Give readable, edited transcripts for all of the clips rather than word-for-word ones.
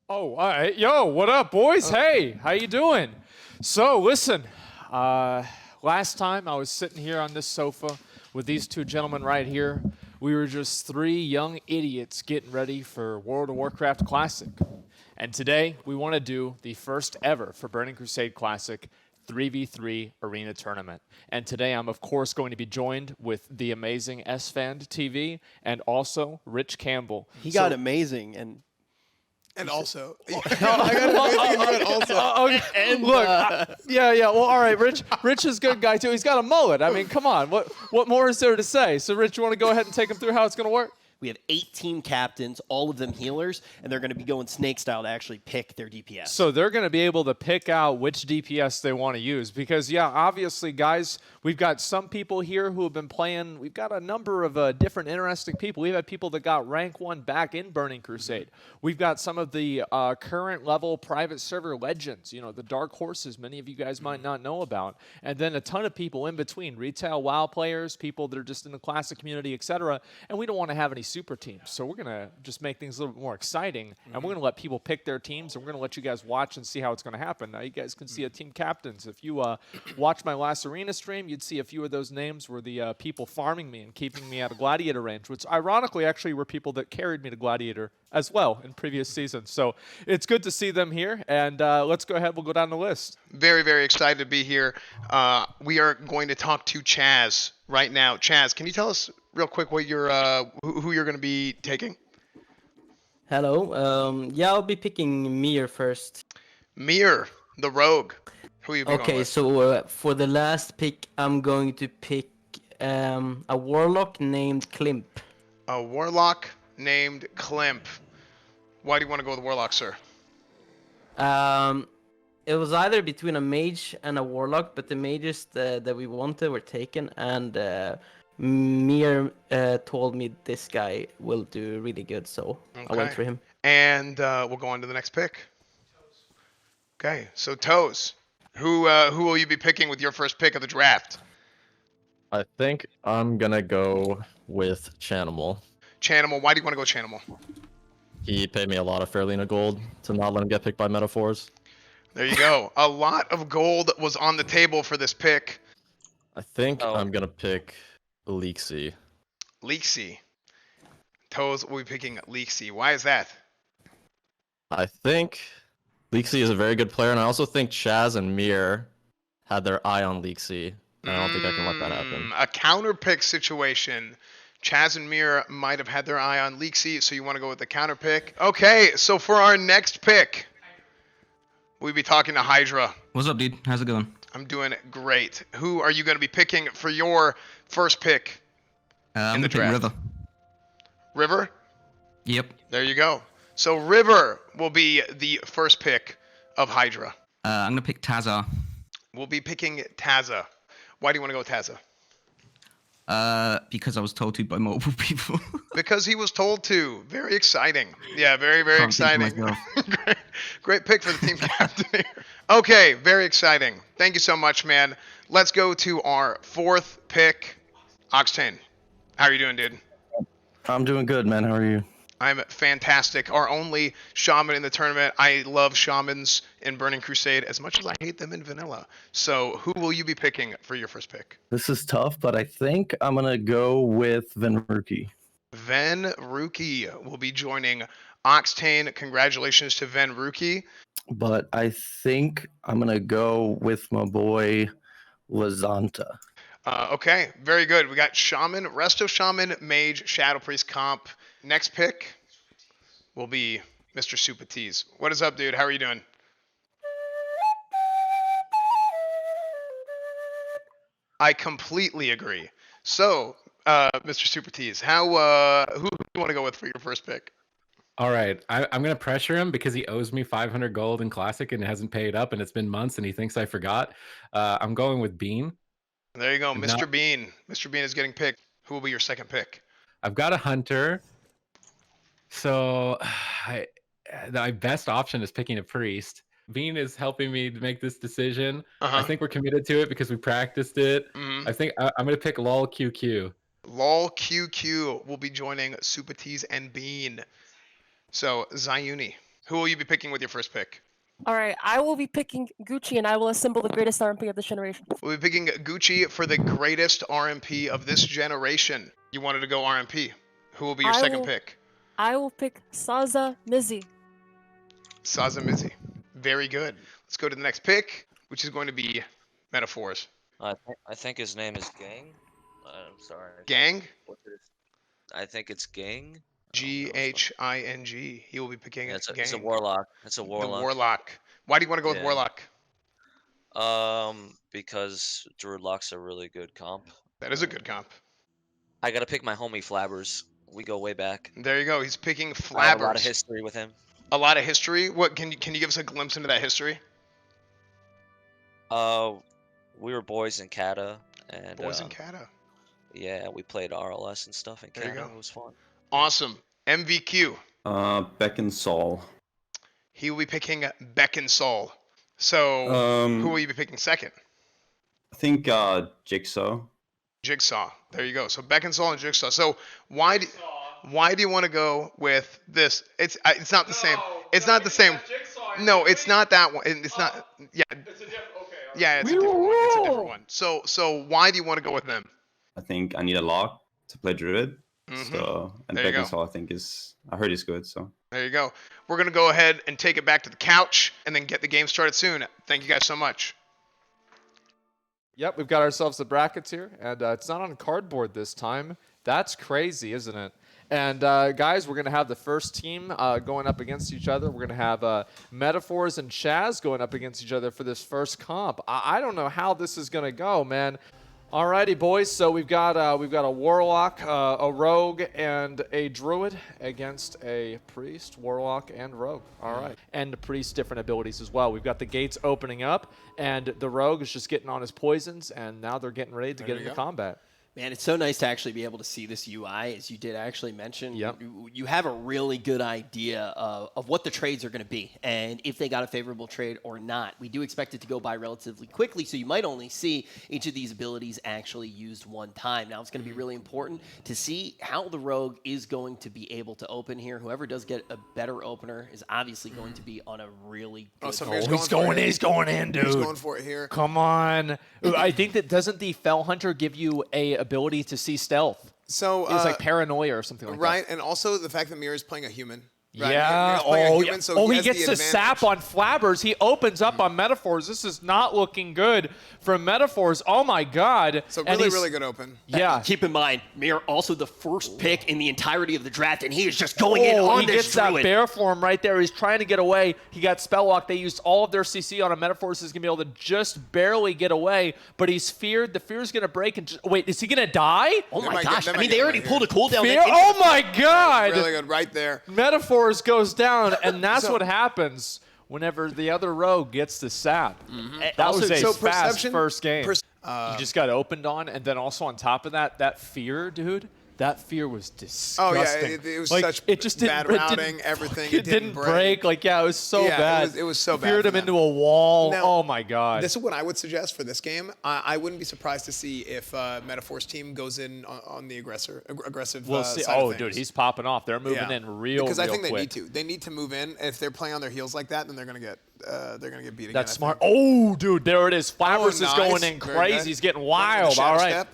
Oh, all right. Yo, what up, boys? Hey, how you doing? So, listen, last time I was sitting here on this sofa with these two gentlemen right here. We were just three young idiots getting ready for World of Warcraft Classic. And today, we want to do the first ever for Burning Crusade Classic 3v3 arena tournament. And today, I'm of course going to be joined with the amazing Esfand TV and also Rich Campbell. He got amazing And also, I got amazing and also. Okay. Look, yeah. Well, all right. Rich is a good guy too. He's got a mullet. I mean, come on. What more is there to say? So, Rich, you want to go ahead and take him through how it's going to work? We have 8 team captains, all of them healers, and they're going to be going snake style to actually pick their DPS. So they're going to be able to pick out which DPS they want to use because, yeah, obviously, guys, we've got some people here who have been playing. We've got a number of different interesting people. We've had people that got rank 1 back in Burning Crusade. We've got some of the current level private server legends, you know, the dark horses many of you guys might not know about. And then a ton of people in between, retail WoW players, people that are just in the classic community, etc. And we don't want to have any super teams. So we're going to just make things a little bit more exciting, and we're going to let people pick their teams, and we're going to let you guys watch and see how it's going to happen. Now, you guys can see a team captains. If you watch my last arena stream, you'd see a few of those names were the people farming me and keeping me out of Gladiator range, which ironically actually were people that carried me to Gladiator as well in previous seasons. So it's good to see them here, and let's go ahead. We'll go down the list. very, very excited to be here. We are going to talk to Chaz right now. Chaz, can you tell us real quick what you're, who you're going to be taking? Hello. Yeah, I'll be picking Mir first. Mir, the rogue. Who are you going Okay, with? so for the last pick, I'm going to pick a warlock named Klimp. A warlock named Klimp. Why do you want to go with warlock, sir? It was either between a mage and a warlock, but the mages that we wanted were taken, and Mir told me this guy will do really good, so I went Okay. for him. And we'll go on to the next pick. Okay, so Toes, who will you be picking with your first pick of the draft? I think I'm gonna go with Chanimal. Chanimal. Why do you want to go Chanimal? He paid me a lot of Fairlena gold to not let him get picked by Metaphors. There you go. A lot of gold was on the table for this pick. I think I'm gonna pick Leaksy. Leaksy. Toes will be picking Leaksy. Why is that? I think Leaksy is a very good player, and I also think Chaz and Mir had their eye on Leaksy. And I don't think I can let that happen. A counter pick situation. Chaz and Mir might have had their eye on Leaksy, so you want to go with the counter pick. Okay, so for our next pick, we'll be talking to Hydra. What's up, dude? How's it going? I'm doing great. Who are you going to be picking for your first pick? I'm the gonna pick draft. River. River? Yep. There you go. So River will be the first pick of Hydra. I'm gonna pick Tazar. We'll be picking Taza. Why do you want to go with Taza? Because I was told to by multiple people. Because he was told to. Very exciting. Yeah, very, very Can't think for exciting. myself. Great pick for the team captain here. Okay, very exciting. Thank you so much, man. Let's go to our fourth pick, Oxtane. How are you doing, dude? I'm doing good, man. How are you? I'm fantastic. Our only shaman in the tournament. I love shamans in Burning Crusade as much as I hate them in vanilla. So who will you be picking for your first pick? This is tough, but I think I'm gonna go with Venruki. Ven Ruki will be joining Oxtane. Congratulations to Ven Ruki. But I think I'm gonna go with my boy Lazanta. Okay, very good. We got Shaman, Resto Shaman, Mage, Shadow Priest comp. Next pick will be Mr. Supatees. What is up, dude? How are you doing? I completely agree. So, Mr. Supatees, who do you want to go with for your first pick? All right, I'm gonna pressure him because he owes me 500 gold in Classic and hasn't paid up, and it's been months, and he thinks I forgot. I'm going with Bean. There you go, I'm Mr. not- Bean. Mr. Bean is getting picked. Who will be your second pick? I've got a Hunter, so my best option is picking a Priest. Bean is helping me to make this decision. Uh-huh. I think we're committed to it because we practiced it. Mhm. I think I'm gonna pick LOL QQ. Lol QQ will be joining Supatees and Bean. So, Zayuni. Who will you be picking with your first pick? All right, I will be picking Gucci, and I will assemble the greatest RMP of this generation. We'll be picking Gucci for the greatest RMP of this generation. You wanted to go RMP. Who will be your second pick? I will pick Saza Mizzy. Saza Mizzy. Very good. Let's go to the next pick, which is going to be Metaphors. I think his name is Gang. I'm sorry. Gang? I think it's Gang. G-H-I-N-G. He will be picking Yeah, it's Gang. a Warlock. It's a The Warlock. Warlock. Why do you want to go with Yeah. Warlock? Because Druidlock's a really good comp. That is a good comp. I gotta pick my homie Flabbers. We go way back. There you go. He's picking Flabbers. I have a lot of history with him. A lot of history. What can you give us a glimpse into that history? We were boys in Cata, and Boys in Cata. yeah, we played RLS and stuff in There you Cata. go. It was fun. Awesome. MVQ. Beck and Saul. He will be picking Beck and Saul. So who will you be picking second? I think Jigsaw. Jigsaw. There you go. So Beck and Saul and Jigsaw. So why do you want to go with this? It's not the same. It's not the same. No, it's not that one. It's not. Yeah. It's a different. Okay. Yeah, it's a different one. It's a different one. So why do you want to go with them? I think I need a lock to play Druid. So and There you Beck and go. Saul I think I heard he's good. So There you go. We're gonna go ahead and take it back to the couch and then get the game started soon. Thank you guys so much. Yep, we've got ourselves the brackets here, and it's not on cardboard this time. That's crazy, isn't it? And guys, we're going to have the first team going up against each other. We're going to have Metaphors and Chaz going up against each other for this first comp. I don't know how this is going to go, man. Alrighty, boys. So we've got a Warlock, a Rogue, and a Druid against a Priest, Warlock, and Rogue. All right, and the Priest different abilities as well. We've got the gates opening up, and the Rogue is just getting on his poisons, and now they're getting ready to get into combat. Man, it's so nice to actually be able to see this UI, as you did actually mention. Yep. You have a really good idea of what the trades are going to be and if they got a favorable trade or not. We do expect it to go by relatively quickly, so you might only see each of these abilities actually used one time. Now, it's going to be really important to see how the Rogue is going to be able to open here. Whoever does get a better opener is obviously going to be on a really good Samir's He's going in, dude. He's going for it here. Come on. I think that doesn't the Fell Hunter give you a ability to see stealth? So It's like paranoia or something like that. right, and also the fact that Mirror is playing a human. Right? Yeah. Mirror's playing a Oh, human, yeah. so He has gets the the sap on Flabbers. He opens up on Metaphors. This is not looking good for Metaphors. Oh my God. So And really, he's- really good open. Yeah. Keep in mind, Mir also the first pick in the entirety of the draft, and he is just going in on he this gets that Druid. bear form right there. He's trying to get away. He got spell locked. They used all of their CC on a Metaphors. He's gonna be able to just barely get away, but he's feared. The fear's gonna break. And wait, is he gonna die? Oh They my might gosh! get- I they mean, might they get already right pulled a here. cooldown. Fear? that Oh my God! Really good right there. Metaphors goes down, and that's what happens whenever the other rogue gets the sap. That was a So fast perception- first game. pers- you just got opened on, and then also on top of that, that fear, dude. That fear was Oh disgusting. yeah, it was like, such it just bad didn't, routing, everything. It didn't break. Like, yeah, it was so Yeah, bad. it was so bad Feared for him them. into a wall. Now, oh my God. This is what I would suggest for this game. I wouldn't be surprised to see if Metaphor's team goes in on the aggressive we'll see. side of Oh, things. dude, he's popping off. They're moving Yeah. in real, because I real think they quick. need to. They need to move in. If they're playing on their heels like that, then they're gonna get beat again. That's I smart. think. Oh, dude, there it is. Flowers nice. is going in Very crazy. good. He's getting Looking at the wild. shadow All right. step.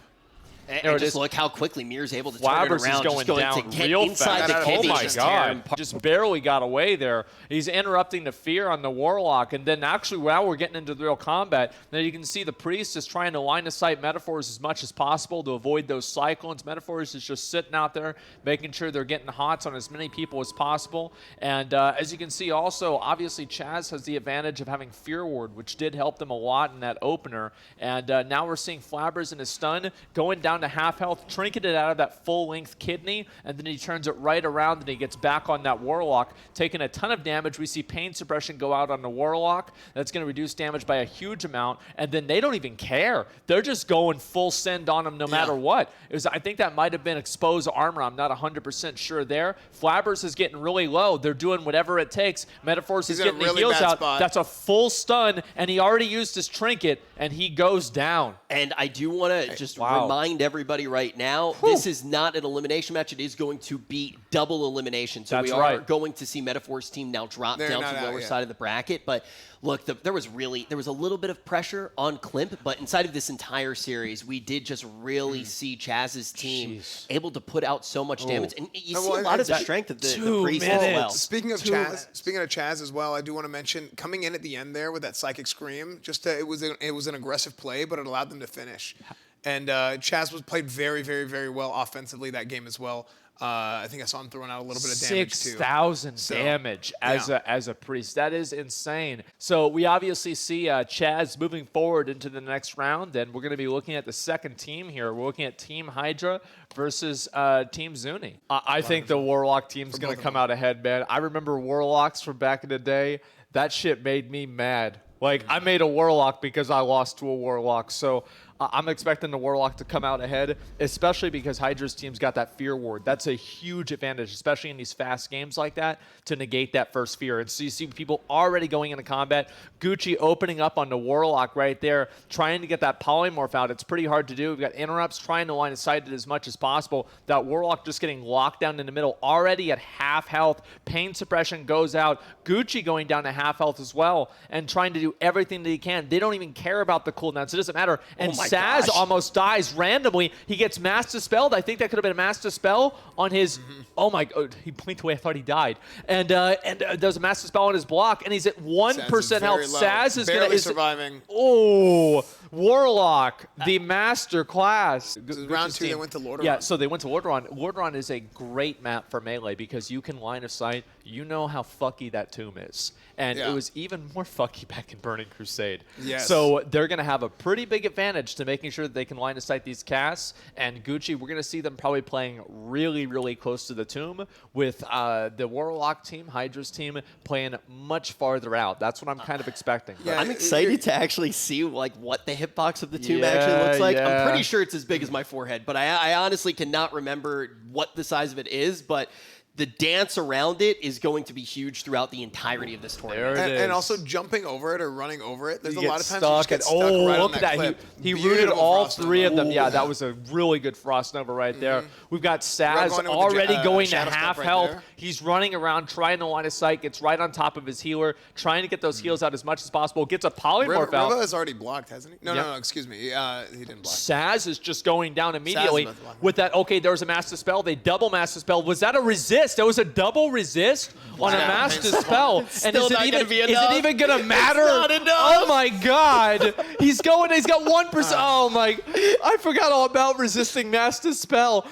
And There it just is. look how quickly Mir's able to turn Flabbers it is around. going Just going down to get real inside fast. the Oh kidney. my just tear him God! apart. Just barely got away there. He's interrupting the fear on the Warlock, and then actually now we're getting into the real combat. Now you can see the Priest is trying to line of sight Metaphors as much as possible to avoid those cyclones. Metaphors is just sitting out there, making sure they're getting hots on as many people as possible. And as you can see, also obviously Chaz has the advantage of having Fear Ward, which did help them a lot in that opener. And now we're seeing Flabbers in his stun going down to half health, trinketed out of that full-length kidney, and then he turns it right around and he gets back on that Warlock, taking a ton of damage. We see pain suppression go out on the Warlock. That's going to reduce damage by a huge amount, and then they don't even care. They're just going full send on him no matter what. I think that might have been exposed armor. I'm not 100% sure there. Flabbers is getting really low. They're doing whatever it takes. Metaphors is He's in a getting really the heals bad out. spot. That's a full stun, and he already used his trinket, and he goes down. And I do want to just Wow. remind remind everybody right now, this is not an elimination match. It is going to be double elimination. So That's we are right. going to see Metaphor's team now drop They're down not to the out lower yet. side of the bracket. But look, there was a little bit of pressure on Klimp, but inside of this entire series, we did just really see Chaz's team able to put out so much damage. And you see a lot of the strength of the Priest as well. Speaking of Chaz as well, I do want to mention coming in at the end there with that psychic scream. It was an aggressive play, but it allowed them to finish. And Chaz played very, very, very well offensively that game as well. I think I saw him throwing out a little bit of damage too. 6,000 damage as a priest. That is insane. So we obviously see Chaz moving forward into the next round, and we're going to be looking at the second team here. We're looking at Team Hydra versus Team Zuni. I think the Warlock team's going to come out ahead, man. I remember Warlocks from back in the day. That shit made me mad. Like, I made a Warlock because I lost to a Warlock. So I'm expecting the Warlock to come out ahead, especially because Hydra's team's got that Fear Ward. That's a huge advantage, especially in these fast games like that, to negate that first fear. And so you see people already going into combat. Gucci opening up on the Warlock right there, trying to get that Polymorph out. It's pretty hard to do. We've got interrupts, trying to line of sight it as much as possible. That Warlock just getting locked down in the middle, already at half health. Pain suppression goes out. Gucci going down to half health as well, and trying to do everything that he can. They don't even care about the cooldowns. It doesn't matter. And Saz almost dies randomly. He gets Mass Dispelled. I think that could have been a Mass Dispel on his... Oh my God. He blinked away. I thought he died. And there's a Mass Dispel on his block, and he's at 1% health. Saz is barely going to... surviving. Oh, Warlock, the master class. Round 2, they went to Lordaeron. Yeah, so they went to Lordaeron. Lordaeron is a great map for Melee because you can line of sight. You know how fucky that tomb is. And it was even more fucky back in Burning Crusade. Yes. So they're going to have a pretty big advantage to making sure that they can line of sight these casts. And Gucci, we're going to see them probably playing really, really close to the tomb with the Warlock team, Hydra's team, playing much farther out. That's what I'm kind of expecting. Yeah, I'm excited to actually see like what the hitbox of the tomb actually looks like. I'm pretty sure it's as big as my forehead, but I honestly cannot remember what the size of it is, but the dance around it is going to be huge throughout the entirety of this tournament. And also jumping over it or running over it. There's a You lot of times stuck you just get stuck right look on at that that. clip. He rooted Beautiful all Frost three of Nova. them. Yeah, that was a really good Frost Nova right there. We've got Saz going in with the already going to Shadow Step half right health. there. He's running around trying to line of sight, gets right on top of his healer, trying to get those heals out as much as possible, gets a Polymorph out. Riva has already blocked, hasn't he? No, Yep. no, excuse me. He didn't block. Saz is just going down immediately about to block. with that. Okay, there was a Mass Dispel. They double Mass Dispel. Was that a resist? There was a double resist on a Wow. Mass It's Dispel. And still is not it gonna even, be is enough. it even going to matter? not enough. Oh my God. He's got 1%. Oh my. I forgot all about resisting Mass Dispel.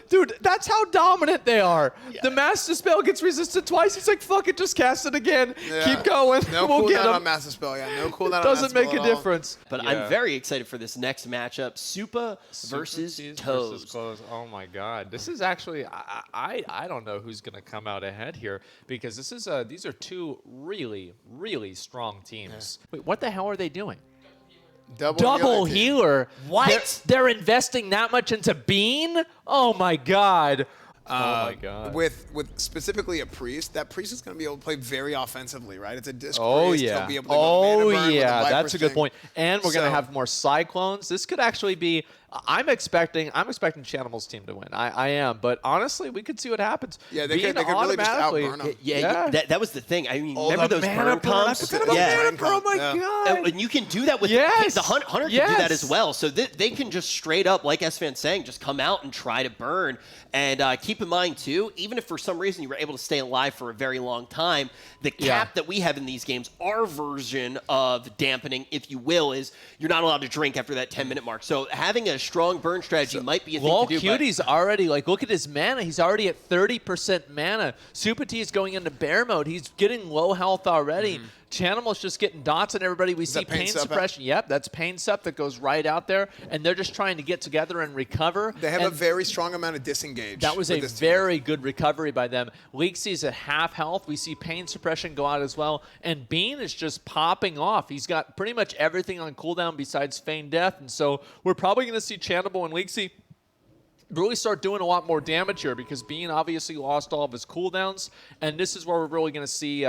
Dude, that's how dominant they are. The Mass Dispel gets resisted twice. He's like, fuck it, just cast it again. Yeah. Keep going. No we'll get cooldown him. on Master Spell, yeah. No cooldown on Doesn't Master make Spell a at all. difference. But Yeah. I'm very excited for this next matchup, Supa versus Toes. Oh my God, this is actually I don't know who's gonna come out ahead here because these are two really strong teams. Wait, what the hell are they doing? Double healer. What? They're investing that much into Bean? Oh my God. Oh my God. With specifically a priest, that priest is going to be able to play very offensively, right? It's a disc Oh priest. yeah. He'll be able to go mana burn with the yeah. Viper That's a good Sting. point. And we're gonna So- have more cyclones. This could actually be. I'm expecting Chanimal's team to win. I am, but honestly, we could see what happens. Yeah, they Bean could really just automatically- outburn 'em. Yeah, that was the thing. I mean, Oh, remember the those mana burn comps? I forgot about mana burn. Oh my God. And you can do that with Yes. the Hunter can do that Yes. as well. So they can just straight up, like Esfand saying, just come out and try to burn. And keep in mind too, even if for some reason you were able to stay alive for a very long time, the cap that we have in these games, our version of dampening, if you will, is you're not allowed to drink after that 10-minute mark. So having a strong burn strategy might be a thing Lol to do. but- Cutie's already, like, look at his mana. He's already at 30% mana. Super T is going into bear mode. He's getting low health already. Chanimal's just getting dots on everybody. We see that pain pain sup? suppression. Yep, that's pain sup that goes right out there. And they're just trying to get together and recover. They have a And very strong amount of disengage. that was with a this team. very good recovery by them. Leaxie's at half health. We see pain suppression go out as well. And Bean is just popping off. He's got pretty much everything on cooldown besides Feign Death. And so we're probably going to see Chanimal and Leaxie really start doing a lot more damage here because Bean obviously lost all of his cooldowns. And this is where we're really going to see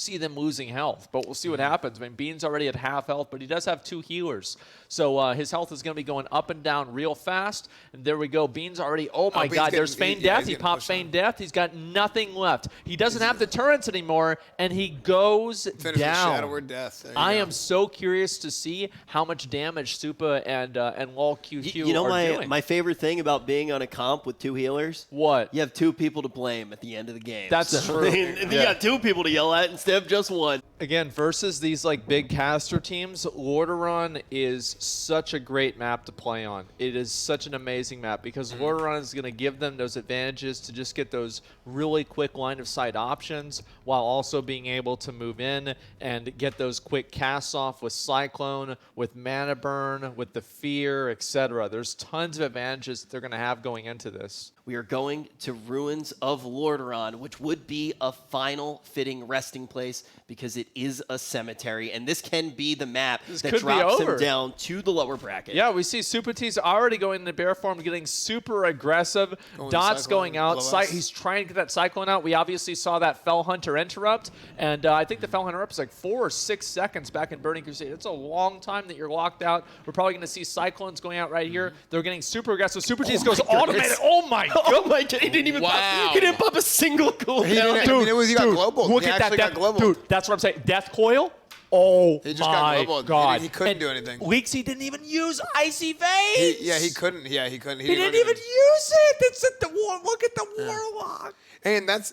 see them losing health, but we'll see what happens. I mean, Bean's already at half health, but he does have 2 healers. So his health is going to be going up and down real fast. And there we go. Bean's already, oh my God, there's Feign Death. He popped Feign Death. He's got nothing left. He doesn't have the turrets anymore, and he goes down. Shadow or Death. I am so curious to see how much damage Supa and LOL QQ You know are doing. my favorite thing about being on a comp with 2 healers? What? You have 2 people to blame at the end of the game. That's true. You got 2 people to yell at instead of just 1. Again, versus these like big caster teams, Lordaeron is such a great map to play on. It is such an amazing map because Lordaeron is going to give them those advantages to just get those really quick line of sight options while also being able to move in and get those quick casts off with Cyclone, with Mana Burn, with the Fear, etc. There's tons of advantages that they're going to have going into this. We are going to Ruins of Lordaeron, which would be a final fitting resting place because it is a cemetery, and this can be the map that drops him down to the lower bracket. Yeah, we see Supa T's already going into bear form, getting super aggressive. Dot's going out. He's trying to get that Cyclone out. We obviously saw that Fell Hunter interrupt, and I think the Fell Hunter interrupt is like 4 or 6 seconds back in Burning Crusade. It's a long time that you're locked out. We're probably going to see Cyclones going out right here. They're getting super aggressive. Supa T's goes automated. Oh my God. Oh my God, he didn't even pop. He didn't pop a single cooldown. He got global. Look He at that, got global. dude. That's what I'm saying. Death Coil. Oh he just my got global. God! He couldn't do anything. Leaksy didn't even use Icy Veins. He couldn't. Yeah, he couldn't. He didn't even use it. It's at the war. Look at the Warlock. And that's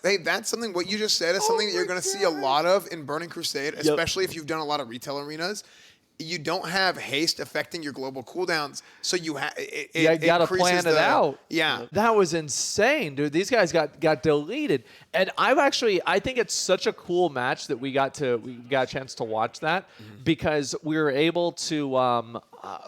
something. What you just said is something that you're going to see a lot of in Burning Crusade, especially if you've done a lot of retail arenas. You don't have haste affecting your global cooldowns, so you got to plan it out. Yeah, that was insane, dude. These guys got deleted, and I think it's such a cool match that we got a chance to watch that because we were able to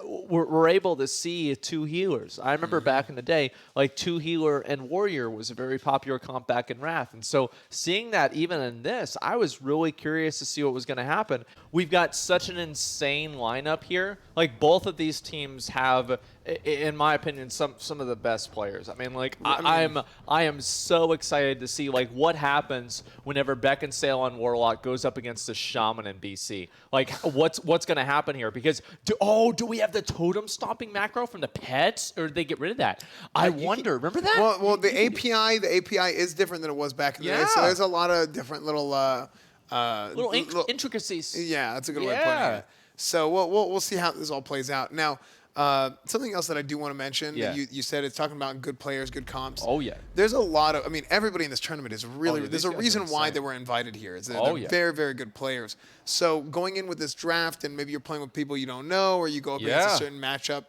we're able to see 2 healers. I remember back in the day, like 2 healer and warrior was a very popular comp back in Wrath, and so seeing that even in this, I was really curious to see what was going to happen. We've got such an insane lineup here. Like both of these teams have, in my opinion, some of the best players. I mean, like I am so excited to see like what happens whenever Beckinsale on Warlock goes up against the Shaman in BC. Like what's going to happen here? Because do we have the totem stomping macro from the pets, or did they get rid of that? I wonder. Remember that? Well, the API is different than it was back in the day. So there's a lot of different little intricacies. Yeah, that's a good way of putting it. So we'll see how this all plays out. Now, something else that I do want to mention that you said it's talking about good players, good comps. Oh yeah. There's a lot of. I mean, everybody in this tournament is really. There's a reason why they were invited here. They're very, very good players. So going in with this draft, and maybe you're playing with people you don't know, or you go up against a certain matchup.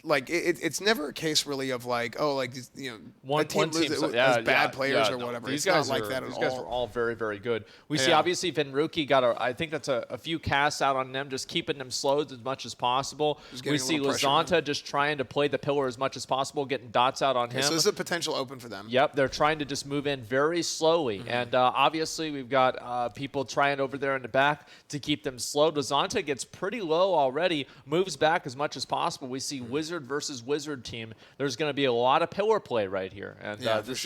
It's never a case really of like, one team loses bad players or whatever. These it's guys not like that at all. These guys were all very, very good. We see obviously Venruki got I think that's a few casts out on them, just keeping them slowed as much as possible. We see Lazanta just trying to play the pillar as much as possible, getting dots out on him. So there's a potential open for them. Yep, they're trying to just move in very slowly. And obviously we've got people trying over there in the back to keep them slowed. Lazanta gets pretty low already, moves back as much as possible. We see Wizard versus Wizard team. There's going to be a lot of pillar play right here, and this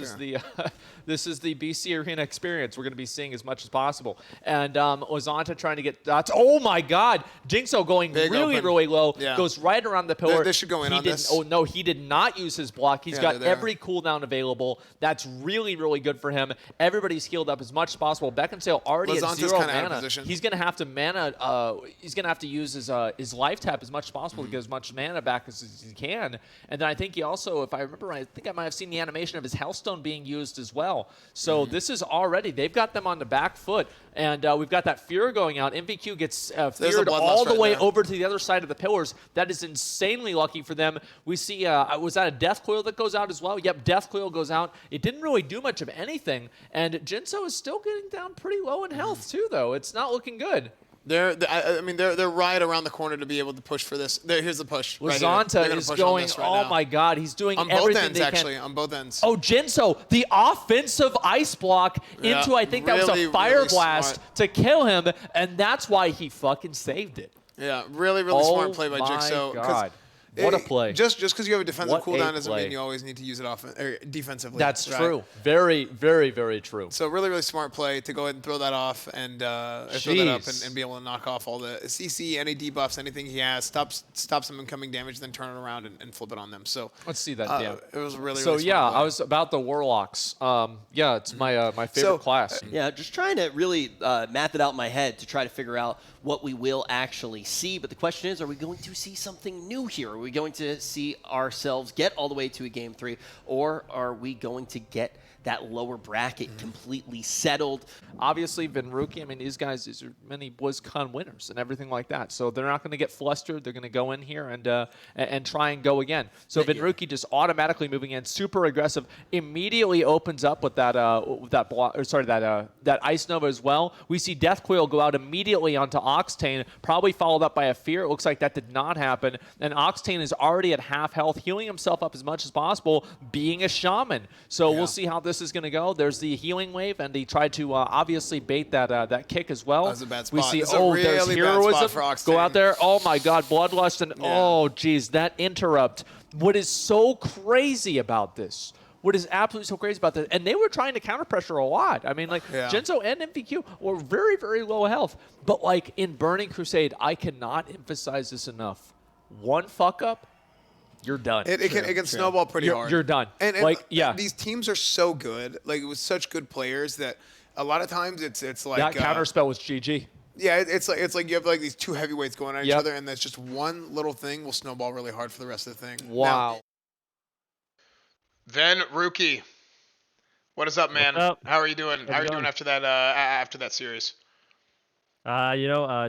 is the BC Arena experience we're going to be seeing as much as possible. And Lazanta trying to get dots. Oh my God, Jinxo going really low, goes right around the pillar. They should go in on this. Oh no, he did not use his block. He's got every cooldown available. That's really good for him. Everybody's healed up as much as possible. Beckinsale already Lazanta's at 0 kind of mana. out of position. He's going to have to he's going to have to use his life tap as much as possible to get as much mana back as he can. And then I think he also, if I remember right, I think I might have seen the animation of his Hellstone being used as well. So this is already, they've got them on the back foot. And we've got that Fear going out. MVQ gets feared all the way over to the other side of the pillars. That is insanely lucky for them. We see, was that a Death Coil that goes out as well? Yep, Death Coil goes out. It didn't really do much of anything. And Jinso is still getting down pretty low in health too, though. It's not looking good. They're right around the corner to be able to push for this. Here's the push. Lazanta is going. Oh my God, he's doing on everything both ends. they Actually, can. on both ends. Oh, Jinso, the offensive ice block into I think that was a fire blast to kill him, and that's why he fucking saved it. Yeah, really smart play by Jigsaw. God. What a play. Just because you have a defensive What a cooldown doesn't play. mean you always need to use it defensively. That's right? true. Very, very, very true. So really, really smart play to go ahead and throw that off and throw that up and be able to knock off all the CC, any debuffs, anything he has, stop some incoming damage, then turn it around and flip it on them. So let's see that. Damn. It was really. So really yeah, smart play. I was about the Warlocks. Yeah, it's my my favorite class. Yeah, just trying to really map it out in my head to try to figure out what we will actually see. But the question is, are we going to see something new here? Are we going to see ourselves get all the way to a Game 3? Or are we going to get that lower bracket completely settled? Obviously, Venruki, I mean, these guys, these are many BlizzCon winners and everything like that. So they're not going to get flustered. They're going to go in here and try and go again. So Venruki just automatically moving in, super aggressive, immediately opens up with that that Ice Nova as well. We see Death Coil go out immediately onto Octane, probably followed up by a Fear. It looks like that did not happen. And Octane is already at half health, healing himself up as much as possible, being a shaman. So we'll see how this is going to go. There's the healing wave, and he tried to obviously bait that kick as well. That was a bad We spot. see, It's a really there's bad heroism. spot for Octane. Go out there. Oh my God, Bloodlust, and oh geez, that interrupt. What is so crazy about this? What is absolutely so crazy about this? And they were trying to counter pressure a lot. I mean, like Genzo and MVQ were very, very low health. But like in Burning Crusade, I cannot emphasize this enough. One fuck up, you're done. It can snowball pretty hard. You're done. And like, these teams are so good. Like, it was such good players that a lot of times it's like that counter spell was GG. Yeah, it's like you have like these two heavyweights going at each other, and that's just one little thing will snowball really hard for the rest of the thing. Wow. Venruki, what is up, man? What's up? How are you doing? How are you doing after that series?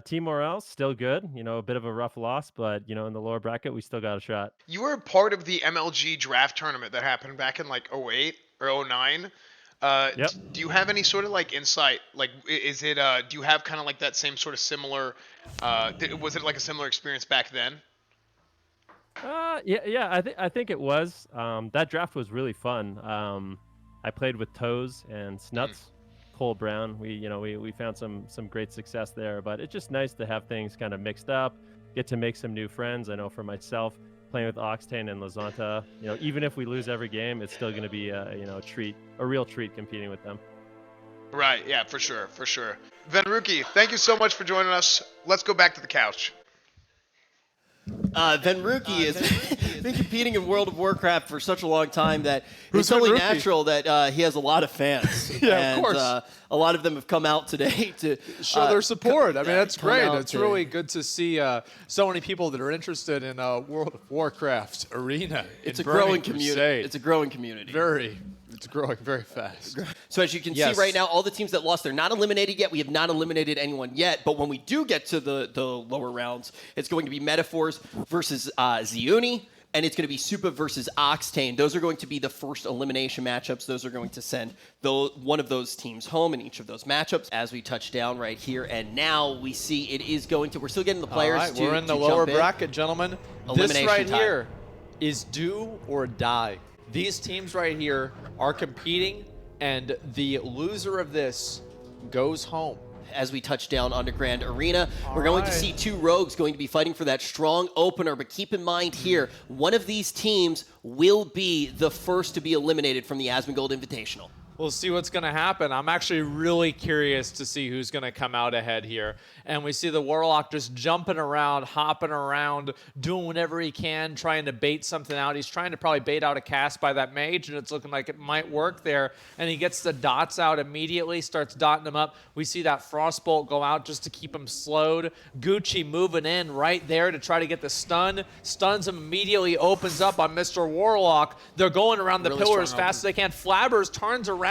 Team morale still good. A bit of a rough loss, but in the lower bracket we still got a shot. You were part of the MLG draft tournament that happened back in like 08 or 09. Yep. Do you have any sort of like insight? Like, is it? Do you have kind of like that same sort of similar? Was it like a similar experience back then? Yeah. I think it was. That draft was really fun. I played with Toes and Snuts, Cole Brown. We found some great success there. But it's just nice to have things kind of mixed up, get to make some new friends. I know for myself, playing with Octane and Lazanta, even if we lose every game, it's still going to be a real treat competing with them. Right. Yeah. For sure. Venruki, thank you so much for joining us. Let's go back to the couch. Venruki has been competing in World of Warcraft for such a long time that it's only natural that he has a lot of fans. Yeah, of course. A lot of them have come out today to show their support. I mean, that's come great. out It's to- really good to see so many people that are interested in World of Warcraft arena. It's a in Burning growing community. Crusade. It's a growing community. It's growing very fast. So as you can see right now, all the teams that lost, they're not eliminated yet. We have not eliminated anyone yet. But when we do get to the lower rounds, it's going to be Metaphors versus Ziuni, and it's going to be Supa versus Octane. Those are going to be the first elimination matchups. Those are going to send one of those teams home in each of those matchups. As we touch down right here, and now we see it is going to. We're still getting the players. All right, to we're in the to lower jump in. bracket, gentlemen. Elimination This right time. here is do or die. These teams right here are competing, and the loser of this goes home. As we touch down on the Grand Arena, we're going to see two rogues going to be fighting for that strong opener. But keep in mind here, one of these teams will be the first to be eliminated from the Asmongold Invitational. We'll see what's going to happen. I'm actually really curious to see who's going to come out ahead here. And we see the Warlock just jumping around, hopping around, doing whatever he can, trying to bait something out. He's trying to probably bait out a cast by that mage, and it's looking like it might work there. And he gets the dots out immediately, starts dotting them up. We see that Frostbolt go out just to keep him slowed. Gucci moving in right there to try to get the stun. Stuns him immediately, opens up on Mr. Warlock. They're going around the pillar as fast as they can. Flabbers turns around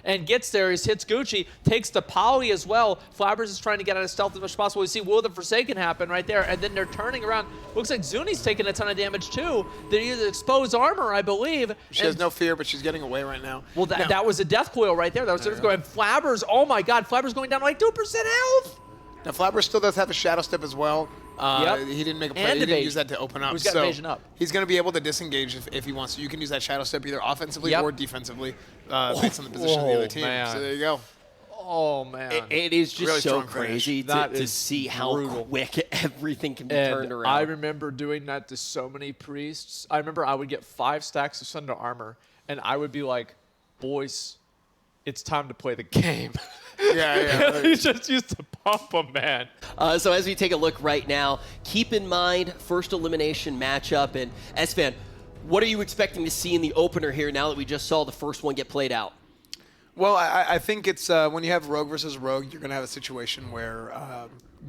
and gets there. He hits Gucci, takes the poly as well. Flabbers is trying to get out of stealth as much as possible. We see Will the Forsaken happen right there, and then they're turning around. Looks like Zuni's taking a ton of damage too. They use exposed armor, I believe. She has no fear, but she's getting away right now. Well, that was a death coil right there. That was just going. Flabbers, oh my God, Flabbers going down to like 2% health. Now Flabber still does have a shadow step as well. He didn't make a play. And He didn't evasion. use that to open up. He's got evasion up. He's going to be able to disengage if he wants to. You can use that shadow step either offensively or defensively based on the position of the other team. Man. So there you go. Oh man, It is just Really so strong finish. crazy That to is see how brutal. quick everything can be and turned around. I remember doing that to so many priests. I remember I would get 5 stacks of Sunder armor, and I would be like, "Boys, it's time to play the game." Yeah. He just used to pump them, man. So as we take a look right now, keep in mind first elimination matchup. And Esfand, what are you expecting to see in the opener here now that we just saw the first one get played out? Well, I think it's when you have Rogue versus Rogue, you're going to have a situation where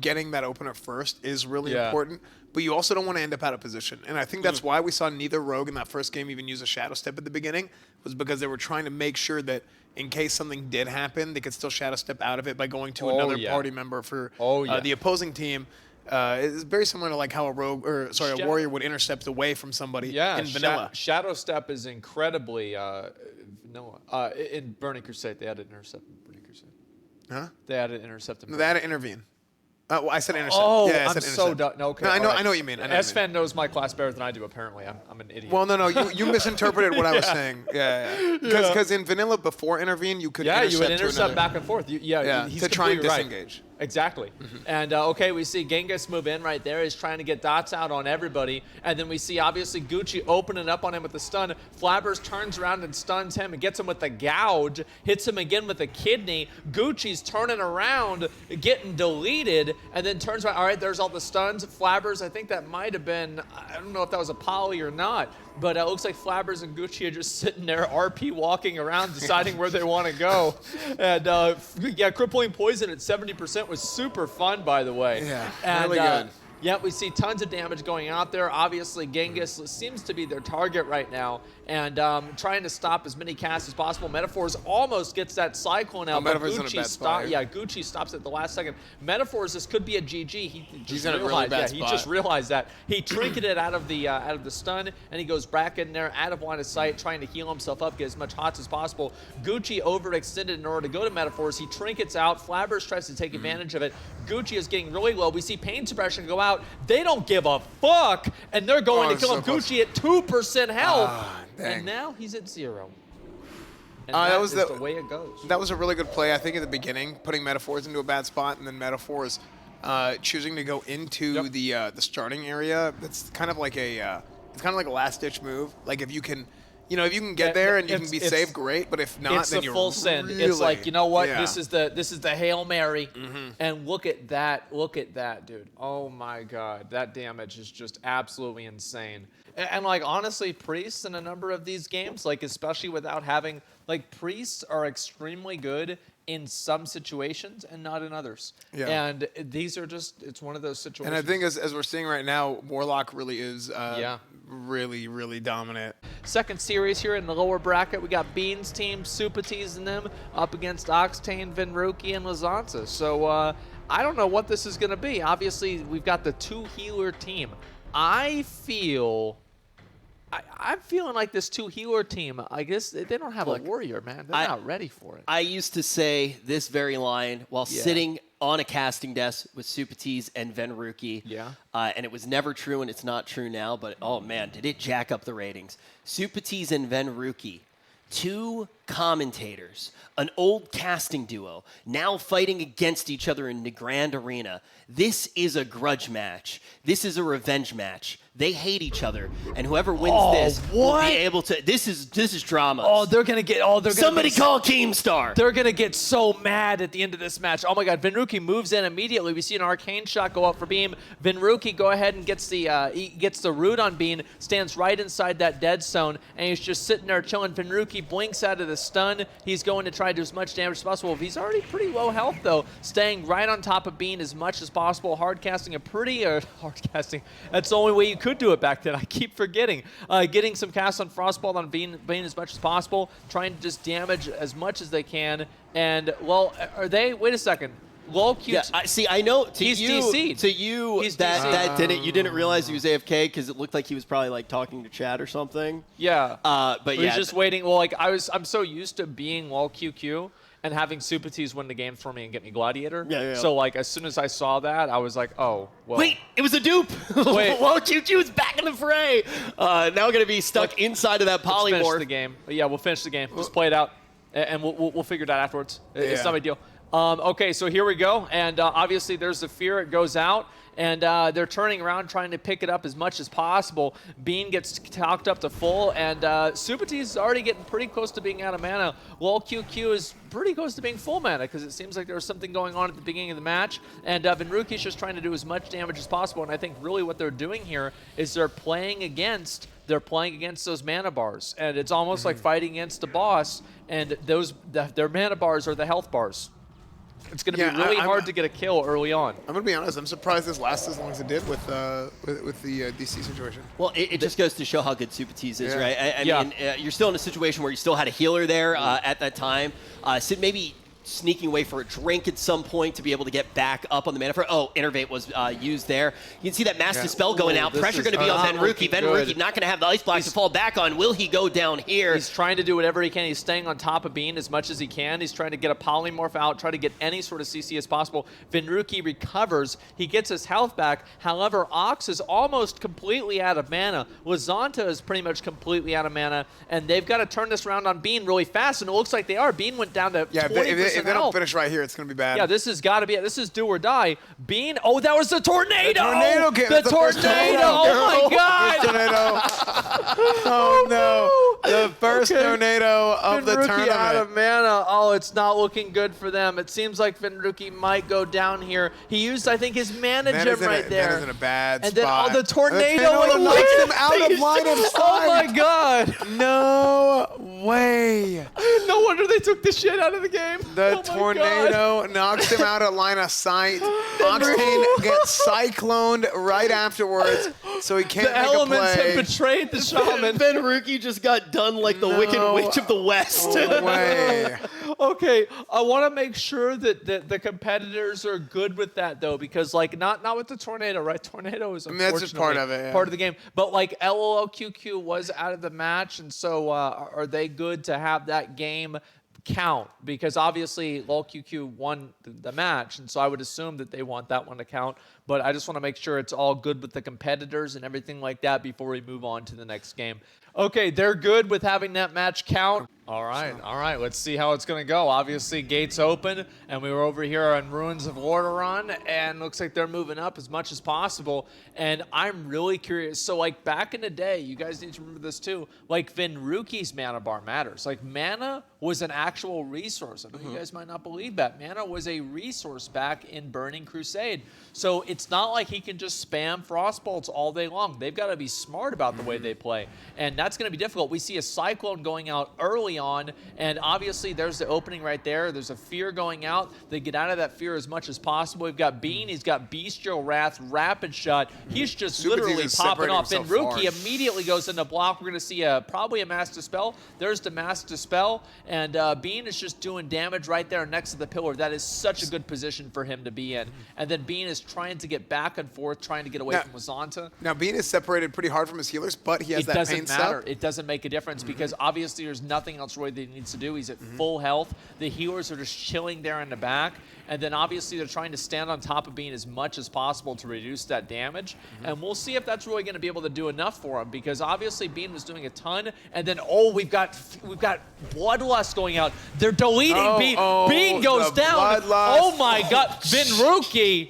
getting that opener first is really important, but you also don't want to end up out of position. And I think that's why we saw neither Rogue in that first game even use a Shadow Step at the beginning, was because they were trying to make sure that in case something did happen, they could still Shadow Step out of it by going to another party member for the opposing team. It's very similar to like how a warrior would intercept away from somebody in vanilla. Shadow Step is incredibly in Burning Crusade. They added intercept in Burning Crusade. Huh? They added intercept. They had to intervene. Well, I said intercept. Oh, yeah, I I'm said so intercept. done. Okay, No, I know. all right. I know what you mean. Esfand knows my class better than I do. Apparently, I'm an idiot. Well, no, you misinterpreted what I was saying. Yeah. Because in vanilla, before intervene, you could intercept you would to intercept another. back and forth. He's to try and completely right. disengage. Exactly. And okay, we see Genghis move in right there. He's trying to get dots out on everybody. And then we see obviously Gucci opening up on him with the stun. Flabbers turns around and stuns him and gets him with the gouge. Hits him again with the kidney. Gucci's turning around, getting deleted, and then turns around. All right, there's all the stuns. Flabbers, I think that might have been, I don't know if that was a poly or not, but it looks like Flabbers and Gucci are just sitting there RP walking around deciding where they want to go. And crippling poison at 70% was super fun, by the way. Yeah, and, really good. Yeah, we see tons of damage going out there. Obviously, Genghis seems to be their target right now, and trying to stop as many casts as possible. Metaphors almost gets that Cyclone out, but Metaphor's in a Gucci bad spot. Gucci stops at the last second. Metaphors, this could be a GG. He's in a really bad He spot. just realized that. He trinketed out of the stun, and he goes back in there, out of line of sight, trying to heal himself up, get as much HOTS as possible. Gucci overextended in order to go to Metaphors. He trinkets out. Flabbers tries to take advantage of it. Gucci is getting really low. We see Pain Suppression go out. They don't give a fuck, and they're going to kill him. Gucci at 2% health, and now he's at 0. And that was the way it goes. That was a really good play, I think, at the beginning, putting Metaphors into a bad spot, and then Metaphors choosing to go into the starting area. That's kind of like a last-ditch move. Like if you can get there and you can be safe, great. But if not, then you're full send. really, It's like, you know what? Yeah. This is the Hail Mary. And look at that, dude. Oh my God, that damage is just absolutely insane. And like honestly, priests in a number of these games, like especially without having priests are extremely good in some situations and not in others. Yeah. And these are just, it's one of those situations. And I think as we're seeing right now, Warlock really is really, really dominant. Second series here in the lower bracket, we got Beans team, Supatees and them up against Octane, Vinruki, and Lazanza. So I don't know what this is going to be. Obviously, we've got the 2-healer team. I'm feeling like this 2-healer team, I guess they don't have a warrior, man. They're not ready for it. I used to say this very line while sitting on a casting desk with Supatees and Venruki. Yeah. And it was never true, and it's not true now, but oh man, did it jack up the ratings. Supatees and Venruki, 2 commentators, an old casting duo, now fighting against each other in the Grand Arena. This is a grudge match. This is a revenge match. They hate each other, and whoever wins this will be able to. This is drama. Oh, they're gonna get. Oh, they're gonna. Somebody call Keemstar. They're gonna get so mad at the end of this match. Oh my God, Vinruki moves in immediately. We see an arcane shot go up for Beam. Vinruki go ahead and gets the root on Beam. Stands right inside that dead zone, and he's just sitting there chilling. Vinruki blinks out of the stun. He's going to try to do as much damage as possible. He's already pretty low health though, staying right on top of Bean as much as possible. Hard casting hard casting. That's the only way you could do it back then. I keep forgetting. Getting some casts on Frostball on Bean as much as possible, trying to just damage as much as they can. And well, are they? Wait a second. Low Q. Yeah, I know. He's DC'd. To you, you didn't realize he was AFK because it looked like he was probably talking to Chad or something. Yeah. But He's just waiting. Well, I'm so used to being low QQ and having Supatees win the game for me and get me Gladiator. Yeah. So as soon as I saw that, I was like, oh, well. Wait, it was a dupe. Wait. Well, QQ is back in the fray. Now going to be stuck inside of that polymorph. Let's finish the game. Yeah, we'll finish the game. Just play it out, and we'll figure it out afterwards. It's not a big deal. Okay, so here we go. And obviously there's the fear. It goes out. And they're turning around, trying to pick it up as much as possible. Bean gets talked up to full, and Subati's is already getting pretty close to being out of mana. Lol QQ is pretty close to being full mana, because it seems like there was something going on at the beginning of the match. And Vinruki's just trying to do as much damage as possible. And I think really what they're doing here is they're playing against those mana bars. And it's almost like fighting against a boss, and their mana bars are the health bars. It's going to be really hard to get a kill early on. I'm going to be honest. I'm surprised this lasted as long as it did with the DC situation. Well, it just goes to show how good Supatis is, right? I Yeah. mean, you're still in a situation where you still had a healer there at that time. Sid maybe sneaking away for a drink at some point to be able to get back up on the mana. Innervate was used there. You can see that Mass Dispel going out. Pressure going to be on Venruki. Venruki not going to have the Ice Block to fall back on. Will he go down here? He's trying to do whatever he can. He's staying on top of Bean as much as he can. He's trying to get a Polymorph out, try to get any sort of CC as possible. Venruki recovers. He gets his health back. However, Ox is almost completely out of mana. Lazanta is pretty much completely out of mana, and they've got to turn this around on Bean really fast, and it looks like they are. Bean went down to 20% if they don't finish right here, it's going to be bad. Yeah, this has got to be it. This is do or die. Bean, oh, that was the tornado! The tornado! Oh my god! Oh no! The first tornado of the Venruki tournament. out of mana. Oh, it's not looking good for them. It seems like Venruki might go down here. He used, I think, his mana gem right there. Mana's in a bad and then, spot. the tornado knocks him out of line of sight. Oh my god! No way! No wonder they took the shit out of the game. The Oh my tornado knocks him out of line of sight. Octane gets cycloned right afterwards, so he can't The make elements a play. have betrayed the shaman. Venruki just got done like the Wicked Witch of the West. No way. Okay, I want to make sure that the competitors are good with that, though, because, like, not with the tornado, right? Tornado is, that's just part of it, yeah. part of the game. But, like, LOLQQ was out of the match, and so are they good to have that game count? Because obviously LOLQQ won the match, and so I would assume that they want that one to count. But I just want to make sure it's all good with the competitors and everything like that before we move on to the next game. Okay, they're good with having that match count. All right, let's see how it's going to go. Obviously, gates open, and we were over here on Ruins of Lordaeron, and looks like they're moving up as much as possible, and I'm really curious. So, like, back in the day, you guys need to remember this too, like, Venruki's mana bar matters. Like, mana was an actual resource. I know you guys might not believe that. Mana was a resource back in Burning Crusade. So it's not like he can just spam Frostbolts all day long. They've got to be smart about the way they play, and that's going to be difficult. We see a Cyclone going out early on, and obviously there's the opening right there. There's a fear going out. They get out of that fear as much as possible. We've got Bean. He's got Bestial Wrath, Rapid Shot. He's just literally popping off. And Rookie immediately goes into block. We're going to see probably a Mass Dispel. There's the Mass Dispel, and Bean is just doing damage right there next to the pillar. That is such a good position for him to be in. And then Bean is trying to get back and forth, trying to get away from Lazanta. Now, Bean is separated pretty hard from his healers, but he has that pain It doesn't matter. step. It doesn't make a difference because obviously there's nothing else Roy that he needs to do. He's at full health. The healers are just chilling there in the back. And then obviously they're trying to stand on top of Bean as much as possible to reduce that damage. And we'll see if that's really going to be able to do enough for him, because obviously Bean was doing a ton. And then, we've got Bloodlust going out. They're deleting Bean. Bean goes down. Bloodlust. Oh my God. Venruki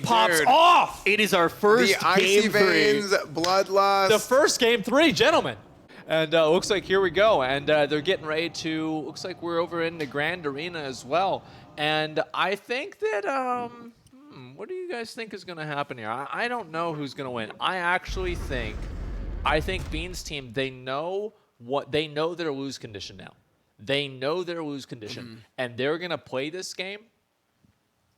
pops off. It is our first The Icy game Veins, Bloodlust. The first game 3, gentlemen. And looks like here we go. And they're getting ready to, looks like we're over in the Grand Arena as well. And I think that, what do you guys think is going to happen here? I don't know who's going to win. I think Bean's team, they know their lose condition now. They know their lose condition. And they're going to play this game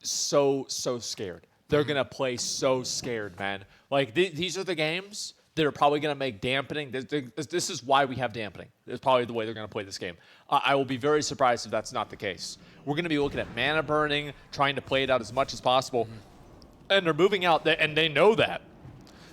so scared. They're going to play so scared, man. Like, these are the games that are probably going to make dampening. This is why we have dampening. It's probably the way they're going to play this game. I will be very surprised if that's not the case. We're going to be looking at mana burning, trying to play it out as much as possible. And they're moving out, and they know that.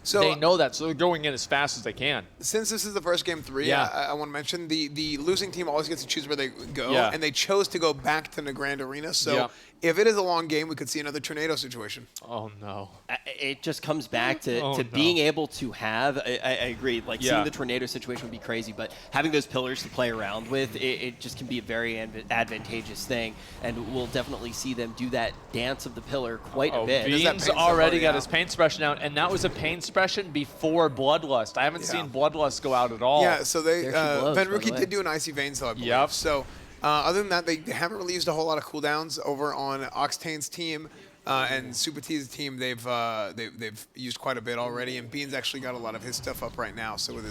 So they know that, so they're going in as fast as they can. Since this is the first game 3, I want to mention the losing team always gets to choose where they go, and they chose to go back to the Grand Arena. So if it is a long game, we could see another tornado situation. Oh no. It just comes back to, Oh, no. being able to have, I agree, like Yeah. seeing the tornado situation would be crazy, but having those pillars to play around with, it just can be a very advantageous thing, and we'll definitely see them do that dance of the pillar quite a bit. Beans already got his paint suppression out, and that was a paint suppression before Bloodlust. I haven't seen Bloodlust go out at all. Yeah, so they There she blows, Van by the Rookie way. did do an Icy Veins, though, I believe. Yep. So other than that, they haven't really used a whole lot of cooldowns over on Octane's team. And Super T's team, they've used quite a bit already, and Beans actually got a lot of his stuff up right now. So with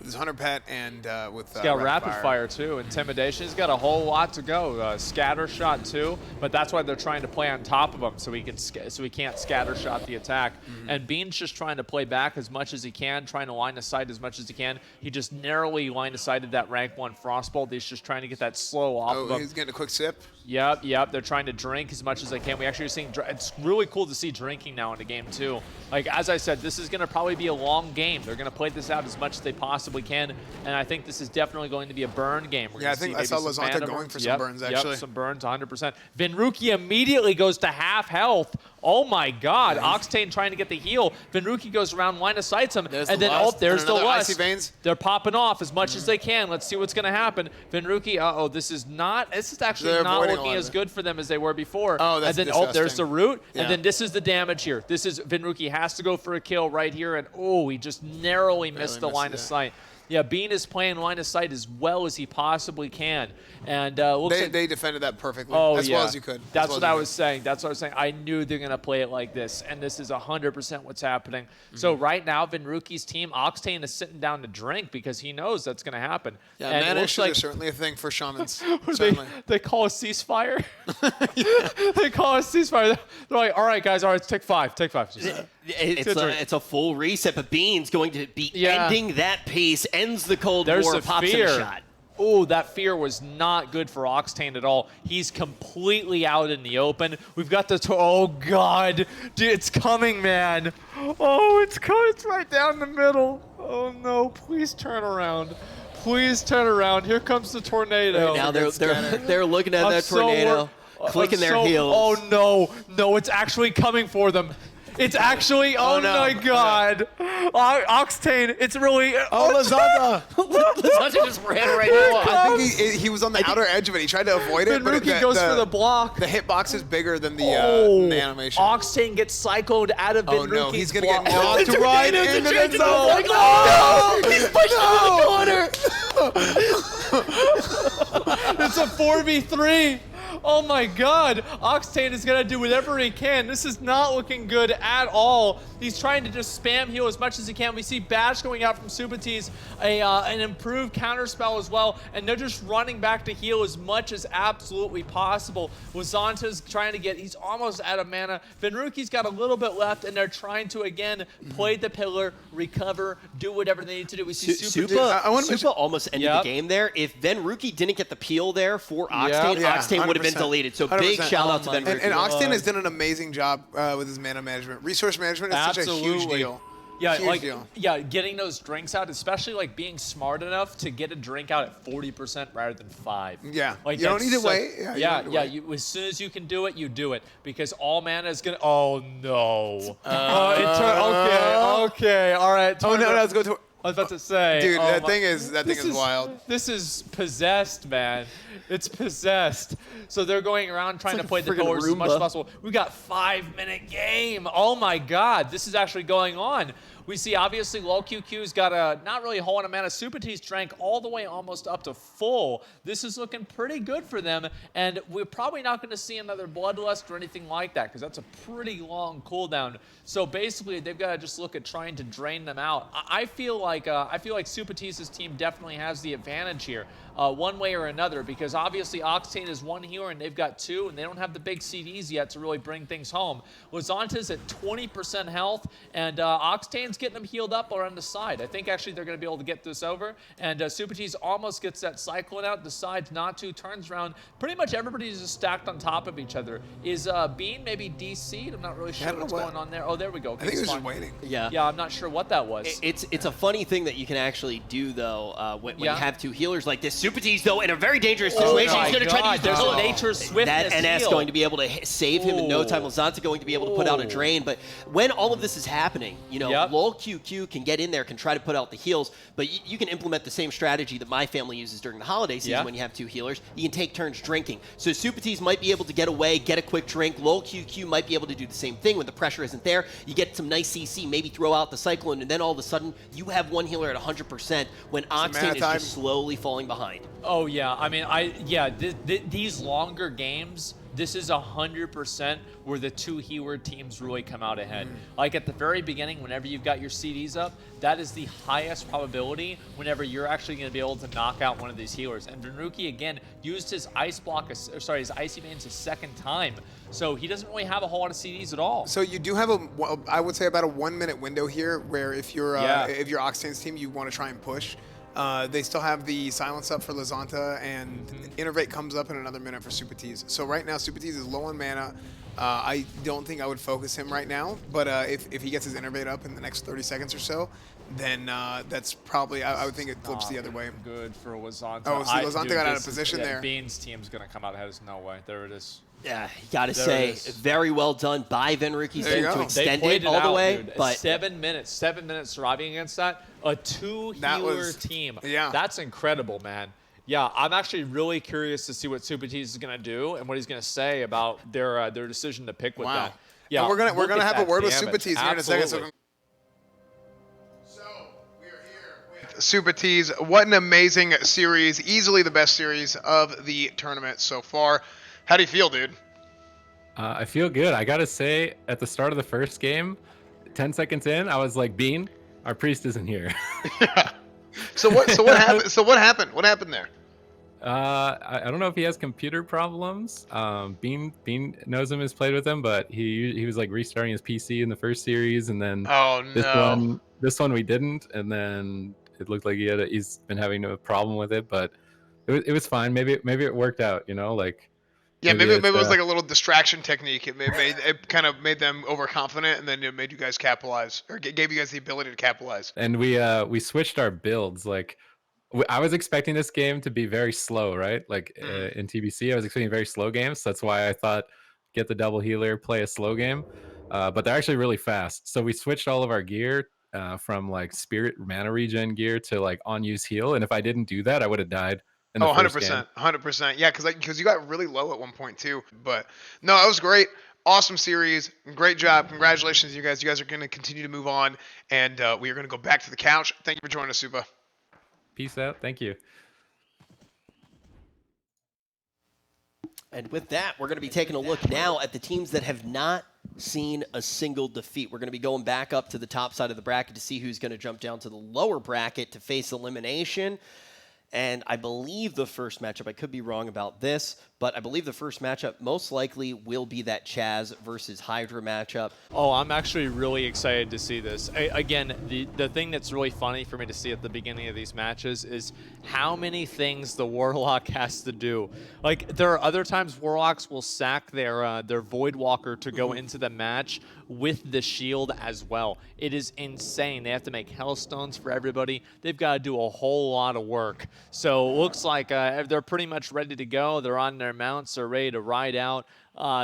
his Hunter Pet and with He's got rapid fire too, intimidation. He's got a whole lot to go. Scatter shot too, but that's why they're trying to play on top of him so he can't scatter shot the attack. And Bean's just trying to play back as much as he can, trying to line of sight as much as he can. He just narrowly line of sighted that rank 1 Frostbolt. He's just trying to get that slow off of him. He's getting a quick sip. Yep. They're trying to drink as much as they can. We actually are seeing. It's really cool to see drinking now in the game too. Like as I said, this is going to probably be a long game. They're going to play this out as much as they possibly can, and I think this is definitely going to be a burn game. We're I think I saw Lazanta going for some burns actually. Yep, some burns, 100%. Vinruki immediately goes to half health. Oh my God! Octane trying to get the heal. Vinruki goes around, line of sights him, There's and the then lust. there's And the another lust. Icy Veins. They're popping off as much as they can. Let's see what's going to happen. Vinruki, this is actually They're not avoiding a looking lot as of it. good for them as they were before. Oh, that's and then there's the disgusting. root, Yeah. and then this is the damage here. This is Vinruki has to go for a kill right here, and he just narrowly missed the line of sight. Yeah, Bean is playing line of sight as well as he possibly can, and looks like They defended that perfectly, as well as you could. That's what I was saying. That's what I was saying. I knew they're gonna play it like this, and this is 100% what's happening. So right now, Vinruki's team, Octane is sitting down to drink because he knows that's gonna happen. Yeah, and it mana looks issues like are certainly a thing for shamans. they, Certainly. they call a ceasefire. They call a ceasefire. They're like, all right, guys, all right, take five. Just- It's a full reset, but Bean's going to be Yeah. ending that pace, ends the Cold There's War, a pops fear. in a shot. Oh, that fear was not good for Octane at all. He's completely out in the open. We've got the... Oh, God. Dude, it's coming, man. Oh, it's coming. It's right down the middle. Oh, no. Please turn around. Please turn around. Here comes the tornado. Right now they're looking at I'm that so tornado, clicking their heels. Oh, no, it's actually coming for them. It's actually, oh no. my God. Octane, it's really, Lazanta! Lazanta just ran right Well, into I think he was on the outer edge of it. He tried to avoid it, but Vinruki goes for the block. The hitbox is bigger than the animation. Octane gets cycled out of Oh Vinruki's no, he's gonna block. get knocked right into the change zone. the Oh, no! He's pushed in the corner! It's a 4v3. Oh my God. Octane is going to do whatever he can. This is not looking good at all. He's trying to just spam heal as much as he can. We see Bash going out from Supatis, an improved counterspell as well, and they're just running back to heal as much as absolutely possible. Wazanta's trying to he's almost out of mana. Vinruki's got a little bit left, and they're trying to, again, play the pillar, recover, do whatever they need to do. We see Supa almost ended Yep. the game there. If Venruki didn't get the peel there for Octane, Yeah, Octane would have been 100%. deleted. So big 100%. shout out to Venruki. And Octane has done an amazing job with his mana management. Resource management is such a huge deal. Yeah, Huge like deal. getting those drinks out, especially like being smart enough to get a drink out at 40% rather than 5. Yeah, like you don't that's need to so- wait. Yeah, you don't need to wait. You, as soon as you can do it, you do it because all mana is gonna. Oh no! Okay, all right. Oh no, let's go to. I was about to say, Dude, oh that my- thing is wild. This is possessed, man. It's possessed. So they're going around trying to play the friggin' pillars as much as Roomba. possible. We got 5-minute game. Oh my God, this is actually going on. We see obviously low QQ's got a not really a whole lot of mana. Supatis drank all the way almost up to full. This is looking pretty good for them, and we're probably not going to see another Bloodlust or anything like that because that's a pretty long cooldown. So basically, they've got to just look at trying to drain them out. I feel like Supatis' team definitely has the advantage here, one way or another, because obviously Octane is one healer and they've got 2, and they don't have the big CDs yet to really bring things home. Lazanta's at 20% health, and Octane's getting them healed up around the side. I think actually they're going to be able to get this over, and Supatis almost gets that cycling out, decides not to, turns around. Pretty much everybody's just stacked on top of each other. Is Bean maybe DC'd? I'm not really sure what's going on there. Oh, there we go. I think he was just waiting. Yeah. Yeah, I'm not sure what that was. It's a funny thing that you can actually do though when you have 2 healers like this. Supatis, though, in a very dangerous situation. He's going to try to use there's the a nature's swiftness that NS heal. going to be able to save him in no time. Lazanta going to be able to put out a drain. But when all of this is happening, you know, LOL QQ can get in there, can try to put out the heals, but you can implement the same strategy that my family uses during the holiday season when you have 2 healers. You can take turns drinking. So Supatis might be able to get away, get a quick drink. LOL QQ might be able to do the same thing when the pressure isn't there. You get some nice CC, maybe throw out the Cyclone, and then all of a sudden you have 1 healer at 100% when Octane is just slowly falling behind. Oh yeah, I mean, these longer games, this is 100% where the 2 healer teams really come out ahead. Like at the very beginning, whenever you've got your CDs up, that is the highest probability whenever you're actually going to be able to knock out one of these healers. And Venuki again used his his Icy Veins a second time, so he doesn't really have a whole lot of CDs at all. So you do have I would say about a 1-minute window here, where if you're Octane's team, you want to try and push. They still have the silence up for Lazanta, and Innervate comes up in another minute for Supatis. So right now, Supatis is low on mana. I don't think I would focus him right now, but if he gets his Innervate up in the next 30 seconds or so, then that's probably, I would think it flips the other way. Good for Lazanta. Oh, see, Lazanta got out of position there. Bean's team's going to come out ahead. There's no way. There it is. Yeah, you got to say, very well done by Venruki's team to extend they it all the way. Dude. But 7 minutes surviving against that. A 2-healer team. Yeah. That's incredible, man. Yeah, I'm actually really curious to see what Supatis is going to do and what he's going to say about their decision to pick with that. Yeah, and we're gonna have a word with Supatis here in a second. So we are here with Supatis. What an amazing series. Easily the best series of the tournament so far. How do you feel, dude? I feel good. I gotta say, at the start of the first game, 10 seconds in, I was like, Bean, our priest isn't here. Yeah. So what happened? So what happened? What happened there? I don't know if he has computer problems. Bean knows him, has played with him, but he was like restarting his PC in the first series, and then this one we didn't, and then it looked like he's been having a problem with it, but it was fine. Maybe it worked out, you know, like. Yeah, maybe it was like a little distraction technique. It kind of made them overconfident, and then it made you guys capitalize, or gave you guys the ability to capitalize. And we switched our builds. Like, I was expecting this game to be very slow, right? Like in TBC, I was expecting very slow games. So that's why I thought get the double healer, play a slow game. But they're actually really fast. So we switched all of our gear from like Spirit mana regen gear to like on use heal. And if I didn't do that, I would have died. 100%, 100%. Yeah, because you got really low at one point too. But no, that was great. Awesome series. Great job. Congratulations, you guys. You guys are going to continue to move on, and we are going to go back to the couch. Thank you for joining us, Supa. Peace out. Thank you. And with that, we're going to be taking a look now at the teams that have not seen a single defeat. We're going to be going back up to the top side of the bracket to see who's going to jump down to the lower bracket to face elimination. And I believe the first matchup, I could be wrong about this, but I believe the first matchup most likely will be that Chaz versus Hydra matchup. Oh, I'm actually really excited to see this. Again, the thing that's really funny for me to see at the beginning of these matches is how many things the Warlock has to do. Like, there are other times Warlocks will sack their Voidwalker to go into the match with the shield as well. It is insane. They have to make Hellstones for everybody. They've got to do a whole lot of work. So it looks like they're pretty much ready to go. They're on their mounts. They're ready to ride out.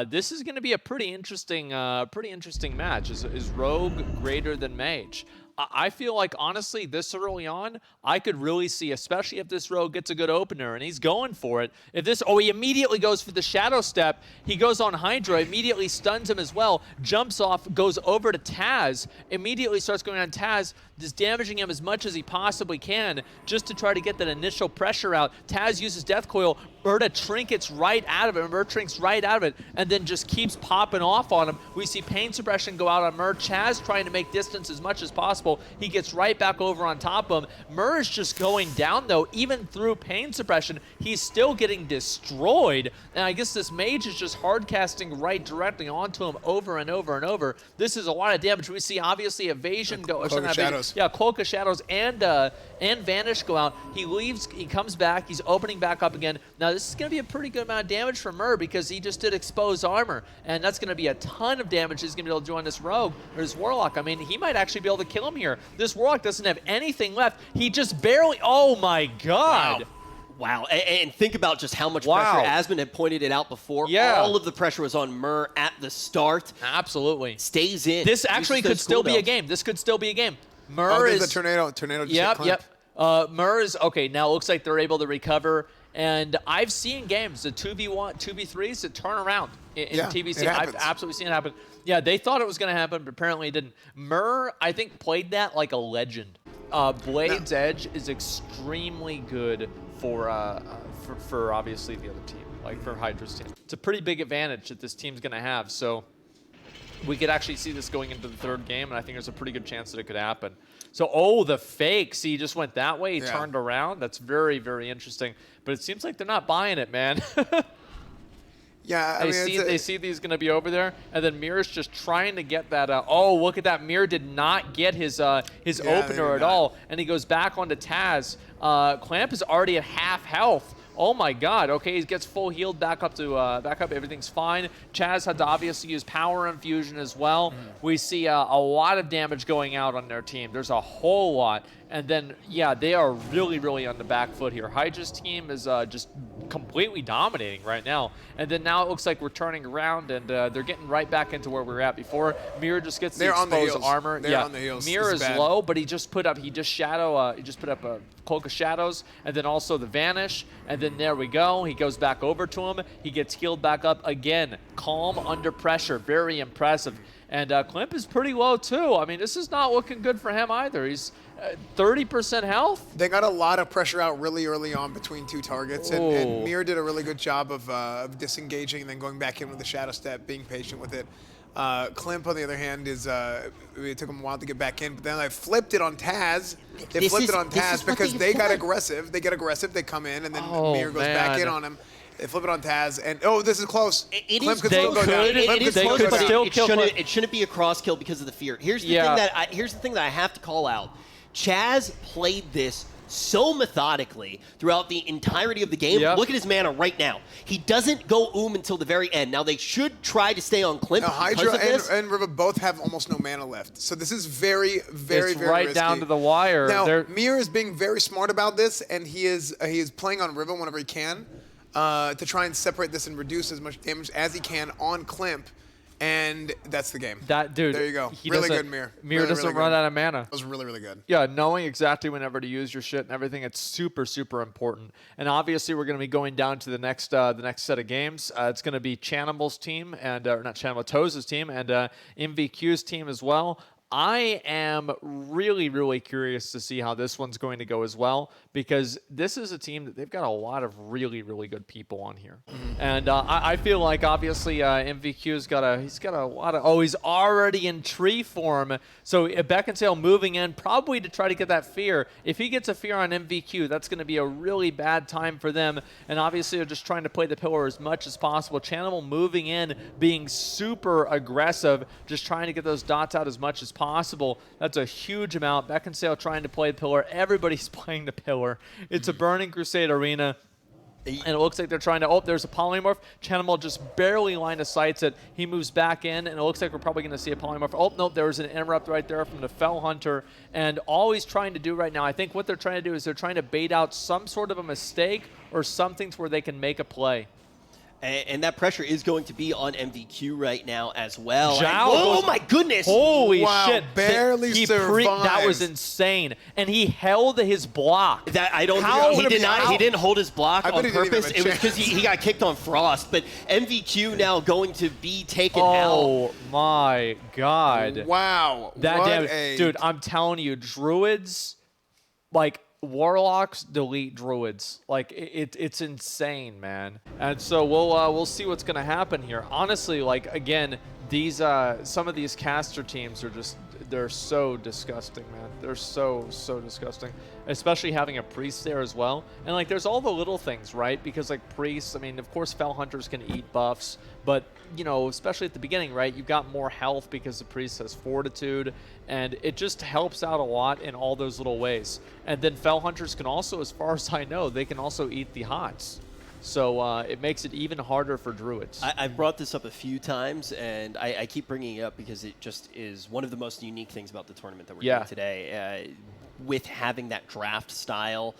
This is going to be a pretty interesting match. Is Rogue greater than Mage? I feel like, honestly, this early on, I could really see, especially if this Rogue gets a good opener, and he's going for it. If this, he immediately goes for the Shadow Step. He goes on Hydra, immediately stuns him as well, jumps off, goes over to Taz, immediately starts going on Taz, just damaging him as much as he possibly can, just to try to get that initial pressure out. Taz uses Death Coil, Urta trinkets right out of it, Mer trinks right out of it, and then just keeps popping off on him. We see Pain Suppression go out on Mer. Chaz trying to make distance as much as possible. He gets right back over on top of him. Mer is just going down, though. Even through Pain Suppression, he's still getting destroyed. And I guess this Mage is just hard casting right directly onto him over and over and over. This is a lot of damage. We see, obviously, Evasion go. Cloak of Shadows. Yeah, Cloak of Shadows and Vanish go out. He leaves, he comes back, he's opening back up again. Now, this is going to be a pretty good amount of damage for Mer because he just did Exposed Armor, and that's going to be a ton of damage he's going to be able to do on this Rogue or this Warlock. I mean, he might actually be able to kill him here. This Warlock doesn't have anything left. He just barely, oh my god. Wow. Wow, and think about just how much Wow. pressure Asmon had pointed it out before. Yeah. All of the pressure was on Myrrh at the start. Absolutely. Stays in. This actually Uses could those still be a cooldowns. game. This could still be a game. Oh, Myrrh there's is a tornado. Tornado just hit Yep, Clamp. yep. Myrrh is okay. Now it looks like they're able to recover. And I've seen games, the 2v1, 2v3s, that turn around in Yeah, TBC. it I've happens. absolutely seen it happen. Yeah, they thought it was going to happen, but apparently it didn't. Myrrh, I think, played that like a legend. Blade's Edge is extremely good for obviously the other team, like for Hydra's team. It's a pretty big advantage that this team's going to have. So we could actually see this going into the third game, and I think there's a pretty good chance that it could happen. So, oh, the fake. See, he just went that way. He turned around. That's very, very interesting. But it seems like they're not buying it, man. Yeah, I mean, they see these going to be over there, and then Mirror's just trying to get that. Oh, look at that! Mirror did not get his opener at all, and he goes back onto Taz. Clamp is already at half health. Oh my God! Okay, he gets full healed back up to Everything's fine. Chaz had to obviously use power infusion as well. We see a lot of damage going out on their team. There's a whole lot. And then, yeah, they are really, really on the back foot here. Hydra's team is just completely dominating right now. And then now it looks like we're turning around, and they're getting right back into where we were at before. Mirror just gets the exposed armor. They're on the heels. Mirror This is is bad. low, but he just put up a Cloak of Shadows, and then also the Vanish. And then there we go. He goes back over to him. He gets healed back up again. Calm under pressure. Very impressive. And Climp is pretty low, too. I mean, this is not looking good for him either. He's 30% health. They got a lot of pressure out really early on between two targets, and Mir did a really good job of disengaging and then going back in with the Shadow Step, being patient with it. Climp, on the other hand, it took him a while to get back in, but then I flipped it on Taz. They flipped it on Taz because they got aggressive. They get aggressive, they come in, and then Mir goes back in on him. They flip it on Taz, and this is close. It Climp is could still go down. It is close, but kill it shouldn't be a cross kill because of the fear. Here's the thing that I have to call out. Chaz played this so methodically throughout the entirety of the game. Yep. Look at his mana right now. He doesn't go until the very end. Now, they should try to stay on Climp. Now, Hydra and Riva both have almost no mana left. So this is very, very, it's very right risky. down to the wire. Now, Mir is being very smart about this, and he is playing on Riva whenever he can to try and separate this and reduce as much damage as he can on Climp. And that's the game. Dude, there you go. He Really doesn't- good, Mir. Mir Really, doesn't really run good. out of mana. That was really, really good. Yeah, knowing exactly whenever to use your shit and everything, it's super, super important. And obviously, we're going to be going down to the next set of games. It's going to be Chanimal's team, and or not Chanimal, Toes' team, and MVQ's team as well. I am really, really curious to see how this one's going to go as well, because this is a team that they've got a lot of really, really good people on here. And I feel like, obviously, MVQ's got a lot of, he's already in tree form. So Beckinsale moving in probably to try to get that fear. If he gets a fear on MVQ, that's going to be a really bad time for them. And obviously, they're just trying to play the pillar as much as possible. Chanimal moving in, being super aggressive, just trying to get those dots out as much as possible. That's a huge amount. Beckinsale trying to play the pillar. Everybody's playing the pillar. It's a Burning Crusade arena. And it looks like they're trying to, there's a polymorph. Chanimal just barely line of sights it. He moves back in, and it looks like we're probably going to see a polymorph. Oh, no, there was an interrupt right there from the Fell Hunter. And all he's trying to do right now, I think what they're trying to do is they're trying to bait out some sort of a mistake or something to where they can make a play. And that pressure is going to be on MVQ right now as well. Zhao My goodness! Holy Wow, shit! barely survived. That was insane, and he held his block. That I don't. How? He did not. He didn't hold his block I bet on he didn't even purpose. have a It was chance. because he got kicked on Frost. But MVQ now going to be taken out. Oh my God! Wow. That what damage, dude! I'm telling you, druids, like warlocks, delete druids. Like it's insane, man. And so we'll see what's gonna happen here. Honestly, like again, these some of these caster teams are just, they're so disgusting, man. They're so disgusting, especially having a priest there as well. And like there's all the little things, right? Because like priests, I mean, of course Fell Hunters can eat buffs, but you know, especially at the beginning, right? You've got more health because the priest has fortitude, and it just helps out a lot in all those little ways. And then Fell Hunters can also, as far as I know, they can also eat the HOTS. So it makes it even harder for druids. I've brought this up a few times, and I keep bringing it up because it just is one of the most unique things about the tournament that we're doing today, with having that draft style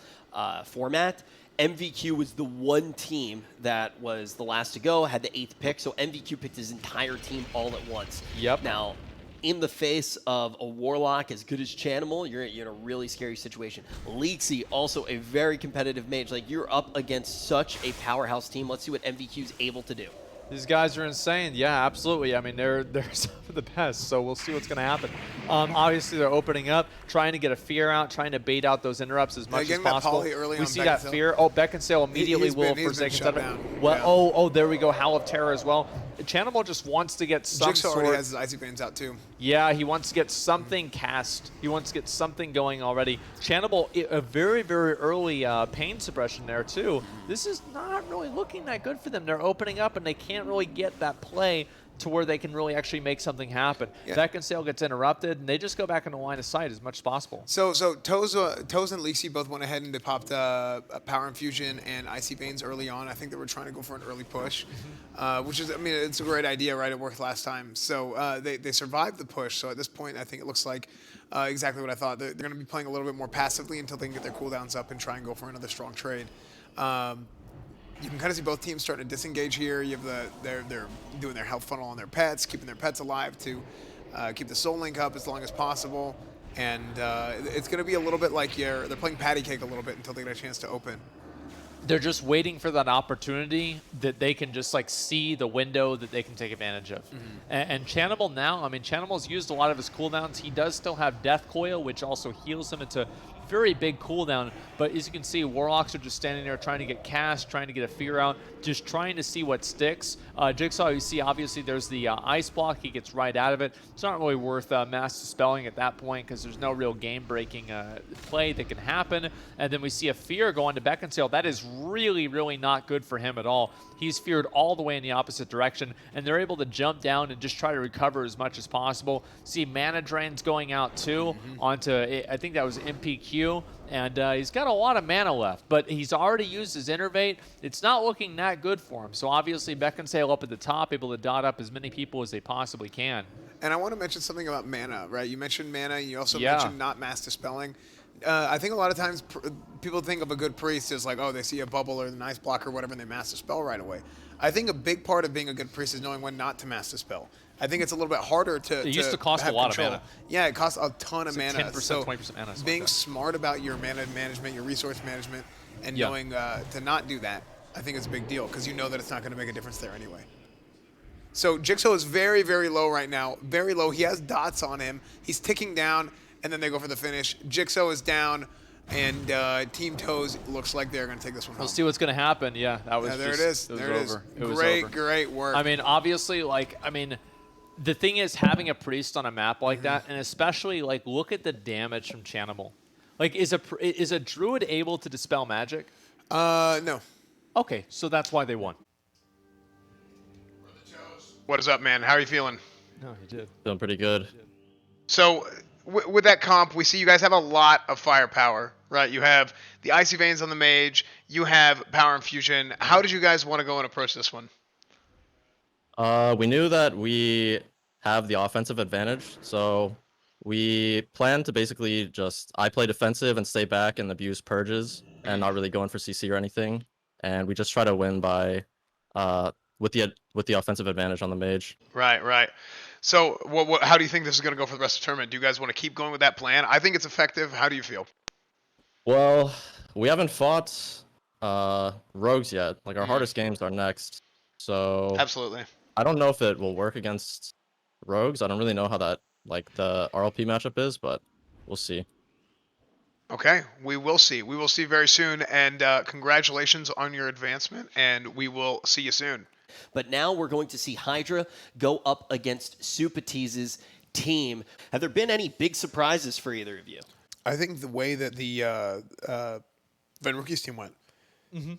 format. MVQ was the one team that was the last to go, had the 8th pick, so MVQ picked his entire team all at once. Yep. Now, in the face of a Warlock as good as Chanimal, you're in a really scary situation. Leaksy, also a very competitive mage. Like, you're up against such a powerhouse team. Let's see what MVQ's able to do. These guys are insane. Yeah, absolutely. I mean, they're some of the best, so we'll see what's going to happen. Obviously, they're opening up, trying to get a fear out, trying to bait out those interrupts as much as possible. We see that fear. Oh, Beckinsale immediately will forsake instead of. Well, oh, there we go. Howl of Terror as well. Chanimal just wants to get some Jigsaw sort. already has his Icy Veins out too. Yeah, he wants to get something cast. He wants to get something going already. Chanimal, a very, very early pain suppression there too. This is not really looking that good for them. They're opening up and they can't really get that play to where they can really actually make something happen. Yeah. Beckinsale gets interrupted, and they just go back into line of sight as much as possible. So Toes and Leaksy both went ahead and they popped a Power Infusion and Icy Veins early on. I think they were trying to go for an early push, which is, I mean, it's a great idea, right? It worked last time. So they survived the push. So at this point, I think it looks like exactly what I thought. They're going to be playing a little bit more passively until they can get their cooldowns up and try and go for another strong trade. You can kind of see both teams starting to disengage here. You have they're doing their health funnel on their pets, keeping their pets alive to keep the soul link up as long as possible. And it's going to be a little bit like they're playing patty cake a little bit until they get a chance to open. They're just waiting for that opportunity that they can just like see the window that they can take advantage of. And Chanimal now, I mean, Chanimal's used a lot of his cooldowns. He does still have Death Coil, which also heals him. It's a very big cooldown, but as you can see, Warlocks are just standing there trying to get cast, trying to get a fear out, just trying to see what sticks. Jigsaw, you see, obviously there's the ice block. He gets right out of it. It's not really worth mass dispelling at that point because there's no real game-breaking play that can happen. And then we see a fear going to Beckinsale. That is really, really not good for him at all. He's feared all the way in the opposite direction, and they're able to jump down and just try to recover as much as possible. See mana drains going out too onto, I think that was MPQ, and he's got a lot of mana left, but he's already used his Innervate. It's not looking that good for him. So obviously Beckinsale up at the top, able to dot up as many people as they possibly can. And I want to mention something about mana, right? You mentioned mana, and you also mentioned not mass dispelling. I think a lot of times people think of a good priest as like, oh, they see a bubble or an ice block or whatever, and they mass dispel right away. I think a big part of being a good priest is knowing when not to mass dispel. I think it's a little bit harder to. It used to cost a lot of mana. Yeah, it costs a ton of mana. 10%, so 20% mana. Being smart about your mana management, your resource management, and knowing to not do that, I think is a big deal because you know that it's not going to make a difference there anyway. So Jigsaw is very, very low right now. Very low. He has dots on him. He's ticking down, and then they go for the finish. Jigsaw is down, and Team Toes looks like they're going to take this one home. We'll see what's going to happen. Yeah, that was there just, it is. There it is. It was Great, over. great work. I mean, obviously, the thing is having a priest on a map like that, and especially like look at the damage from Chanimal. Like, is a druid able to dispel magic? No. Okay, so that's why they won. What is up, man? How are you feeling? No, he did. Feeling pretty good. So with that comp, we see you guys have a lot of firepower, right? You have the Icy Veins on the mage. You have Power Infusion. How did you guys want to go and approach this one? We knew that we have the offensive advantage, so we planned to basically I play defensive and stay back and abuse purges and not really going for CC or anything. And we just try to win by with the offensive advantage on the mage. Right. So how do you think this is going to go for the rest of the tournament? Do you guys want to keep going with that plan? I think it's effective. How do you feel? Well, we haven't fought rogues yet. Like, our hardest games are next. So Absolutely. I don't know if it will work against rogues. I don't really know how that, like, the RLP matchup is, but we'll see. Okay, we will see. We will see very soon, and congratulations on your advancement, and we will see you soon. But now we're going to see Hydra go up against Supatee's team. Have there been any big surprises for either of you? I think the way that the Van Rookie's team went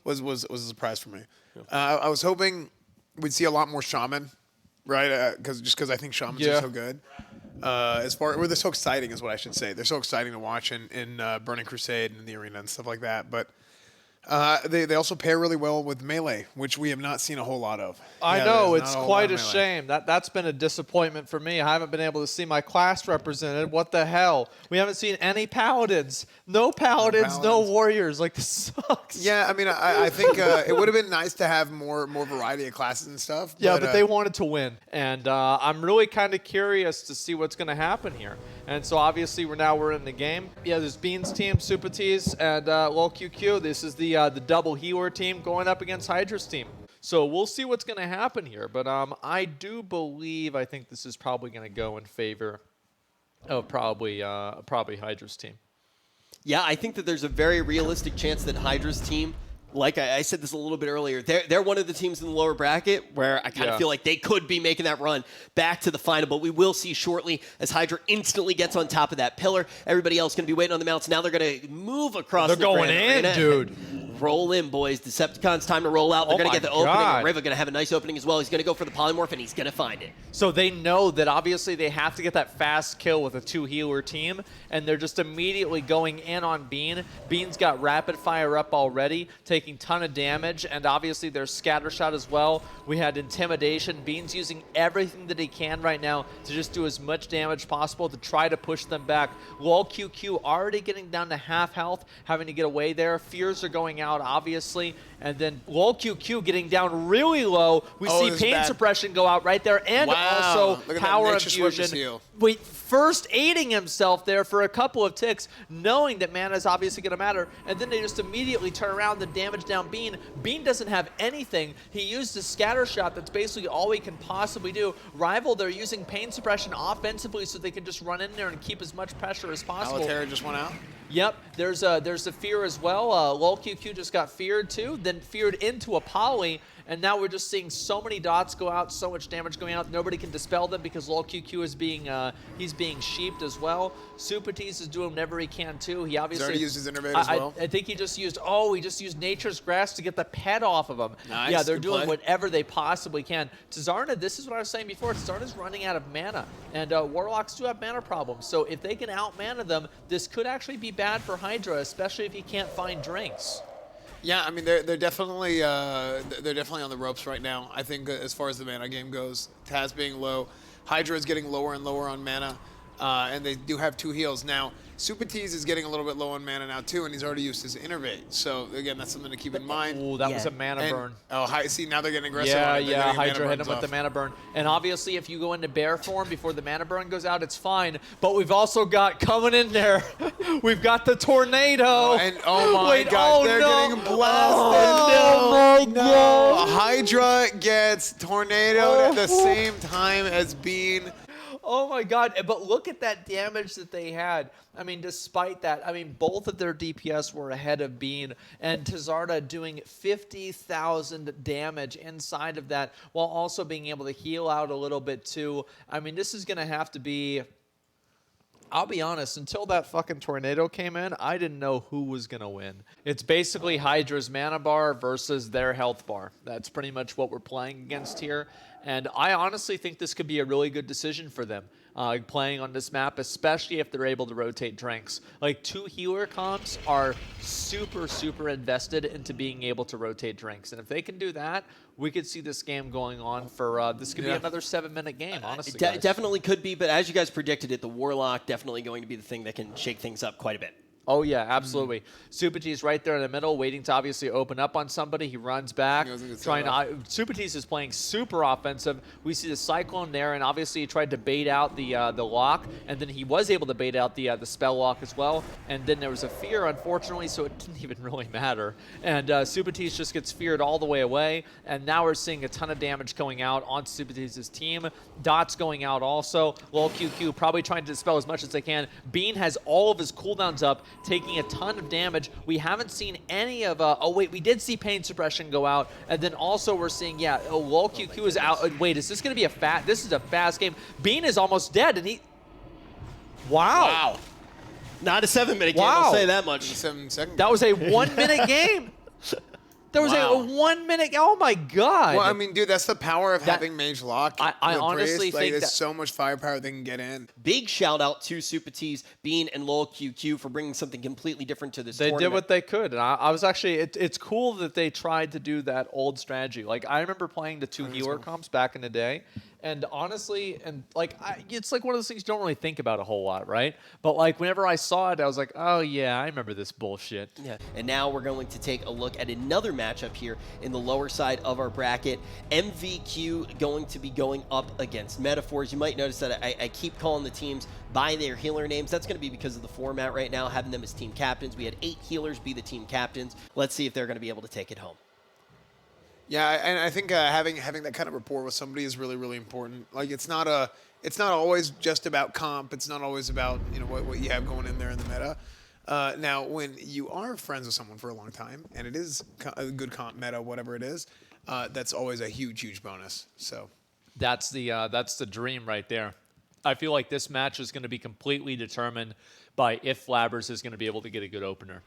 was a surprise for me. I was hoping we'd see a lot more Shaman, right? Because I think Shamans are so good. They're so exciting is what I should say. They're so exciting to watch in Burning Crusade and in the arena and stuff like that. But They also pair really well with melee, which we have not seen a whole lot of. I Yeah, know, there's it's not a whole quite lot a of melee. shame. That's been a disappointment for me. I haven't been able to see my class represented. What the hell? We haven't seen any paladins. No paladins, no paladins. warriors. Like, this sucks. Yeah, I mean, I think it would have been nice to have more variety of classes and stuff. Yeah, but they wanted to win, and I'm really kind of curious to see what's going to happen here. And so obviously we're in the game. Yeah, there's Beans team, Super Tees, and LolQQ. This is the double healer team going up against Hydra's team. So we'll see what's going to happen here. But I think this is probably going to go in favor of probably Hydra's team. Yeah, I think that there's a very realistic chance that Hydra's team, like I said this a little bit earlier, they're one of the teams in the lower bracket where I kind of feel like they could be making that run back to the final, but we will see shortly as Hydra instantly gets on top of that pillar. Everybody else going to be waiting on the mounts. Now they're going to move across They're the going grand in, arena. dude. Roll in, boys. Decepticons, time to roll out. They're Oh going to my get the opening. God. Riva going to have a nice opening as well. He's going to go for the polymorph, and he's going to find it. So they know that obviously they have to get that fast kill with a 2-healer team, and they're just immediately going in on Bean. Bean's got rapid fire up already, taking ton of damage, and obviously there's scatter shot as well. We had intimidation. Bean's using everything that he can right now to just do as much damage possible to try to push them back. LolQQ already getting down to half health, having to get away there. Fears are going out, obviously. And then LolQQ getting down really low. We see this is pain bad. suppression go out right there, and Wow. also Look at that power Nature's Witness infusion. heal. Wait, first aiding himself there for a couple of ticks, knowing that mana is obviously going to matter, and then they just immediately turn around and damage down Bean. Bean doesn't have anything. He used a scatter shot. That's basically all he can possibly do. Rival, they're using pain suppression offensively so they can just run in there and keep as much pressure as possible. Alitair just went out. Yep, there's a fear as well. LolQQ just got feared too, then feared into a poly, and now we're just seeing so many dots go out, so much damage going out. Nobody can dispel them because LolQQ is being he's being sheeped as well. Supatis is doing whatever he can too. He obviously already used his innervate as well. I think he just used Nature's Grass to get the pet off of him. Nice, Yeah, they're good doing play. whatever they possibly can. Tazarna, this is what I was saying before. Tazarna's running out of mana, and Warlocks do have mana problems. So if they can out-mana them, this could actually be bad for Hydra, especially if he can't find drinks. Yeah, I mean they're definitely on the ropes right now. I think as far as the mana game goes, Taz being low, Hydra is getting lower and lower on mana, and they do have 2 heals now. Super Tease is getting a little bit low on mana now too, and he's already used his innervate. So again, that's something to keep in mind. Ooh, that was a mana And- burn. See, now they're getting aggressive. Yeah, on it. They're yeah, getting mana Hydra hit him burns with off. the mana burn. And obviously, if you go into bear form before the mana burn goes out, it's fine. But we've also got coming in there, we've got the tornado. And oh my Wait, God, oh they're no. getting blasted. Oh my God. Hydra gets tornadoed at the same time as Bean. Oh my God, but look at that damage that they had. I mean, despite that, I mean, both of their DPS were ahead of Bean, and Tazarda doing 50,000 damage inside of that, while also being able to heal out a little bit too. I mean, this is going to have to be... I'll be honest, until that fucking tornado came in, I didn't know who was going to win. It's basically Hydra's mana bar versus their health bar. That's pretty much what we're playing against here. And I honestly think this could be a really good decision for them, playing on this map, especially if they're able to rotate drinks. Like, 2 healer comps are super, super invested into being able to rotate drinks. And if they can do that, we could see this game going on for, this could be another 7-minute game, honestly, guys. Definitely could be, but as you guys predicted it, the Warlock definitely going to be the thing that can shake things up quite a bit. Oh, yeah, absolutely. Supatis right there in the middle, waiting to obviously open up on somebody. He runs back, trying to... Supatis is playing super offensive. We see the Cyclone there, and obviously he tried to bait out the lock, and then he was able to bait out the spell lock as well. And then there was a fear, unfortunately, so it didn't even really matter. And Supatis just gets feared all the way away, and now we're seeing a ton of damage going out on Supatis' team. Dots going out also. LolQQ probably trying to dispel as much as they can. Bean has all of his cooldowns up, taking a ton of damage. We haven't seen any of... oh, wait, we did see pain suppression go out. And then also we're seeing, LolQQ is out. Wait, is this going to be a this is a fast game. Bean is almost dead, and he... Wow. Not a 7-minute game, I'll say that much. 7 second. That was a 1-minute game. There was Wow. a 1 minute. Oh my god. Well, I mean, dude, that's the power of That- having Mage Lock. I with honestly Priest. Like, think there's that- so much firepower they can get in. Big shout out to Super T's, Bean, and Lowell QQ for bringing something completely different to this They tournament. did what they could, and I was actually. It's cool that they tried to do that old strategy. Like I remember playing the 2 healer comps back in the day, and honestly, and like it's like one of those things you don't really think about a whole lot, right? But like whenever I saw it, I was like, oh yeah, I remember this bullshit. Yeah. And now we're going to take a look at another matchup here in the lower side of our bracket. MVQ going to be going up against Metaphors. You might notice that I keep calling the teams by their healer names. That's going to be because of the format right now, having them as team captains. We had 8 healers be the team captains. Let's see if they're going to be able to take it home. Yeah, and I think having that kind of rapport with somebody is really, really important. Like it's not always just about comp. It's not always about what you have going in there in the meta. Now, when you are friends with someone for a long time, and it is a good comp meta, whatever it is, that's always a huge, huge bonus. So That's the dream right there. I feel like this match is going to be completely determined by if Flabbers is going to be able to get a good opener.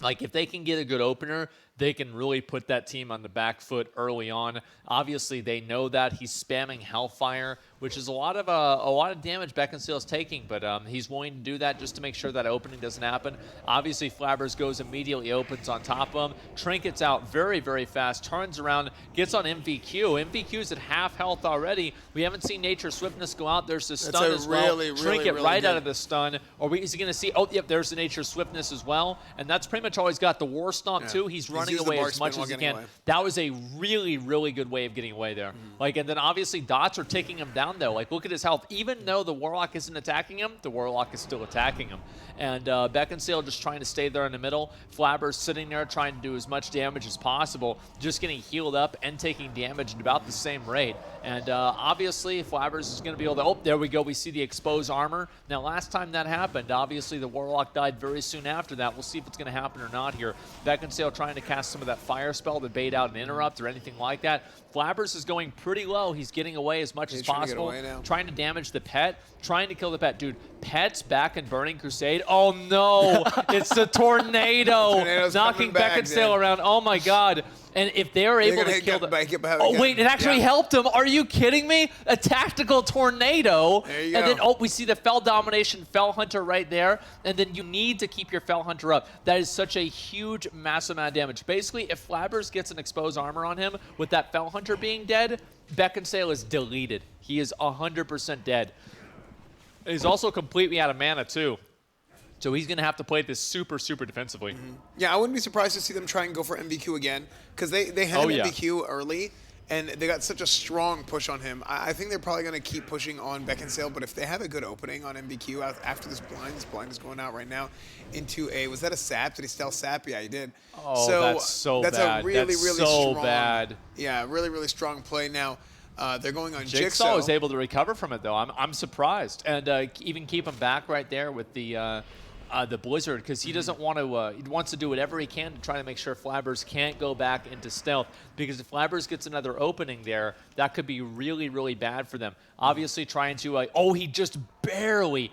Like if they can get a good opener, they can really put that team on the back foot early on. Obviously, they know that he's spamming Hellfire, which is a lot of damage Beckinsale is taking, but he's willing to do that just to make sure that opening doesn't happen. Obviously, Flabbers goes immediately, opens on top of him. Trinket's out very, very fast, turns around, gets on MVQ. MVQ's at half health already. We haven't seen Nature Swiftness go out. There's the stun as well. Trinket right out of the stun. Or is he going to see? Oh, yep, there's the Nature Swiftness as well. And that's pretty much all he's got. The War Stomp, too. He's running away as much as he can. That was a really, really good way of getting away there. Like, and then obviously dots are taking him down though. Like, look at his health. Even though the Warlock isn't attacking him, the Warlock is still attacking him. And Beckinsale just trying to stay there in the middle. Flabbers sitting there trying to do as much damage as possible, just getting healed up and taking damage at about the same rate. And obviously, Flabbers is going to be able to. Oh, there we go. We see the exposed armor. Now, last time that happened, obviously the Warlock died very soon after that. We'll see if it's going to happen or not here. Beckinsale trying to cast some of that fire spell to bait out an interrupt or anything like that. Flabbers is going pretty low. He's getting away as much as possible. Trying to damage the pet. Trying to kill the pet. Dude, pet's back in Burning Crusade. Oh no! It's the tornado knocking Beckinsale around. Oh my god. And if they're able to kill the... Oh, wait, it actually helped him. Are you kidding me? A tactical tornado. There you And go. then, oh, we see the Fell Domination Fell Hunter right there. And then you need to keep your Fell Hunter up. That is such a huge, massive amount of damage. Basically, if Flabbers gets an exposed armor on him with that Fell Hunter being dead, Beckinsale is deleted. He is 100% dead. He's also completely out of mana, too. So he's going to have to play this super, super defensively. yeah, I wouldn't be surprised to see them try and go for MVQ again because they had MVQ early and they got such a strong push on him. I think they're probably going to keep pushing on Beckinsale, but if they have a good opening on MVQ after this blind is going out right now into a, was that a sap? Did he steal sap? Yeah, he did. Oh, so that's so that's bad. a really, That's really so strong. bad. Yeah, really, really strong play now. They're going on Jigsaw was able to recover from it, though. I'm surprised. And even keep him back right there with the Blizzard, because he doesn't want to, he wants to do whatever he can to try to make sure Flabbers can't go back into stealth, because if Flabbers gets another opening there, that could be really, really bad for them. Obviously trying to, oh, he just barely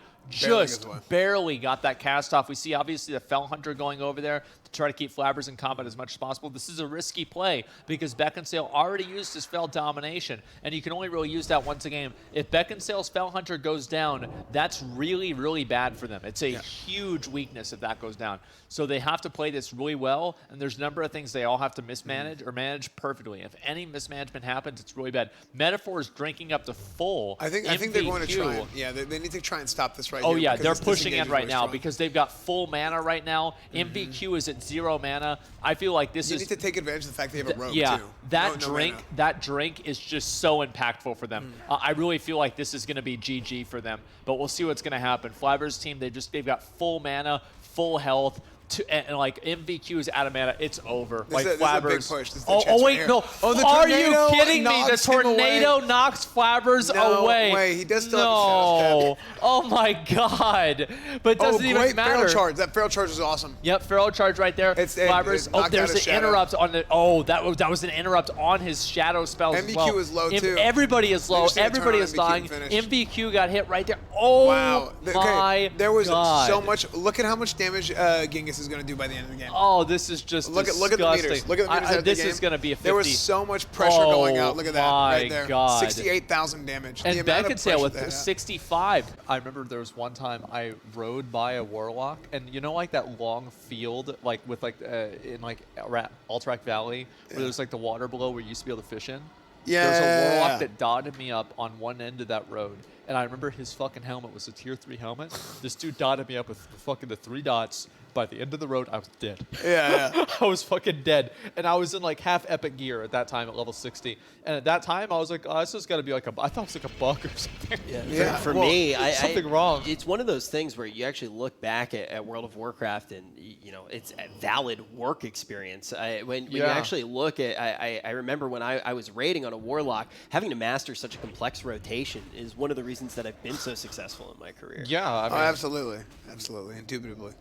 got that cast off. We see obviously the Fell Hunter going over there to try to keep Flabbers in combat as much as possible. This is a risky play because Beckinsale already used his Fell Domination, and you can only really use that once a game. If Beckinsale's Fell Hunter goes down, that's really, really bad for them. It's a huge weakness if that goes down. So they have to play this really well, and there's a number of things they all have to mismanage or manage perfectly. If any mismanagement happens, it's really bad. Metaphor is drinking up to full. I think they're going to try. They need to try and stop this right here. Oh yeah, they're because this pushing in disengage is right really now strong. because they've got full mana right now. MVQ is at 0 mana. I feel like this You is need to take advantage of the fact they have a rogue yeah. too. That No drink, mana. that drink is just so impactful for them. I really feel like this is going to be GG for them, but we'll see what's going to happen. Flabbers' team, they've got full mana, full health. And like MVQ is out of mana, it's over. This is a big Flabbers. push. This is the chance Wait, right no. here. The Are you tornado kidding me? The knocks him tornado away. knocks Flabbers No away. way. He does still no. have the Oh my god. But it doesn't even great matter. feral charge. That feral charge is awesome. Yep, feral charge right there. Flabbers. it knocked There's out his an shadow. interrupt on the. Oh, that was an interrupt on his shadow spells as MVQ well. is low, too. Everybody is They low. just need to turn Everybody on is MVQ dying. and finish. MVQ got hit right there. Oh Wow. my There was god. so much. Look at how much damage Genghis is going to do by the end of the game. Oh, this is just look at the meters. disgusting. Look at the meters. at the This game. is going to be a 50. There was so much pressure going out. Look at that right there. God. 68,000 damage. And the amount of Beckinsale pressure with 65. I remember there was one time I rode by a Warlock, and you know, like that long field, like with like in like Alterac Valley, where there's like the water below where you used to be able to fish in. Yeah. There was a Warlock that dotted me up on one end of that road, and I remember his fucking helmet was a tier 3 helmet. This dude dotted me up with fucking the 3 dots. By the end of the road, I was dead. Yeah. I was fucking dead. And I was in like half epic gear at that time at level 60. And at that time, I was like, oh, this is got to be like I thought it was like a bug or something. Yeah. For me, something wrong. It's one of those things where you actually look back at World of Warcraft and, you know, it's a valid work experience. When you actually look at, I remember when I was raiding on a Warlock, having to master such a complex rotation is one of the reasons that I've been so successful in my career. Yeah. I mean, absolutely. Absolutely. Indubitably.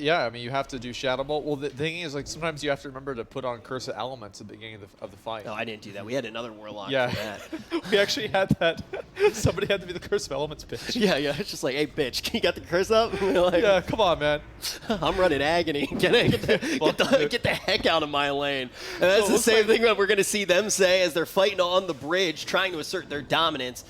Yeah, I mean, you have to do Shadow Bolt. Well, the thing is, like, sometimes you have to remember to put on Curse of Elements at the beginning of the fight. No, I didn't do that. We had another Warlock yeah. for that. We actually had that. Somebody had to be the Curse of Elements bitch. Yeah. It's just like, hey, bitch, you got the curse up? Like, yeah, come on, man. I'm running Agony. Get the heck out of my lane. And that's the same thing that we're going to see them say as they're fighting on the bridge, trying to assert their dominance.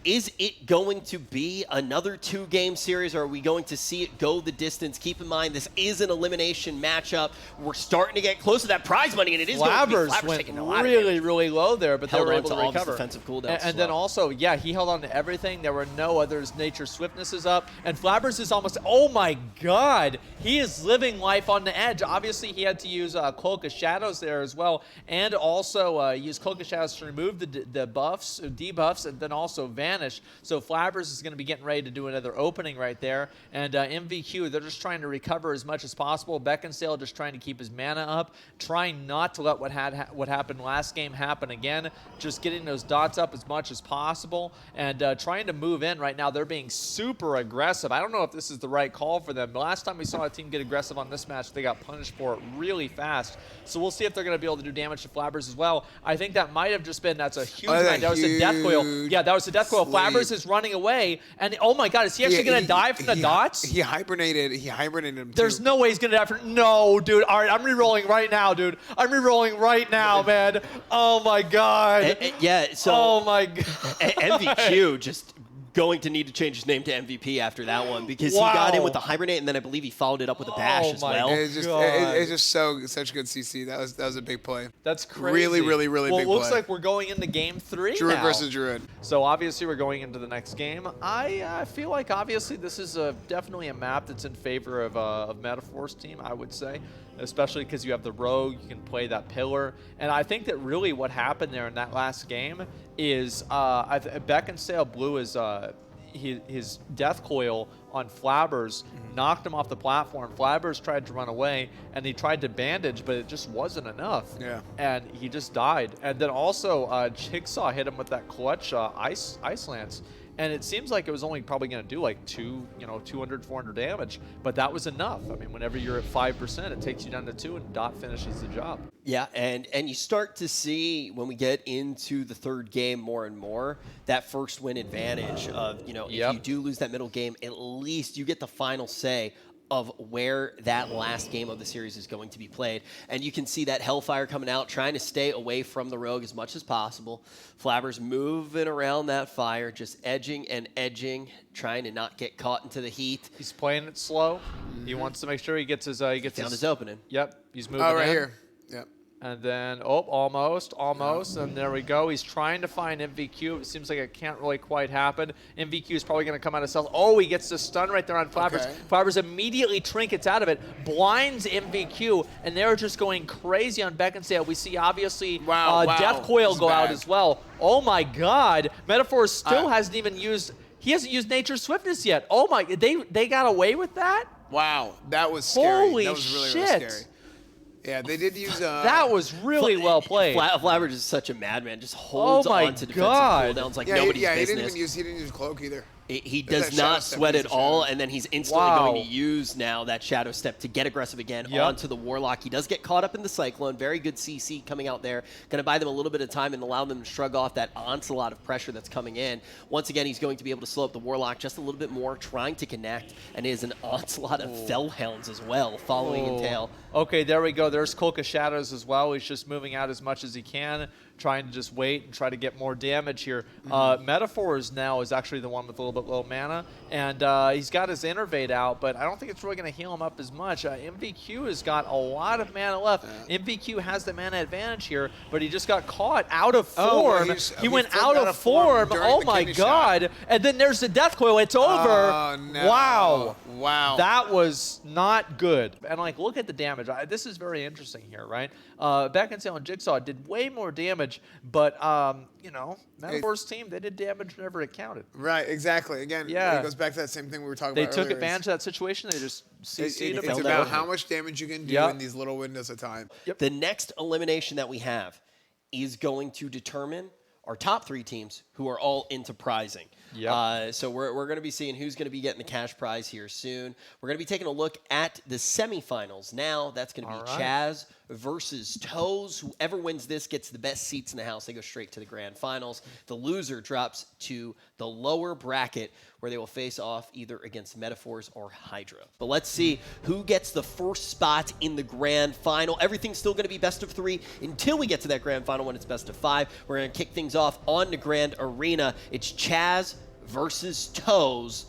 Is it going to be another 2-game series, or are we going to see it go the distance? Keep in mind, this is an elimination matchup. We're starting to get close to that prize money, and it is Flabbers going to be went really low there, but they were able to all recover. his defensive cooldowns. And then also, yeah, he held on to everything. There were no others. Nature Swiftness is up, and Flabbers is almost. Oh my God, he is living life on the edge. Obviously, he had to use Cloak of Shadows there as well, and also use Cloak of Shadows to remove the buffs, debuffs, and then also vanish. So Flabbers is going to be getting ready to do another opening right there. And MVQ, they're just trying to recover as much as possible. Beckinsale just trying to keep his mana up, trying not to let what happened last game happen again, just getting those dots up as much as possible, and trying to move in right now. They're being super aggressive. I don't know if this is the right call for them. The last time we saw a team get aggressive on this match, they got punished for it really fast. So we'll see if they're going to be able to do damage to Flabbers as well. I think that might have just been, that's a huge night. That was a death coil. Yeah, that was a death coil. Flabbers is running away, and oh my God, is he actually going to die from the dots? He hibernated him There's no way he's going to die from. No, dude. All right, I'm re-rolling right now, dude. I'm re-rolling right now, man. Oh my God. Yeah, so. Oh my God. MVQ just going to need to change his name to MVP after that one, because he got in with the hibernate, and then I believe he followed it up with a bash as well. It's just such good CC. That was a big play. That's crazy. Really well, big play. Well, it looks like we're going into game 3 Druid now. versus Druid. So obviously we're going into the next game. I feel like obviously this is definitely a map that's in favor of Metaphor's team, I would say, especially because you have the rogue, you can play that pillar. And I think that really what happened there in that last game is Beckinsale blew his death coil on Flabbers, knocked him off the platform. Flabbers tried to run away, and he tried to bandage, but it just wasn't enough. Yeah. And he just died. And then also Jigsaw hit him with that clutch ice lance. And it seems like it was only probably going to do like 200, 400 damage, but that was enough. I mean, whenever you're at 5%, it takes you down to 2, and Dot finishes the job. Yeah, and you start to see when we get into the third game more and more that first win advantage of, if you do lose that middle game, at least you get the final say of where that last game of the series is going to be played. And you can see that Hellfire coming out, trying to stay away from the rogue as much as possible. Flabbers moving around that fire, just edging and edging, trying to not get caught into the heat. He's playing it slow. He wants to make sure he gets his found his opening. Yep, he's moving right in. Here. Yep. And then, almost, and there we go. He's trying to find MVQ. It seems like it can't really quite happen. MVQ is probably going to come out of stealth. Oh, he gets the stun right there on Flabbers. Okay. Flabbers immediately trinkets out of it, blinds MVQ, and they're just going crazy on Beckinsale. We see, obviously, Death Coil go out as well. Oh, my God. Metaphor still hasn't even used... He hasn't used Nature's Swiftness yet. Oh, my... They got away with that? Wow. That was scary. Holy that was really, shit. really scary. Yeah, they did use... that was really well played. Flabbers is such a madman. Just holds on to defensive cooldowns like nobody's business. He didn't use Cloak either. He There's does that not shadow step sweat against at the all, shadow. and then he's instantly Wow. going to use now that Shadow Step to get aggressive again Yep. onto the Warlock. He does get caught up in the Cyclone. Very good CC coming out there. Going to buy them a little bit of time and allow them to shrug off that onslaught of pressure that's coming in. Once again, he's going to be able to slow up the Warlock just a little bit more, trying to connect, and it is an onslaught of Fellhounds as well following in tail. Okay, there we go. There's Kolka Shadows as well. He's just moving out as much as he can, trying to just wait and try to get more damage here. Metaphors now is actually the one with a little bit low mana, and he's got his Innervate out, but I don't think it's really going to heal him up as much. MVQ has got a lot of mana left. MVQ has the mana advantage here, but he just got caught out of Oh, form. well, he went flipped out of form. during Oh the my kidney shot. god. And then there's the Death Coil. It's over. Oh, no. Wow. Wow. That was not good. And like, look at the damage. This is very interesting here, right? Beckinsale and Jigsaw did way more damage, but you know, Metaphor's team, they did damage whenever it counted. Right, exactly. Again, Yeah. it goes back to that same thing we were talking They about took earlier. advantage of that situation. They just CC'd him. It's and about did it. how much damage you can do Yep. in these little windows of time. The next elimination that we have is going to determine our top 3 teams who are all into prizing. Yep. So we're going to be seeing who's going to be getting the cash prize here soon. We're going to be taking a look at the semifinals. Now that's going to be All right. Chaz versus Toes. Whoever wins this gets the best seats in the house. They go straight to the grand finals. The loser drops to the lower bracket where they will face off either against Metaphors or Hydra. But let's see who gets the first spot in the grand final. Everything's still going to be best of 3 until we get to that grand final when it's best of 5. We're going to kick things off on the grand arena. It's Chaz versus Toes.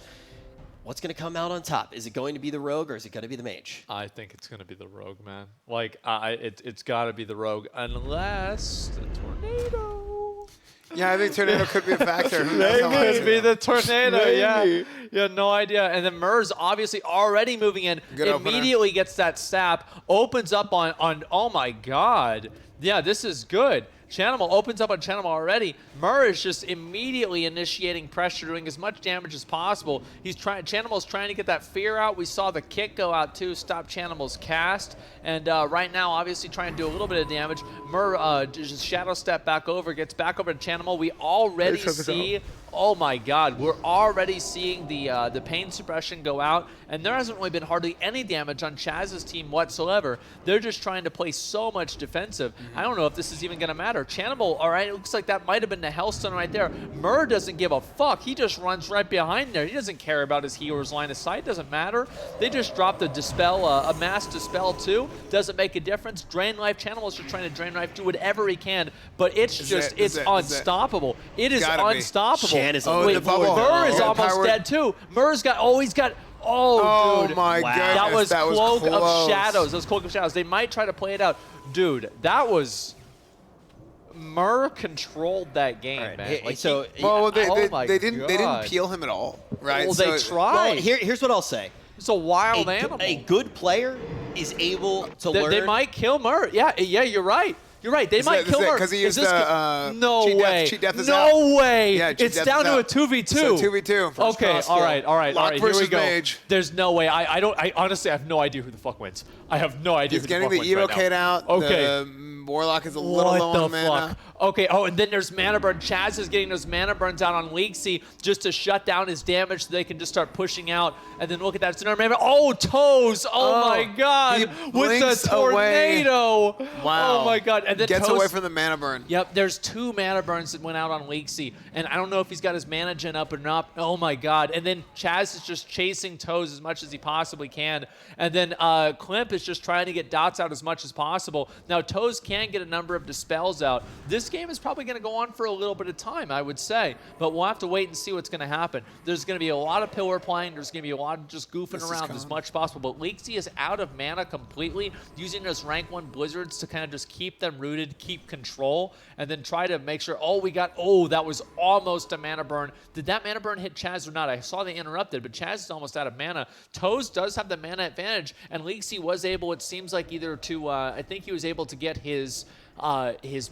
What's going to come out on top? Is it going to be the Rogue or is it going to be the Mage? I think it's going to be the Rogue, man. Like, it's got to be the Rogue, unless the Tornado. Yeah, I think Tornado could be a factor. Who knows how much Could be it- the Tornado, Maybe. yeah. Yeah, no idea. And then Murs obviously already moving in, Good opener. immediately gets that sap, opens up on oh my god. Yeah, this is good. Chanimal opens up on Chanimal already. Mur is just immediately initiating pressure, doing as much damage as possible. Chanimal's trying to get that fear out. We saw the kick go out too, stop Chanimal's cast. And right now, obviously trying to do a little bit of damage. Mur just shadow step back over, gets back over to Chanimal. We already see, oh my god, we're already seeing the pain suppression go out. And there hasn't really been hardly any damage on Chaz's team whatsoever. They're just trying to play so much defensive. I don't know if this is even going to matter. Chanimal, all right, it looks like that might have been the Hellstone right there. Mur doesn't give a fuck. He just runs right behind there. He doesn't care about his healer's line of sight. Doesn't matter. They just dropped a Dispel, a Mass Dispel too. Doesn't make a difference. Drain Life. Chanimal's just trying to drain life, do whatever he can. But it's it's unstoppable. It is unstoppable. Chan is Oh, the bubble. Mur is Yeah, almost powered- dead too. Mur's got, he's got, Oh, dude. my That goodness, was that was Cloak of close. Shadows. That was Cloak of Shadows. They might try to play it out. Dude, that was... Mur controlled that game, All right, man. Like, so Well, oh they didn't God. peel him at all, right? Well, So- they tried. Well, here's what I'll say. It's a wild A animal. good player is able to learn. They might kill Mur. Yeah, you're right. You're right. They might kill Mur. because he Is used this the no cheat way. Death. Cheat death is no out. way. Yeah, cheat it's death down is to a out. 2v2. So 2v2. First Okay. cross All skill. right. All right. Lock Here we versus go. Mage. There's no way. I honestly I have no idea who the fuck wins. I have no idea. He's who getting the the fuck wins Evo Kate out. Okay. The Warlock is a little What low the on mana. fuck? Okay, and then there's mana burn. Chaz is getting those mana burns out on Leaksy just to shut down his damage so they can just start pushing out. And then look at that. It's another mana burn. Oh, Toes. Oh my god. he With blinks the tornado. Wow. Oh my god. And then Gets Toes, away from the mana burn. Yep, there's 2 mana burns that went out on Leaksy, and I don't know if he's got his mana gen up or not. Oh my god. And then Chaz is just chasing Toes as much as he possibly can. And then Klimp is just trying to get dots out as much as possible. Now, Toes can get a number of dispels out. This game is probably going to go on for a little bit of time, I would say, but we'll have to wait and see what's going to happen. There's going to be a lot of pillar playing. There's going to be a lot of just goofing around as much as possible. But Leaksy is out of mana completely, using those rank 1 blizzards to kind of just keep them rooted, keep control, and then try to make sure, that was almost a mana burn. Did that mana burn hit Chaz or not? I saw they interrupted, but Chaz is almost out of mana. Toes does have the mana advantage, and Leaksy was able, it seems like, either to, I think he was able to get his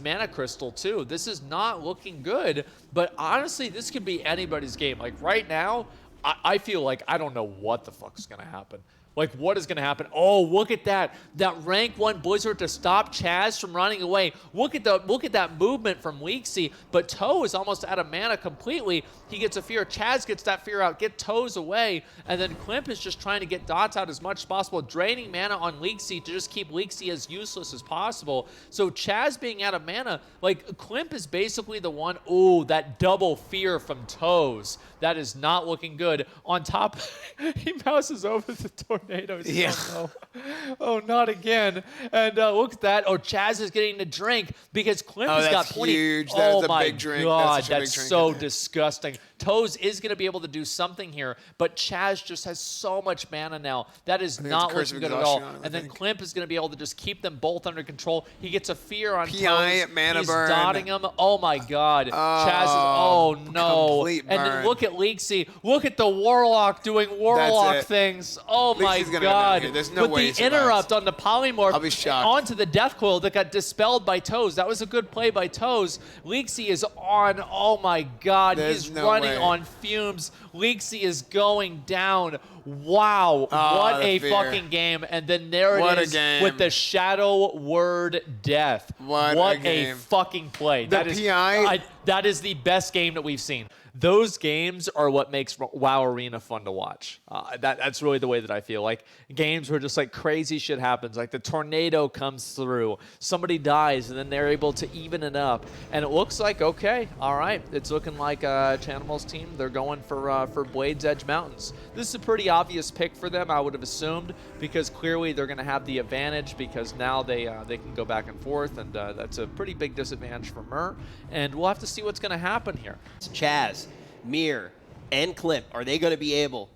mana crystal too. This is not looking good, but honestly, this could be anybody's game. Like right now, I feel like I don't know what the fuck is going to happen. Like, what is going to happen? Oh, look at that. That rank 1 Blizzard to stop Chaz from running away. Look at that movement from Leaksy. But Toe is almost out of mana completely. He gets a fear. Chaz gets that fear out. Get Toes away. And then Klimp is just trying to get dots out as much as possible, draining mana on Leaksy to just keep Leaksy as useless as possible. So Chaz being out of mana, like, Klimp is basically the one. Ooh, that double fear from Toes. That is not looking good. On top, he passes over the tornadoes. Yeah. Oh, no. Oh, not again. And look at that. Oh, Chaz is getting the drink because Klimp has got 20. Huge. That oh is a my big drink. God, That's such a big that's drink so in there. disgusting. Toes is going to be able to do something here, but Chaz just has so much mana now. That is think not it's a curse looking of good at all. exhaustion on him, I And then think. Klimp is going to be able to just keep them both under control. He gets a fear on PI, Toes. mana He's burn. dotting him. Oh my God. Chaz is, oh no. complete And then burn. look at Leaksy. Look at the Warlock doing Warlock it. things. Oh my Leaksy's gonna go down God. here. There's no With way he the survives. interrupt on the polymorph I'll be shocked. onto the Death Coil that got dispelled by Toes. That was a good play by Toes. Leaksy is on. Oh my God. There's He's no running way. on fumes. Leaksy is going down. Wow. Oh, what the a fear. fucking game. And then there What it a is game. with the Shadow Word Death. What a game. fucking play. The That is PI that is the best game that we've seen. Those games are what makes WoW Arena fun to watch. That's really the way that I feel. Like, games where just like crazy shit happens. Like the tornado comes through, somebody dies, and then they're able to even it up. And it looks like, okay, all right, it's looking like Chanimal's team, they're going for Blades Edge Mountains. This is a pretty obvious pick for them, I would have assumed, because clearly they're going to have the advantage because now they can go back and forth, and that's a pretty big disadvantage for Myrrh. And we'll have to see what's going to happen here. Chaz, Mir, and Klimp, are they going to be able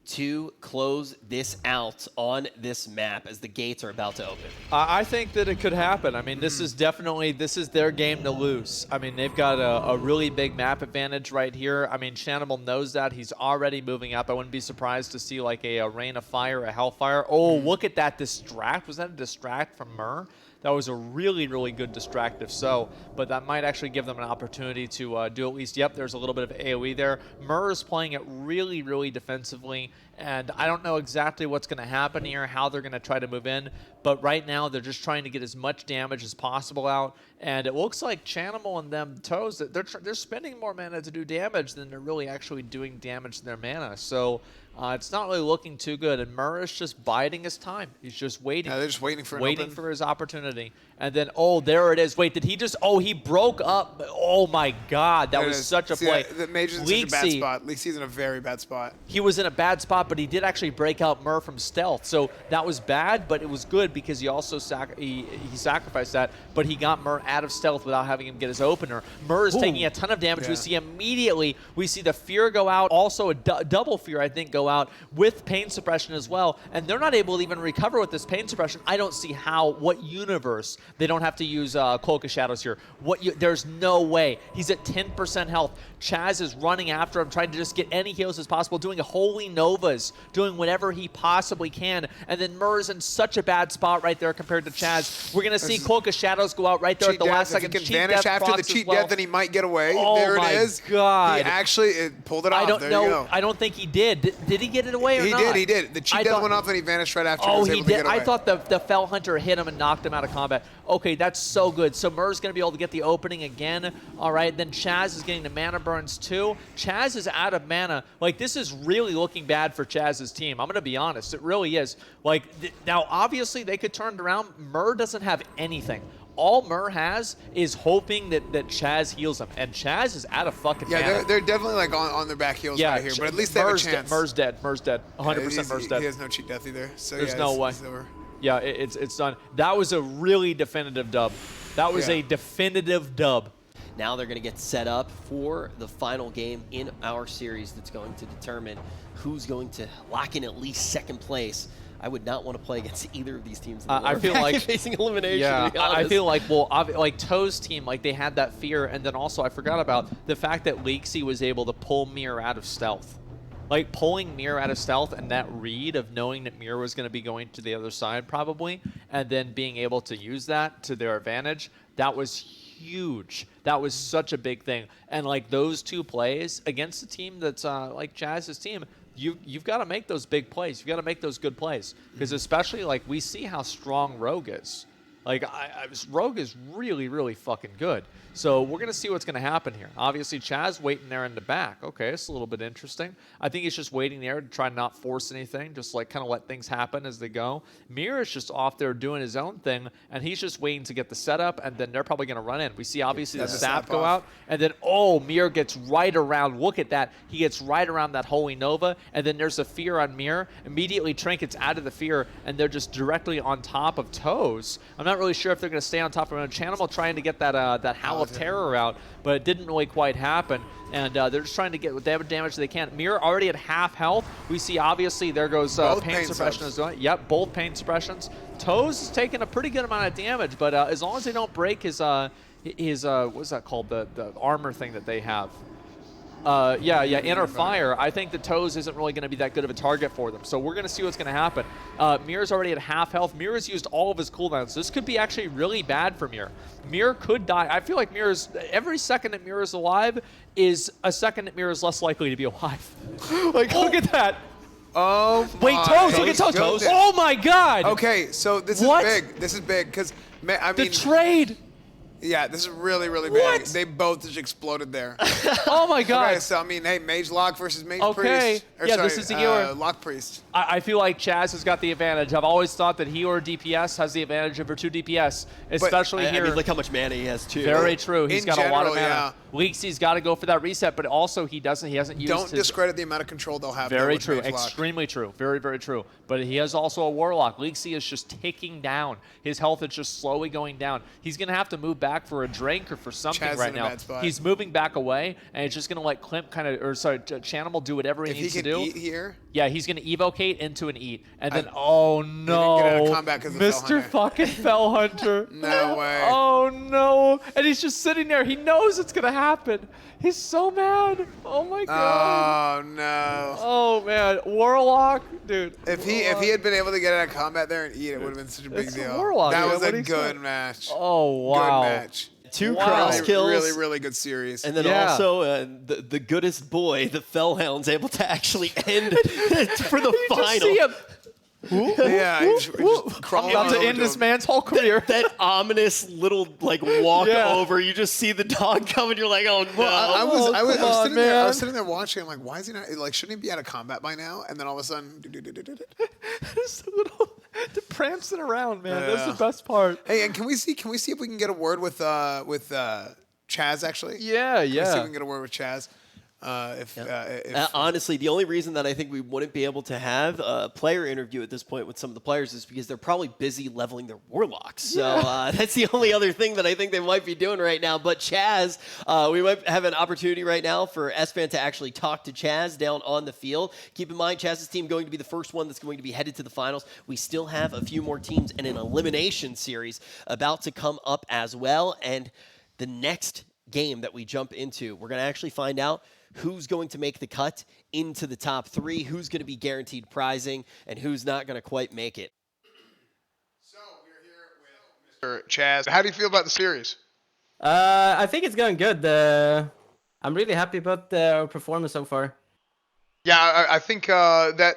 to close this out on this map as the gates are about to open? I think that it could happen. I mean, this is their game to lose. I mean, they've got a really big map advantage right here. I mean, Chanimal knows that. He's already moving up. I wouldn't be surprised to see like a Rain of Fire, a Hellfire. Oh, look at that distract. Was that a distract from Myrrh? That was a really, really good distract if so, but that might actually give them an opportunity to do at least, yep, there's a little bit of AoE there. Myrrh is playing it really, really defensively, and I don't know exactly what's going to happen here, how they're going to try to move in, but right now they're just trying to get as much damage as possible out, and it looks like Chanimal and them Toes, they're spending more mana to do damage than they're really actually doing damage to their mana, so it's not really looking too good, and Myrrh is just biding his time. He's just waiting. Yeah, they're just waiting for an waiting open. for his opportunity. And then, oh, there it is. Wait, did he just, oh, he broke up. Oh my God, that There it was is. such a See, play. The Major's in such a bad Leaksy, spot. Leaksy's in a very bad spot. he was in a bad spot, but he did actually break out Myrrh from stealth. So that was bad, but it was good because he also he sacrificed that, but he got Myrrh out of stealth without having him get his opener. Myrrh is taking a ton of damage. Yeah. We see immediately, we see the fear go out, also a double fear, I think, go out with pain suppression as well, and they're not able to even recover with this pain suppression. I don't see what universe they don't have to use Cloak of Shadows here. There's no way. He's at 10% health. Chaz is running after him, trying to just get any heals as possible, doing Holy Novas, doing whatever he possibly can, and then Myrrh's in such a bad spot right there compared to Chaz. We're going to see Cloak of Shadows go out right there at the last second. If he Cheat can vanish Death after the procs as cheat well. death, then he might get away. Oh there my it is. God. He actually pulled it off. I don't there know. You go. I don't think he did. Did he get it away or He not? did. He did. The cheat I death thought- went off, and he vanished right after. Oh, was he able to did. get away. I thought the Fell Hunter hit him and knocked him out of combat. Okay, that's so good. So Myrrh's going to be able to get the opening again. All right, then Chaz is getting the mana burns too. Chaz is out of mana. Like, this is really looking bad for Chaz's team. I'm going to be honest. It really is. Like, now, obviously, they could turn it around. Myrrh doesn't have anything. All Myrrh has is hoping that Chaz heals him. And Chaz is out of fucking mana. Yeah, they're definitely like on their back heels right here, but at least they have a chance. Myrrh's dead. Myrrh's dead. 100% Myrrh's dead. He has no cheat death either. So There's yeah, no way. it's over. Yeah, it's done. That was a really definitive dub. That was Yeah. a definitive dub. Now they're going to get set up for the final game in our series that's going to determine who's going to lock in at least second place. I would not want to play against either of these teams. I feel like facing elimination. Yeah, to be I honest. feel like like Toe's team, like they had that fear, and then also I forgot about the fact that Leaksy was able to pull Mir out of stealth. Like pulling Mir out of stealth and that read of knowing that Mir was going to be going to the other side probably, and then being able to use that to their advantage, that was huge. That was such a big thing. And like those two plays against a team that's like Chaz's team, you've got to make those big plays. You've got to make those good plays because especially like we see how strong Rogue is. Like Rogue is really, really fucking good. So we're gonna see what's gonna happen here. Obviously, Chaz waiting there in the back. Okay, it's a little bit interesting. I think he's just waiting there to try and not force anything, just like kind of let things happen as they go. Mir is just off there doing his own thing, and he's just waiting to get the setup, and then they're probably gonna run in. We see obviously the sap go out, and then Mir gets right around. Look at that. He gets right around that Holy Nova, and then there's a fear on Mir. Immediately Trinket's out of the fear, and they're just directly on top of Toes. I'm not really sure if they're gonna stay on top of Channel trying to get that Howl of Terror out, but it didn't really quite happen. And they're just trying to get whatever damage they can. Mir already at half health. We see obviously there goes pain suppression as well. Yep, both pain suppressions. Toes is taking a pretty good amount of damage, but as long as they don't break his what's that called, the armor thing that they have. Inner Fire. I think the Toes isn't really going to be that good of a target for them. So we're going to see what's going to happen. Mir's already at half health. Mir has used all of his cooldowns. This could be actually really bad for Mir. Mir could die. I feel like every second that Mir is alive is a second that Mir is less likely to be alive. Like, look at that. Oh, wait, Toes, look at Toes. Oh my God. Okay, so this is big. This is big because, I mean. The trade. Yeah, this is really, really big. What? They both just exploded there. Oh my God. Okay, so I mean, hey, Mage Lock versus Mage Okay. Priest. Or, Yeah, sorry, this is the year. Lock Priest. I feel like Chaz has got the advantage. I've always thought that he or DPS has the advantage over 2 DPS, especially here. I mean, look how much mana he has too. Very true. He's got a lot of mana. Yeah. Leaxy's got to go for that reset, but also he hasn't used Don't discredit the amount of control they'll have. Very true. Mage Lock. Extremely true. Very, very true. But he has also a Warlock. Leaxy is just ticking down. His health is just slowly going down. He's going to have to move back for a drink or for something Chaz right in a now. bad spot. He's moving back away, and it's just going to let Climp Channel do whatever he needs to do. If he can eat here. Yeah, he's going to evocate into an eat. And then, oh no. They didn't get out of combat 'cause of the Mr. Fellhunter. fucking Fellhunter. No way. Oh no. And he's just sitting there. He knows it's going to happen. He's so mad. Oh my God. Oh no. Oh man. Warlock, dude. If he had been able to get out of combat there and eat, it would have been such a big It's deal. Warlock, that yeah, was what do a you good expect? match. Oh wow. Good match. Two Wow. cross kills. Really, really good series. And then Yeah. also the goodest boy, the Fellhound's able to actually end for the You final. just see him. Yeah, he just crawled About to over end this him. man's whole career. That ominous little walk Yeah. over. You just see the dog coming. You're like, oh no. I was come on, sitting there. I man. was sitting there watching. I'm like, why is he not? Like, shouldn't he be out of combat by now? And then all of a sudden, Just a little prancing around, man. That's Yeah. the best part. hey, and can we see if we can get a word with Chaz actually? Yeah, Can we see if we yeah. can get a word with Chaz? If Honestly, the only reason that I think we wouldn't be able to have a player interview at this point with some of the players is because they're probably busy leveling their warlocks. So that's the only other thing that I think they might be doing right now. But Chaz, we might have an opportunity right now for Esfand to actually talk to Chaz down on the field. Keep in mind, Chaz's team going to be the first one that's going to be headed to the finals. We still have a few more teams in an elimination series about to come up as well. And the next game that we jump into, we're going to actually find out who's going to make the cut into the top 3, who's going to be guaranteed prizing, and who's not going to quite make it. So we're here with Mr. Chaz. How do you feel about the series? I think it's going good. I'm really happy about our performance so far. Yeah, I think that.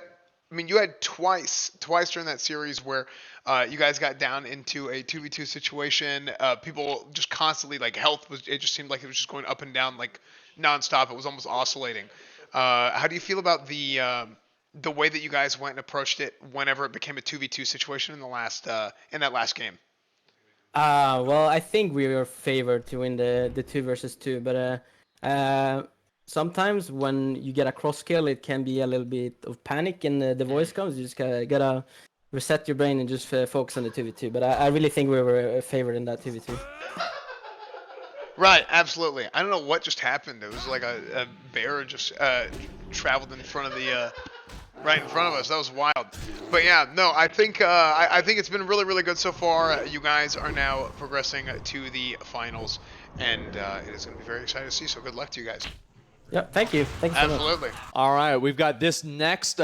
I mean, you had twice during that series where you guys got down into a 2v2 situation. People just constantly health was. It just seemed like it was just going up and down nonstop. It was almost oscillating. How do you feel about the way that you guys went and approached it whenever it became a 2v2 situation in that last game? Well, I think we were favored to win the 2 versus 2, but sometimes when you get a cross kill, it can be a little bit of panic and the voice comes. You just gotta reset your brain and just focus on the 2v2. But I really think we were favored in that 2v2. Right, absolutely. I don't know what just happened. It was like a bear just traveled in front of the right in front of us. That was wild. But yeah, no, I think it's been really, really good so far. You guys are now progressing to the finals, and it is going to be very exciting to see. So good luck to you guys. Yeah, thank you. Thank you so much. Absolutely. All right, we've got this next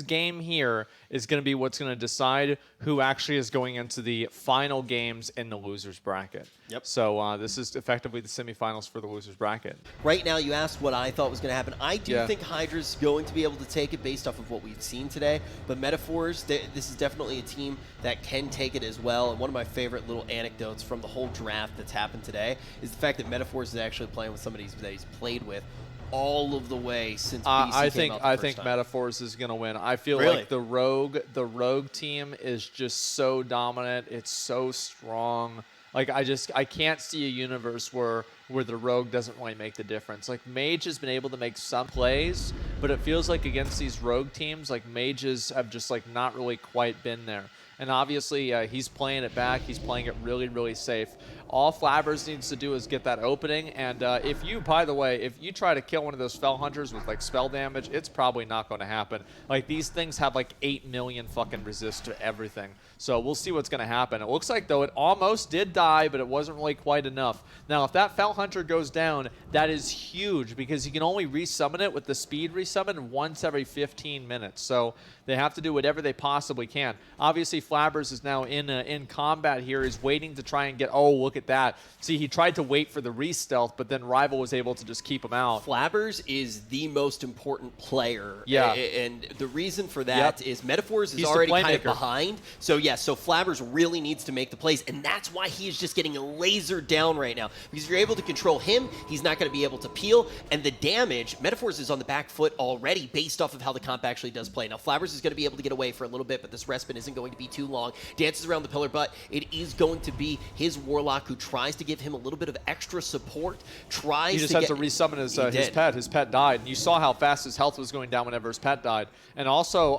game here is going to be what's going to decide who actually is going into the final games in the losers bracket. Yep. So this is effectively the semifinals for the losers bracket. Right now, you asked what I thought was going to happen. I do Yeah. think Hydra's going to be able to take it based off of what we've seen today. But Metaphors, this is definitely a team that can take it as well. And one of my favorite little anecdotes from the whole draft that's happened today is the fact that Metaphors is actually playing with somebody that he's played with all of the way since BC I came think out the I first think time. Metaphors is gonna win. I feel Really? like the rogue team is just so dominant. It's so strong. Like I can't see a universe where the rogue doesn't really make the difference. Like Mage has been able to make some plays, but it feels like against these rogue teams, like Mages have just like not really quite been there. And obviously he's playing it back. He's playing it really, really safe. All Flabbers needs to do is get that opening. And if you, by the way, if you try to kill one of those Fell Hunters with like spell damage, it's probably not going to happen. Like these things have like 8 million fucking resist to everything. So we'll see what's going to happen. It looks like though it almost did die, but it wasn't really quite enough. Now if that Fell Hunter goes down, that is huge because you can only resummon it with the speed resummon once every 15 minutes. So they have to do whatever they possibly can. Obviously Flabbers is now in combat here. He's waiting to try and get, oh, look at that. See, he tried to wait for the re-stealth, but then Rival was able to just keep him out. Flabbers is the most important player. Yeah. And the reason for that is Metaphors is He's the already kind of playmaker. behind. So, yeah, so Flabbers really needs to make the plays, and that's why he is just getting lasered down right now. Because if you're able to control him, he's not going to be able to peel, and the damage, Metaphors is on the back foot already based off of how the comp actually does play. Now, Flabbers is going to be able to get away for a little bit, but this respite isn't going to be too long. Dances around the pillar, but it is going to be his Warlock who tries to give him a little bit of extra support, tries He just to had get... to resummon his did. pet. His pet died. And you saw how fast his health was going down whenever his pet died. And also,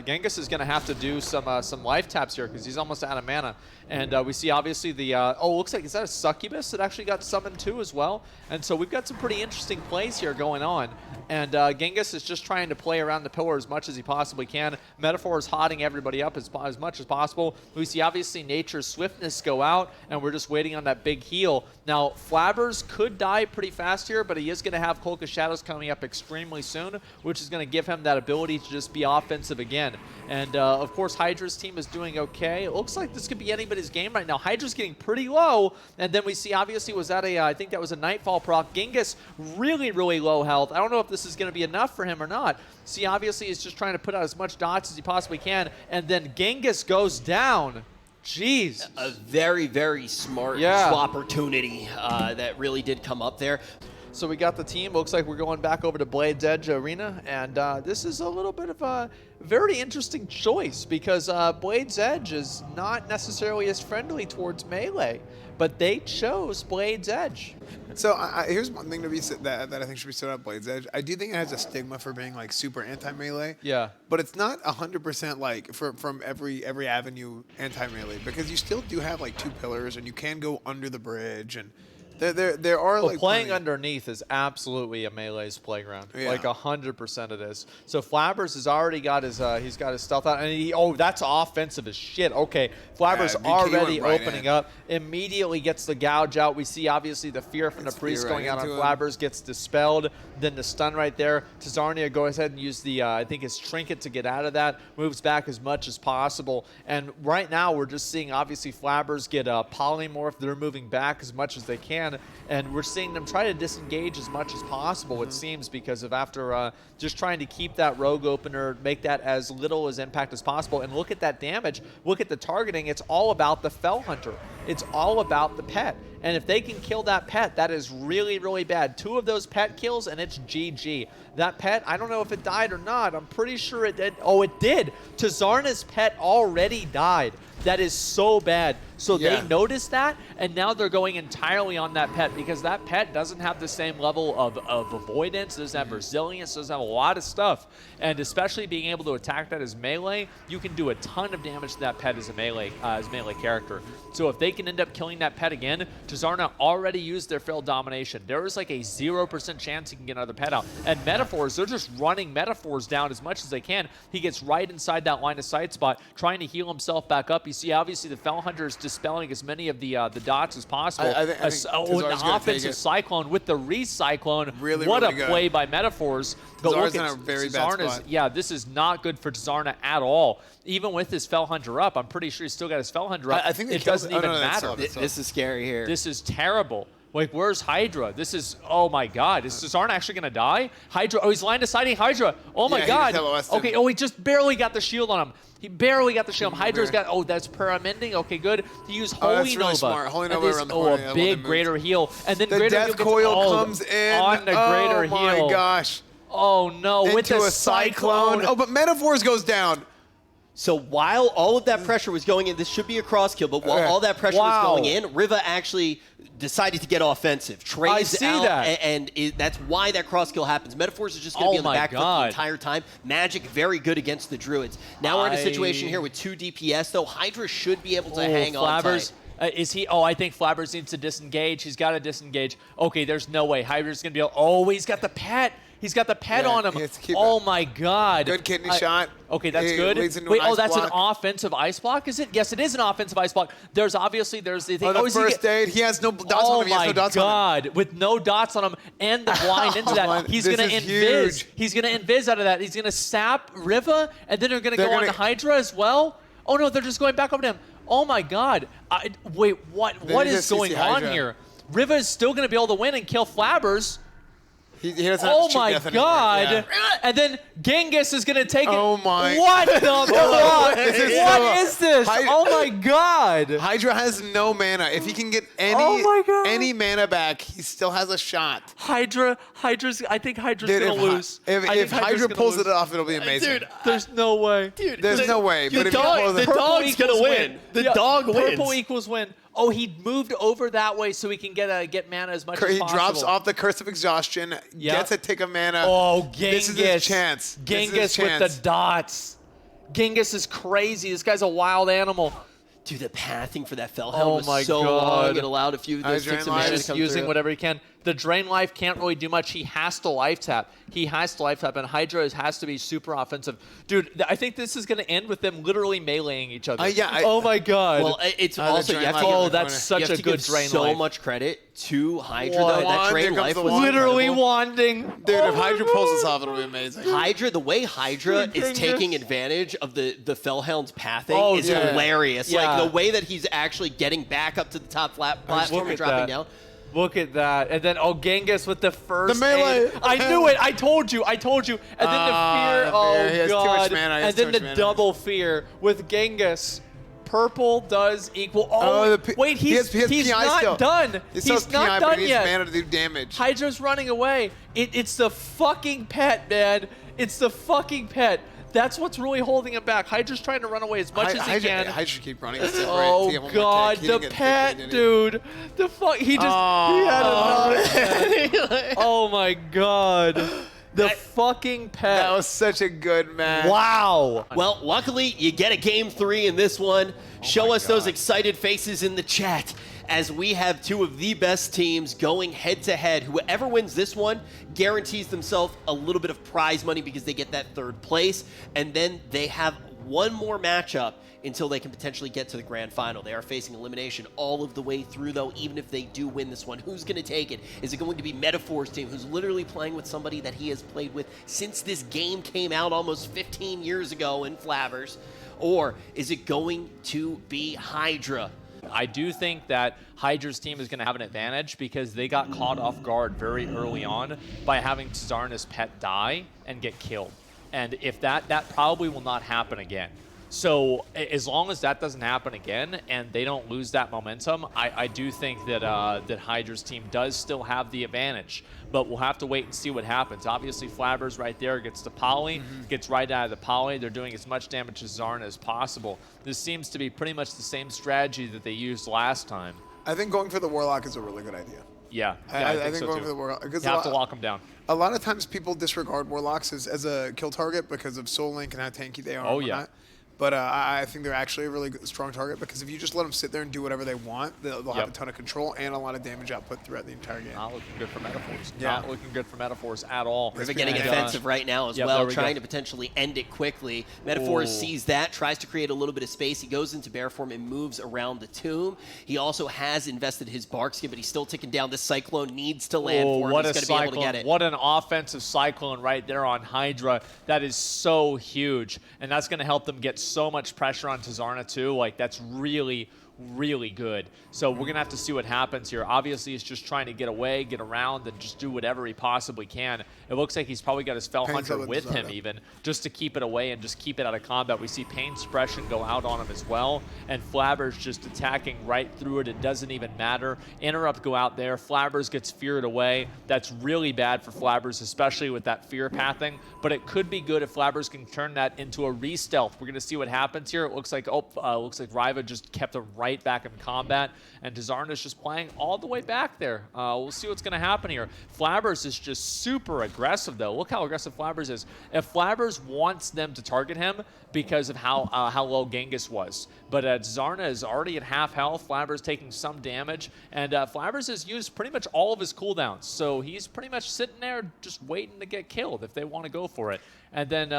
Genghis is going to have to do some life taps here because he's almost out of mana. And we see obviously the, looks like, is that a Succubus that actually got summoned too as well? And so we've got some pretty interesting plays here going on. And Genghis is just trying to play around the pillar as much as he possibly can. Metaphor is hotting everybody up as much as possible. We see obviously Nature's Swiftness go out, and we're just waiting on that big heal. Now, Flabbers could die pretty fast here, but he is going to have Cloak of Shadows coming up extremely soon, which is going to give him that ability to just be offensive again. And, of course, Hydra's team is doing okay. It looks like this could be anybody's game right now. Hydra's getting pretty low, and then we see, obviously, was that I think that was a Nightfall proc. Genghis, really, really low health. I don't know if this is going to be enough for him or not. See, obviously, he's just trying to put out as much dots as he possibly can, and then Genghis goes down. Jeez. A very, very smart opportunity that really did come up there. So we got the team. Looks like we're going back over to Blade's Edge Arena, and this is a little bit of a very interesting choice because Blade's Edge is not necessarily as friendly towards melee, but they chose Blade's Edge. So here's one thing to be that I think should be stood up Blade's Edge. I do think it has a stigma for being like super anti-melee. Yeah. But it's not 100% like from every avenue anti-melee because you still do have like 2 pillars and you can go under the bridge and there are Well, like playing plenty. underneath is absolutely a melee's playground. Yeah. Like 100% it is. So Flabbers has already got his he's got his stealth out, and that's offensive as shit. Okay, Flabbers BK already went right opening in. up, immediately gets the gouge out. We see obviously the fear from the priest fear going right out on into him. Flabbers gets dispelled. Then the stun right there. Tazarnia goes ahead and use the I think his trinket to get out of that. Moves back as much as possible, and right now we're just seeing obviously Flabbers get polymorph. They're moving back as much as they can, and we're seeing them try to disengage as much as possible, it seems, because of after just trying to keep that rogue opener, make that as little as impact as possible. And look at that damage. Look at the targeting. It's all about the Fell Hunter. It's all about the pet. And if they can kill that pet, that is really, really bad. 2 of those pet kills, and it's GG. That pet, I don't know if it died or not. I'm pretty sure it did. Oh, it did. Tazarna's pet already died. That is so bad. So they noticed that, and now they're going entirely on that pet because that pet doesn't have the same level of avoidance, doesn't have resilience, doesn't have a lot of stuff. And especially being able to attack that as melee, you can do a ton of damage to that pet as a melee character. So if they can end up killing that pet again, Tazarna already used their failed domination. There is like a 0% chance he can get another pet out. And Metaphors, they're just running Metaphors down as much as they can. He gets right inside that line of sight spot, trying to heal himself back up. You see, obviously, the Fell Hunter is dispelling as many of the dots as possible. I think An Tazar's gonna take offensive it. Cyclone with the Recyclone. Really, what really a good. play by Metaphors. But Tazar's look in at a very bad Tazarna's- spot. Yeah, this is not good for Tazarna at all. Even with his Fell Hunter up, I'm pretty sure he's still got his Fell Hunter up. I think they it killed doesn't it. Oh, even no, that's matter. all, that's all. This is scary here. This is terrible. Like, where's Hydra? This is, oh my God. Is Tazarna actually going to die? Hydra, oh, he's line deciding Hydra. Oh my Yeah, he God. just LOS'd him. Okay, oh, he just barely got the shield on him. He barely got the shield. Hydra's got, oh, that's Paramending. Okay, good. He used Oh, Holy that's really Nova. smart. Holy And Nova this- around the oh, corner. I a love big the greater moves. heal. And then The greater heal Death gets Coil all comes in. on the greater oh my heal. gosh. Oh no, with Into the a Cyclone. Oh, but Metaphors goes down. So while all of that pressure was going in, this should be a cross kill, but while Okay. all that pressure Wow. was going in, Riva actually decided to get offensive. Trades I see out, that. and that's why that cross kill happens. Metaphors is just going to be Oh on the my back foot the God. entire time. Magic very good against the Druids. Now we're in a situation I- here with 2 DPS, though. Hydra should be able to Oh, hang on Flabbers. tight. Is he? Oh, I think Flabbers needs to disengage. He's got to disengage. Okay, there's no way. Hydra's going to be able. Oh, he's got the pet. He's got the pet Yeah, on him. he has to keep Oh it. my God. Good kidney shot. Okay, that's It good. leads into Wait, an oh, ice that's block. an offensive ice block, is it? Yes, it is an offensive ice block. There's the thing. Oh, the is he first aid. He has no dots Oh on him. He has no dots my on him. God! With no dots on him and the blind into that, he's This gonna is invis. huge. He's gonna invis out of that. He's gonna sap Riva, and then they're gonna They're go on gonna- to Hydra as well. Oh no, they're just going back over to him. Oh my God! Wait, what? They What need is to CC going on Hydra. here? Riva is still gonna be able to win and kill Flabbers. He doesn't have Oh to cheat my death anymore. God! Yeah. And then Genghis is gonna take it. Oh my- What the fuck? This is What so- is this? Oh my God! Hydra has no mana. If he can get Oh my God. any mana back, he still has a shot. Hydra's. I think Hydra's Dude, gonna lose. If I think Hydra Hydra's gonna pulls lose. it off, it'll be amazing. Dude, There's no way. Dude, There's no way. But the if he dog- pulls the it, Purple dog's gonna equals win. The dog Purple wins. equals win. Oh, he moved over that way so he can get mana as much as he possible. drops off the Curse of Exhaustion, Yep. gets a tick of mana. Oh, Genghis. This is his chance. This is his Genghis with chance. the dots. Genghis is crazy. This guy's a wild animal. Dude, the pathing for that Fellhound Oh was my so God. long. It allowed a few of those Drain ticks of Life. mana to Just come using through. whatever he can. The Drain Life can't really do much. He has to life tap. And Hydra has to be super offensive. Dude, I think this is going to end with them literally meleeing each other. Oh my God. Well, it's the also Drain you have Life to in oh, the that's corner. such you have a to good give Drain so Life. much credit to Hydra. Wand. Though. That Here Drain comes Life the was wand. Literally incredible. wanding. Dude, if Oh my Hydra pulls this God. off, it'll be amazing. Hydra, the way Hydra is Genghis. taking advantage of the Fellhound's pathing Oh, is yeah. hilarious. Yeah. Like the way that he's actually getting back up to the top platform Look and at dropping that. down. Look at that. And then, Genghis with the first The melee. aid. I knew it. I told you. And then the fear. the fear. He has too much God. mana. He has And too then much the mana. double fear with Genghis. Purple does equal. Wait, he has he's PI not still. done. He still has He's not PI, but done he needs yet. mana to do damage. Hydra's running away. It's the fucking pet, man. It's the fucking pet. That's what's really holding him back. Hydra's trying to run away as much as he can. Hydra should keep running. It's Oh to get one more God, tick. He the didn't get the tick, pet, did he? dude. The fuck, he just he had another. Oh my God, the fucking pet. That was such a good match. Wow. Well, luckily, you get a game 3 in this one. Show us those excited faces in the chat as we have two of the best teams going head-to-head. Whoever wins this one guarantees themselves a little bit of prize money because they get that 3rd place, and then they have one more matchup until they can potentially get to the grand final. They are facing elimination all of the way through, though, even if they do win this one. Who's going to take it? Is it going to be Metaphor's team, who's literally playing with somebody that he has played with since this game came out almost 15 years ago in Flabbers? Or is it going to be Hydra? I do think that Hydra's team is going to have an advantage because they got caught off guard very early on by having Tazarna's pet die and get killed. And if that probably will not happen again. So as long as that doesn't happen again and they don't lose that momentum, I do think that that Hydra's team does still have the advantage. But we'll have to wait and see what happens. Obviously, Flabbers right there gets the poly, gets right out of the poly. They're doing as much damage to Zarna as possible. This seems to be pretty much the same strategy that they used last time. I think going for the Warlock is a really good idea. Yeah, I think think so going too. for the Warlock. Because You have to lock them down. A lot of times people disregard Warlocks as a kill target because of Soul Link and how tanky they are. Oh, and yeah. whatnot. But I think they're actually a really strong target because if you just let them sit there and do whatever they want, they'll have a ton of control and a lot of damage output throughout the entire game. Not looking good for Metaphors. Yeah. Not looking good for Metaphors at all. Riva getting offensive right now as well, trying to potentially end it quickly. Metaphors sees that, tries to create a little bit of space. He goes into bear form and moves around the tomb. He also has invested his bark skin, but he's still ticking down. This Cyclone needs to land for him. What He's a going to be able to cyclone. get it. What an offensive cyclone right there on Hydra. That is so huge. And that's going to help them get so much pressure on Tizarna too. Like, that's really, really good. So we're going to have to see what happens here. Obviously, he's just trying to get away, get around, and just do whatever he possibly can. It looks like he's probably got his Fell Hunter with him even, just to keep it away and just keep it out of combat. We see Pain Suppression go out on him as well, and Flabbers just attacking right through it. It doesn't even matter. Interrupt go out there. Flabbers gets feared away. That's really bad for Flabbers, especially with that fear pathing, but it could be good if Flabbers can turn that into a re-stealth. We're going to see what happens here. It looks like, Riva just kept him right back in combat, and Tizarna's just playing all the way back there. We'll see what's going to happen here. Flabbers is just super aggressive, though. Look how aggressive Flabbers is. If Flabbers wants them to target him because of how low Genghis was, but Tizarna is already at half health. Flabbers taking some damage, and Flabbers has used pretty much all of his cooldowns, so he's pretty much sitting there just waiting to get killed if they want to go for it. And then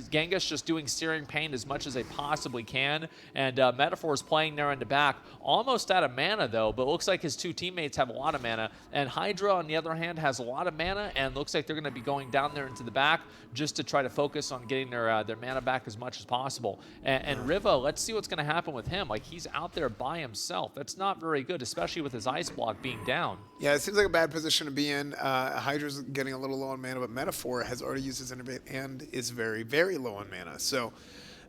Genghis just doing Searing Pain as much as they possibly can. And Metaphor is playing there in the back. Almost out of mana, though, but looks like his two teammates have a lot of mana. And Hydra, on the other hand, has a lot of mana, and looks like they're going to be going down there into the back just to try to focus on getting their mana back as much as possible. And Riva, let's see what's going to happen with him. Like, he's out there by himself. That's not very good, especially with his Ice Block being down. Yeah, it seems like a bad position to be in. Hydra's getting a little low on mana, but Metaphor has already used his Innervate and is very, very low on mana. So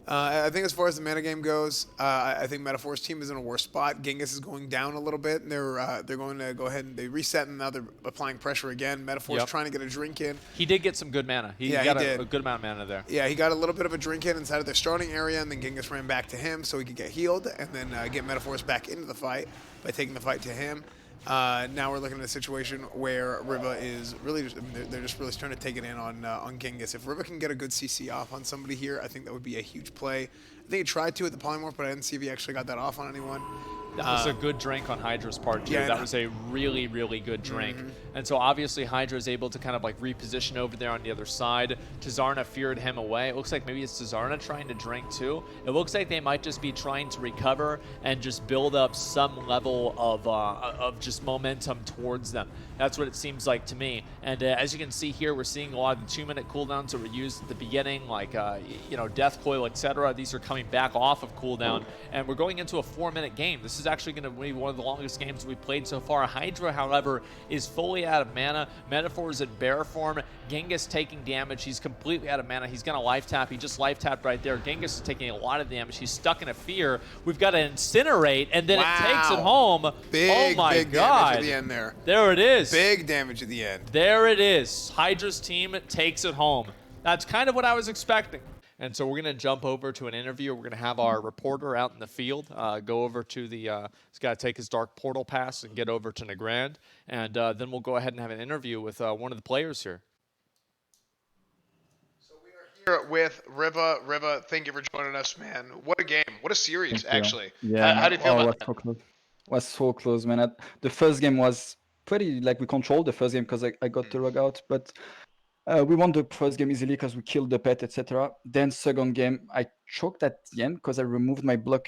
I think as far as the mana game goes, I think Metaphor's team is in a worse spot. Genghis is going down a little bit, and they're going to go ahead and they reset, and now they're applying pressure again. Metaphor's trying to get a drink in. He did get some good mana. He got a good amount of mana there. Yeah, he got a little bit of a drink in inside of their starting area, and then Genghis ran back to him so he could get healed, and then get Metaphors back into the fight by taking the fight to him. Now we're looking at a situation where Riva is really they're just really starting to take it in on Genghis. If Riva can get a good CC off on somebody here, I think that would be a huge play. I think he tried to at the Polymorph, but I didn't see if he actually got that off on anyone. That was a good drink on Hydra's part, too. Yeah, that was a really, really good drink. And so obviously Hydra is able to kind of like reposition over there on the other side. Tizarna feared him away. It looks like maybe it's Tizarna trying to drink too. It looks like they might just be trying to recover and just build up some level of just momentum towards them. That's what it seems like to me. And as you can see here, we're seeing a lot of the 2-minute cooldowns that were used at the beginning, like Death Coil, etc. These are coming back off of cooldown, and we're going into a 4-minute game. This is actually going to be one of the longest games we've played so far. Hydra, however, is fully out of mana. Metaphor is in bear form. Genghis taking damage. He's completely out of mana. He's going to life tap. He just life tapped right there. Genghis is taking a lot of damage. He's stuck in a fear. We've got to incinerate, and then it takes it home. Big, oh my big God. damage at the end there. There it is. Big damage at the end. There it is. Hydra's team takes it home. That's kind of what I was expecting. And so we're going to jump over to an interview. We're going to have our reporter out in the field go over to the he's got to take his Dark Portal Pass and get over to Nagrand. And then we'll go ahead and have an interview with one of the players here. So we are here with Riva. Riva, thank you for joining us, man. What a game. What a series, actually. Yeah. How do you feel about that? So close. Was so close, man. The first game was pretty, like, we controlled the first game because I got the rug out, but we won the first game easily because we killed the pet, etc. Then second game, I choked at the end because I removed my block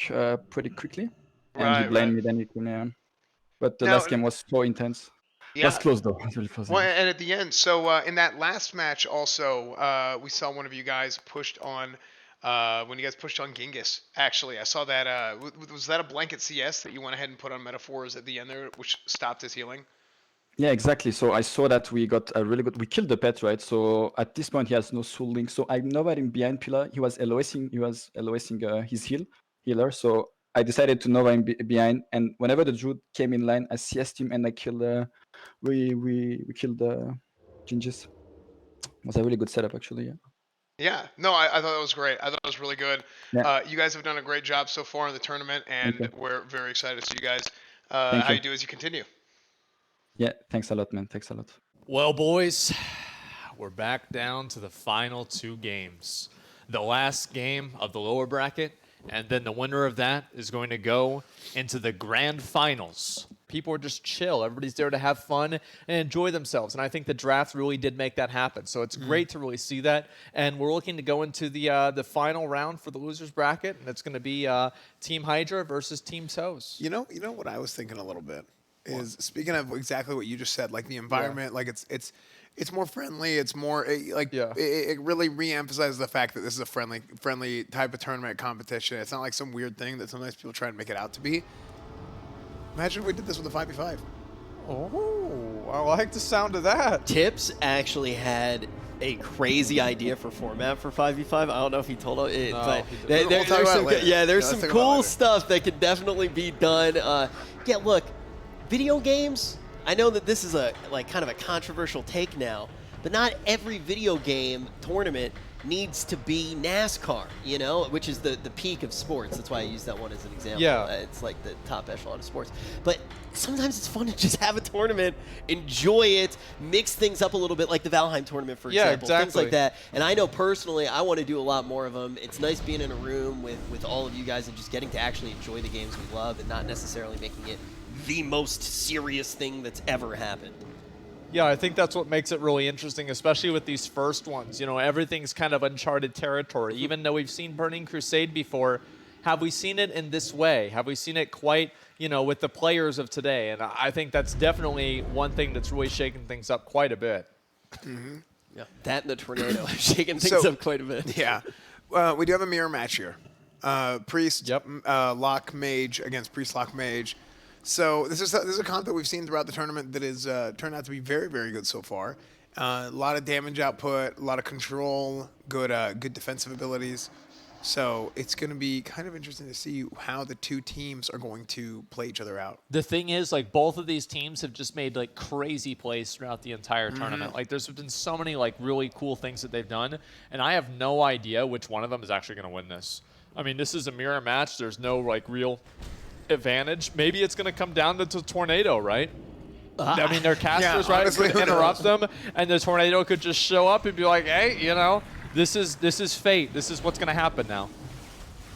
pretty quickly, and he blamed me. Then he couldn't. But the last game was so intense. Yeah. It was close though. It was really close. Well, and at the end, so in that last match also, we saw one of you guys pushed on, when you guys pushed on Genghis, actually. I saw that, was that a blanket CS that you went ahead and put on Metaphors at the end there, which stopped his healing? Yeah, exactly. So I saw that we got a really good. We killed the pet, right? So at this point he has no soul link. So I nobody behind pillar. He was LOSing. His healer. So I decided to Nova him behind. And whenever the Druid came in line, I CS'd him and I killed. We killed Gingis. It was a really good setup, actually. Yeah. Yeah, no, I thought that was great. I thought it was really good. Yeah. You guys have done a great job so far in the tournament, and we're very excited to see you guys Thank how you. you do as you continue. Yeah, thanks a lot, man. Thanks a lot. Well, boys, we're back down to the final 2 games. the last game of the lower bracket, and then the winner of that is going to go into the grand finals. People are just chill. Everybody's there to have fun and enjoy themselves. And I think the draft really did make that happen. So it's great to really see that. And we're looking to go into the final round for the losers bracket, and it's going to be Team Hydra versus Team Toes. You know what I was thinking a little bit is, speaking of exactly what you just said, like the environment, like it's more friendly. It's more it really re-emphasizes the fact that this is a friendly type of tournament competition. It's not like some weird thing that sometimes people try and make it out to be. Imagine if we did this with a 5v5. Oh, I like the sound of that. Tips actually had a crazy idea for format for 5v5. I don't know if he told it, but there's some cool stuff that could definitely be done. Yeah, look, video games. I know that this is kind of a controversial take now, but not every video game tournament needs to be NASCAR, which is the peak of sports. That's why I use that one as an example. Yeah. It's like the top echelon of sports. But sometimes it's fun to just have a tournament, enjoy it, mix things up a little bit, like the Valheim tournament, for example. Exactly. Things like that. And I know personally, I want to do a lot more of them. It's nice being in a room with all of you guys and just getting to actually enjoy the games we love and not necessarily making it the most serious thing that's ever happened. Yeah, I think that's what makes it really interesting, especially with these first ones. Everything's kind of uncharted territory. Even though we've seen Burning Crusade before, have we seen it in this way? Have we seen it quite, with the players of today? And I think that's definitely one thing that's really shaken things up quite a bit. Mm-hmm. Yeah, that and the tornado have shaken things up quite a bit. Yeah. We do have a mirror match here. Priest, Lock Mage against Priest Lock Mage. So this is a comp that we've seen throughout the tournament that is turned out to be very, very good so far. A lot of damage output, a lot of control, good defensive abilities. So it's going to be kind of interesting to see how the two teams are going to play each other out. The thing is, both of these teams have just made crazy plays throughout the entire tournament. There's been so many really cool things that they've done, and I have no idea which one of them is actually going to win this. I mean, this is a mirror match. There's no real advantage. Maybe it's going to come down to tornado, right? I mean, their casters, right, honestly, could interrupt them, and the tornado could just show up and be like, hey, this is fate. This is what's going to happen now.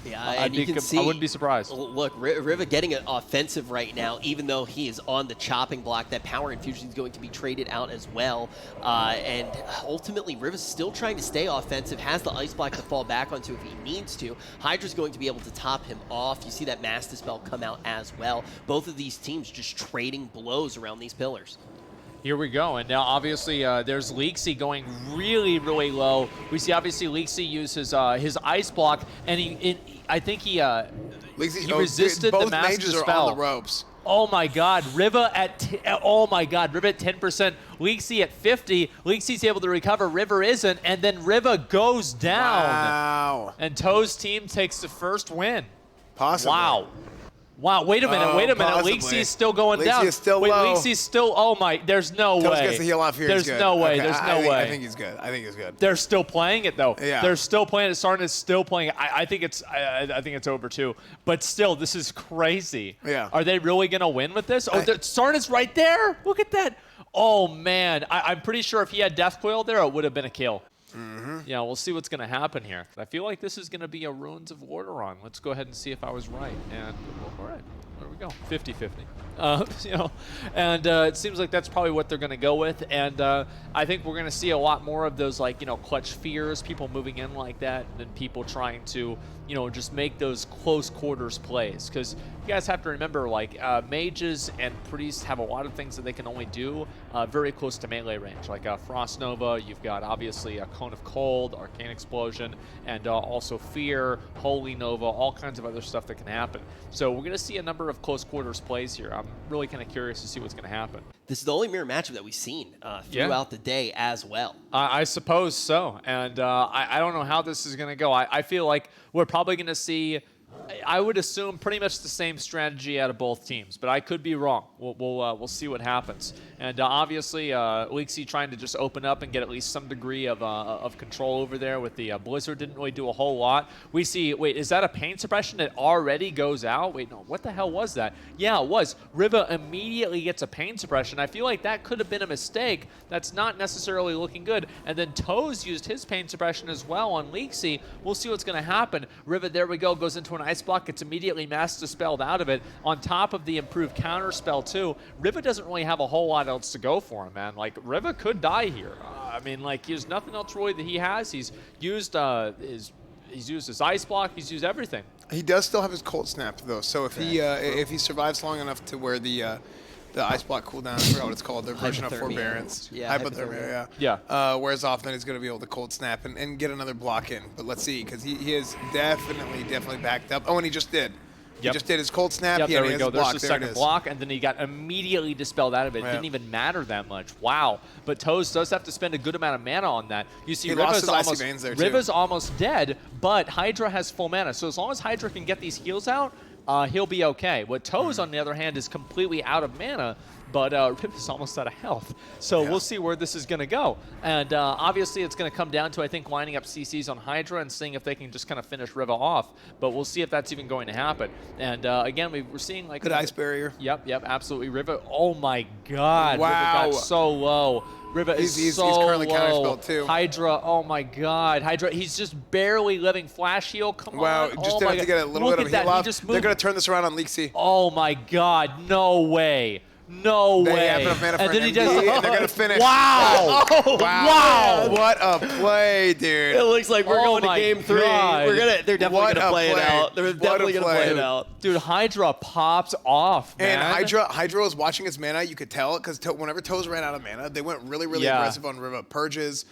Yeah, I wouldn't be surprised. Look, Riva getting it offensive right now, even though he is on the chopping block. That power infusion is going to be traded out as well. And ultimately, Riva's still trying to stay offensive, has the ice block to fall back onto if he needs to. Hydra's going to be able to top him off. You see that Mass Dispel come out as well. Both of these teams just trading blows around these pillars. Here we go, and now obviously there's Leaksy going really, really low. We see obviously Leaksy use his ice block, and I think he resisted the Mass Dispel. Are on the ropes. Oh my God, Riva at 10%, Leaksy at 50. Leaksy's able to recover, Riva isn't, and then Riva goes down. Wow. And Toe's team takes the first win. Possibly. Wow, wait a minute. Possibly. Leaksy's still going down. Leaksy is still low. Leaksy's still, oh my, there's no Toes way. gets the heal off here. There's no way, Okay, there's no way. I think he's good. They're still playing it though. Yeah. They're still playing it. Sarn is still playing it. I think it's over too. But still, this is crazy. Yeah. Are they really gonna win with this? Oh, Sarn is right there. Look at that. Oh man, I'm pretty sure if he had Death Coil there, it would have been a kill. Yeah, we'll see what's going to happen here. I feel like this is going to be a Ruins of Water run. Let's go ahead and see if I was right. And all right, there we go, 50-50. And it seems like that's probably what they're going to go with. And I think we're going to see a lot more of those, clutch fears, people moving in like that, and then people trying to, just make those close quarters plays. Because you guys have to remember, mages and priests have a lot of things that they can only do very close to melee range. Like Frost Nova, you've got obviously a Cone of Cold, Arcane Explosion, and also Fear, Holy Nova, all kinds of other stuff that can happen. So we're going to see a number of close quarters plays here. I'm really kind of curious to see what's going to happen. This is the only mirror matchup that we've seen throughout the day as well. I suppose so. And I don't know how this is going to go. I feel like we're probably going to see I would assume pretty much the same strategy out of both teams, but I could be wrong. We'll see what happens. And obviously, Leaksy trying to just open up and get at least some degree of control over there with the Blizzard. Didn't really do a whole lot. We see, wait, is that a pain suppression that already goes out? Wait, no, what the hell was that? Yeah, it was. Riva immediately gets a pain suppression. I feel like that could have been a mistake. That's not necessarily looking good. And then Toes used his pain suppression as well on Leaksy. We'll see what's going to happen. Riva, there we go, goes into an ice block. It's immediately mass dispelled out of it. On top of the improved counter spell too, Riva doesn't really have a whole lot else to go for him, man. Like, Riva could die here. I mean, like, there's nothing else really that he has. He's used his ice block. He's used everything. He does still have his cold snap though. So if he survives long enough to where the ice block cooldown, I forgot what it's called, the version of forbearance. Hypothermia. Yeah. Wears off, then he's going to be able to cold snap and get another block in. But let's see, because he is definitely backed up. Oh, and he just did. He just did his cold snap. Yep, Yeah, there we go. There's block. the There second block, and then he got immediately dispelled out of it. It didn't even matter that much. Wow. But Toes does have to spend a good amount of mana on that. You see, Riva's almost dead, but Hydra has full mana. So as long as Hydra can get these heals out, he'll be okay. What Toes, on the other hand, is completely out of mana, but Riva's almost out of health. So we'll see where this is going to go. And obviously, it's going to come down to, I think, lining up CCs on Hydra and seeing if they can just kind of finish Riva off. But we'll see if that's even going to happen. And again, we're seeing like... Good ice barrier. Yep, absolutely. Riva, oh my God. Wow. Riva got so low. Riva is he's so currently low. counterspelled too. Hydra, oh my God. Hydra, he's just barely living flash heal. Come on. Just didn't have to get a little bit of heal off. They're going to turn this around on Leaksy. Oh my God, no way. No way. Have enough mana for and then he MD, does. and they're gonna finish. Wow! Wow! What a play, dude! It looks like we're going to game 3. God. They're definitely gonna play it out. They're definitely gonna play it out. Dude, Hydra pops off, man. And Hydra was watching its mana. You could tell because whenever Toes ran out of mana, they went really aggressive on Riva. Purges.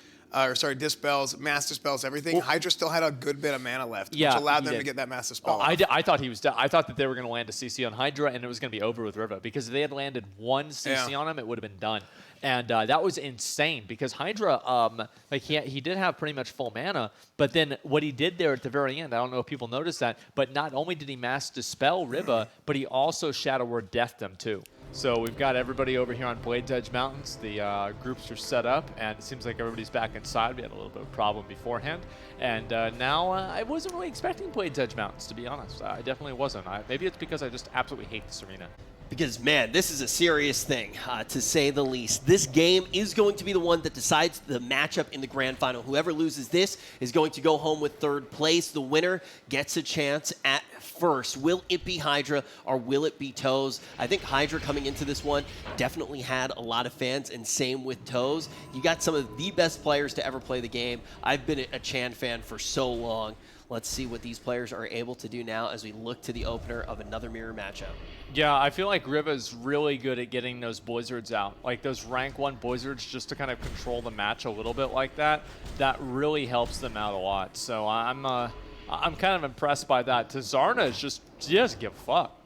Dispels, mass dispels, everything. Hydra still had a good bit of mana left, which allowed them to get that mass dispel. I thought he was dead. I thought that they were going to land a CC on Hydra, and it was going to be over with Riva, because if they had landed one CC on him, it would have been done. And that was insane, because Hydra, he did have pretty much full mana, but then what he did there at the very end, I don't know if people noticed that, but not only did he mass dispel Riva, but he also Shadow Word Deathed them too. So we've got everybody over here on Blade's Edge Mountains. The groups are set up, and it seems like everybody's back inside. We had a little bit of a problem beforehand. And now I wasn't really expecting Blade's Edge Mountains, to be honest. I definitely wasn't. Maybe it's because I just absolutely hate this arena. Because, man, this is a serious thing, to say the least. This game is going to be the one that decides the matchup in the grand final. Whoever loses this is going to go home with third place. The winner gets a chance at first. Will it be Hydra or will it be Toes? I think Hydra coming into this one definitely had a lot of fans, and same with Toes. You got some of the best players to ever play the game. I've been a Chan fan for so long. Let's see what these players are able to do now as we look to the opener of another mirror matchup. Yeah, I feel like Riva's really good at getting those Blizzards out. Like those rank 1 Blizzards, just to kind of control the match a little bit like that. That really helps them out a lot. So I'm kind of impressed by that. Tazarna is just, he doesn't give a fuck.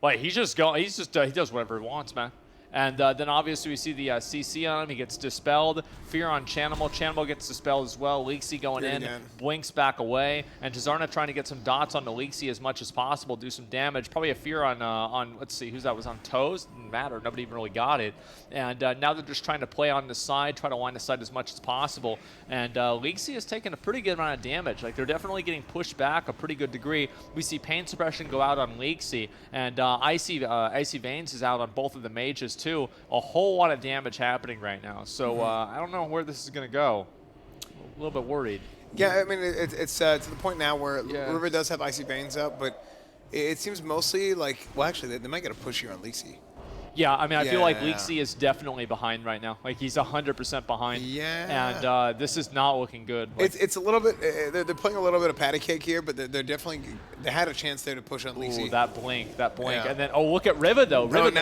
Like he does whatever he wants, man. And then obviously we see the CC on him. He gets dispelled. Fear on Chanimal. Chanimal gets dispelled as well. Leaksy going in, blinks back away. And Tazarna trying to get some dots on the Leaksy as much as possible, do some damage. Probably a Fear on let's see, who's that was on Toes? Didn't matter. Nobody even really got it. And now they're just trying to play on the side, try to line the side as much as possible. And Leaksy has taken a pretty good amount of damage. Like they're definitely getting pushed back a pretty good degree. We see Pain Suppression go out on Leaksy. And Icy Veins is out on both of the mages too. A whole lot of damage happening right now. So I don't know where this is going to go. A little bit worried. Yeah, I mean, it's to the point now where River does have Icy Veins up, but it seems mostly like, well, actually, they might get a push here on Leaksy. Yeah, I mean, I feel like Leaksy is definitely behind right now. Like, he's 100% behind. Yeah. And this is not looking good. Like, it's a little bit, they're playing a little bit of patty cake here, but they're definitely, they had a chance there to push on Leaksy. Ooh, that blink. And then, oh, look at Riva, though. Riva, the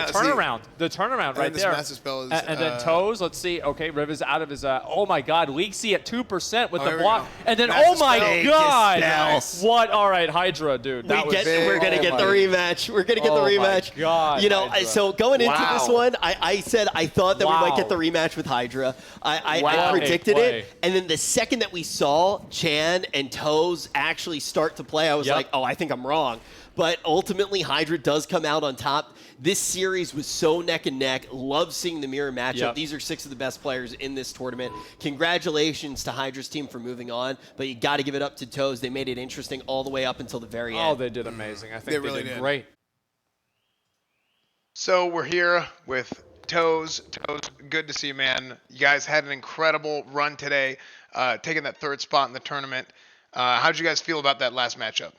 turnaround right there. Massive spell is, and then Toes, let's see. Okay, Riva's out of his, oh my God, Leaksy at 2% with the block. And then, Massive oh my God. spell. What? All right, Hydra, dude. We're going to get the rematch. We're going to get the rematch. My God, you know, Hydra. so going going into this one, I said I thought that we might get the rematch with Hydra. I predicted it. And then the second that we saw Chan and Toes actually start to play, I was like, oh, I think I'm wrong. But ultimately, Hydra does come out on top. This series was so neck and neck. Love seeing the mirror matchup. These are 6 of the best players in this tournament. Congratulations to Hydra's team for moving on, but you got to give it up to Toes. They made it interesting all the way up until the very end. Oh, they did amazing. I think they really did great. So we're here with Toes. Toes, good to see you, man. You guys had an incredible run today, taking that 3rd spot in the tournament. How'd you guys feel about that last matchup?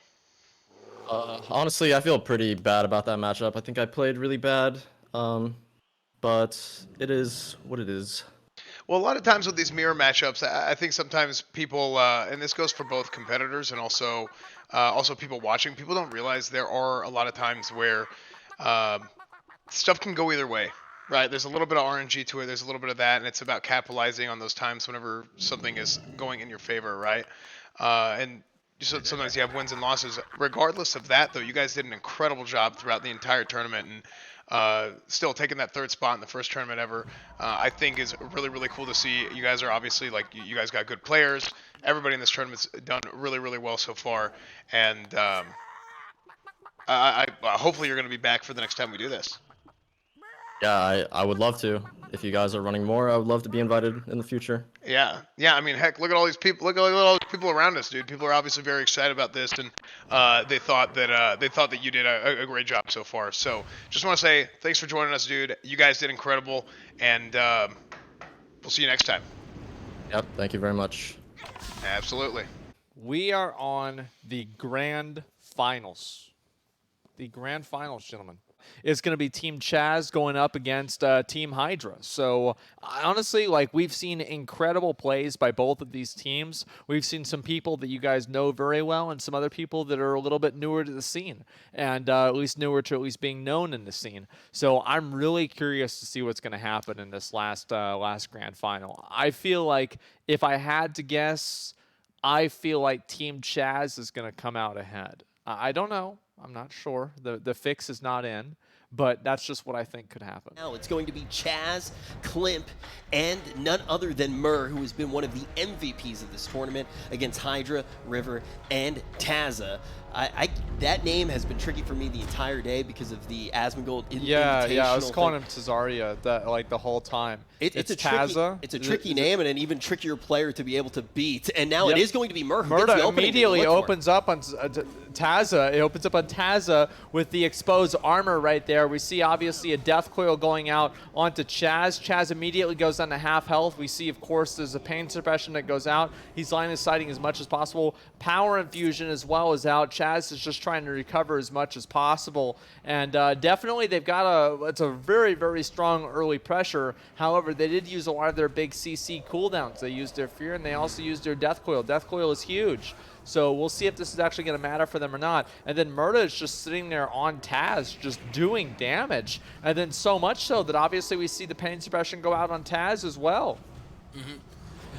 Honestly, I feel pretty bad about that matchup. I think I played really bad, but it is what it is. Well, a lot of times with these mirror matchups, I think sometimes people, and this goes for both competitors and also people watching, people don't realize there are a lot of times where stuff can go either way, right? There's a little bit of RNG to it, there's a little bit of that, and it's about capitalizing on those times whenever something is going in your favor, right? And sometimes you have wins and losses. Regardless of that, though, you guys did an incredible job throughout the entire tournament, and still taking that 3rd spot in the first tournament ever, I think is really, really cool to see. You guys are obviously, like, you guys got good players. Everybody in this tournament's done really, really well so far, and hopefully you're going to be back for the next time we do this. Yeah, I would love to. If you guys are running more, I would love to be invited in the future. Yeah. I mean, heck, look at all these people. Look at all these people around us, dude. People are obviously very excited about this, and they thought that you did a great job so far. So, just want to say thanks for joining us, dude. You guys did incredible, and we'll see you next time. Yep. Thank you very much. Absolutely. We are on the grand finals. The grand finals, gentlemen. It's going to be Team Chaz going up against Team Hydra. So, honestly, like, we've seen incredible plays by both of these teams. We've seen some people that you guys know very well and some other people that are a little bit newer to the scene and at least newer to at least being known in the scene. So, I'm really curious to see what's going to happen in this last grand final. I feel like if I had to guess, I feel like Team Chaz is going to come out ahead. I don't know. I'm not sure. The fix is not in, but that's just what I think could happen. Now it's going to be Chaz, Klimp, and none other than Mur, who has been one of the MVPs of this tournament against Hydra, River, and Taza. That name has been tricky for me the entire day because of the Asmongold Invitational. Yeah, I was calling him Tazaria the whole time. It's a Taza. It's a tricky name and an even trickier player to be able to beat. And now it is going to be Mur who gets Murda the opening immediately opens up on Taza. It opens up on Taza with the exposed armor right there. We see obviously a death coil going out onto Chaz. Chaz immediately goes down to half health. We see, of course, there's a pain suppression that goes out. He's line of sighting as much as possible. Power infusion as well is out. Chaz is just trying to recover as much as possible. And definitely they've got it's a very, very strong early pressure. However, they did use a lot of their big CC cooldowns. They used their fear and they also used their death coil. Death coil is huge. So we'll see if this is actually going to matter for them or not. And then Murda is just sitting there on Taz, just doing damage. And then so much so that obviously we see the pain suppression go out on Taz as well. Mm-hmm.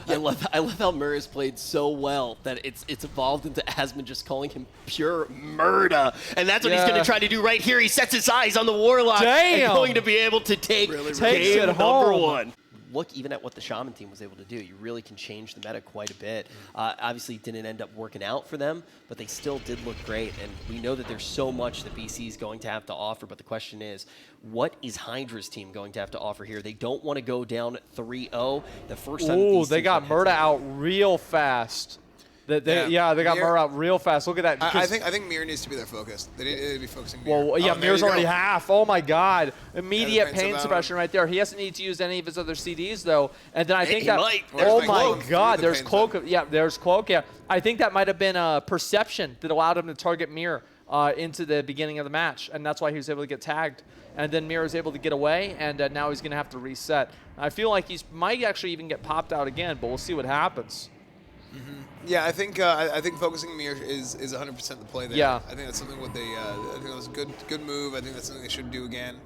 I love how Mur has played so well that it's evolved into Asmon just calling him pure murder. And that's what he's going to try to do right here. He sets his eyes on the Warlock and going to be able to take game number 1. Look even at what the Shaman team was able to do. You really can change the meta quite a bit. Obviously, it didn't end up working out for them, but they still did look great. And we know that there's so much that BC is going to have to offer, but the question is, what is Hydra's team going to have to offer here? They don't want to go down 3-0. The first time they got Murda out real fast. They got Mur out real fast. Look at that. I think Mir needs to be their focus. They need to be focusing Mir. Well, yeah, Mir's already half. Oh my God! Immediate pain suppression right there. He doesn't need to use any of his other CDs though. And then I think that. Oh my God! There's cloak. Yeah, there's cloak. Yeah, I think that might have been a perception that allowed him to target Mir into the beginning of the match, and that's why he was able to get tagged. And then Mir was able to get away, and now he's going to have to reset. I feel like he might actually even get popped out again, but we'll see what happens. Mm-hmm. Yeah, I think focusing Mir is 100% the play there. Yeah. I think that's something I think that was a good move. I think that's something they should do again.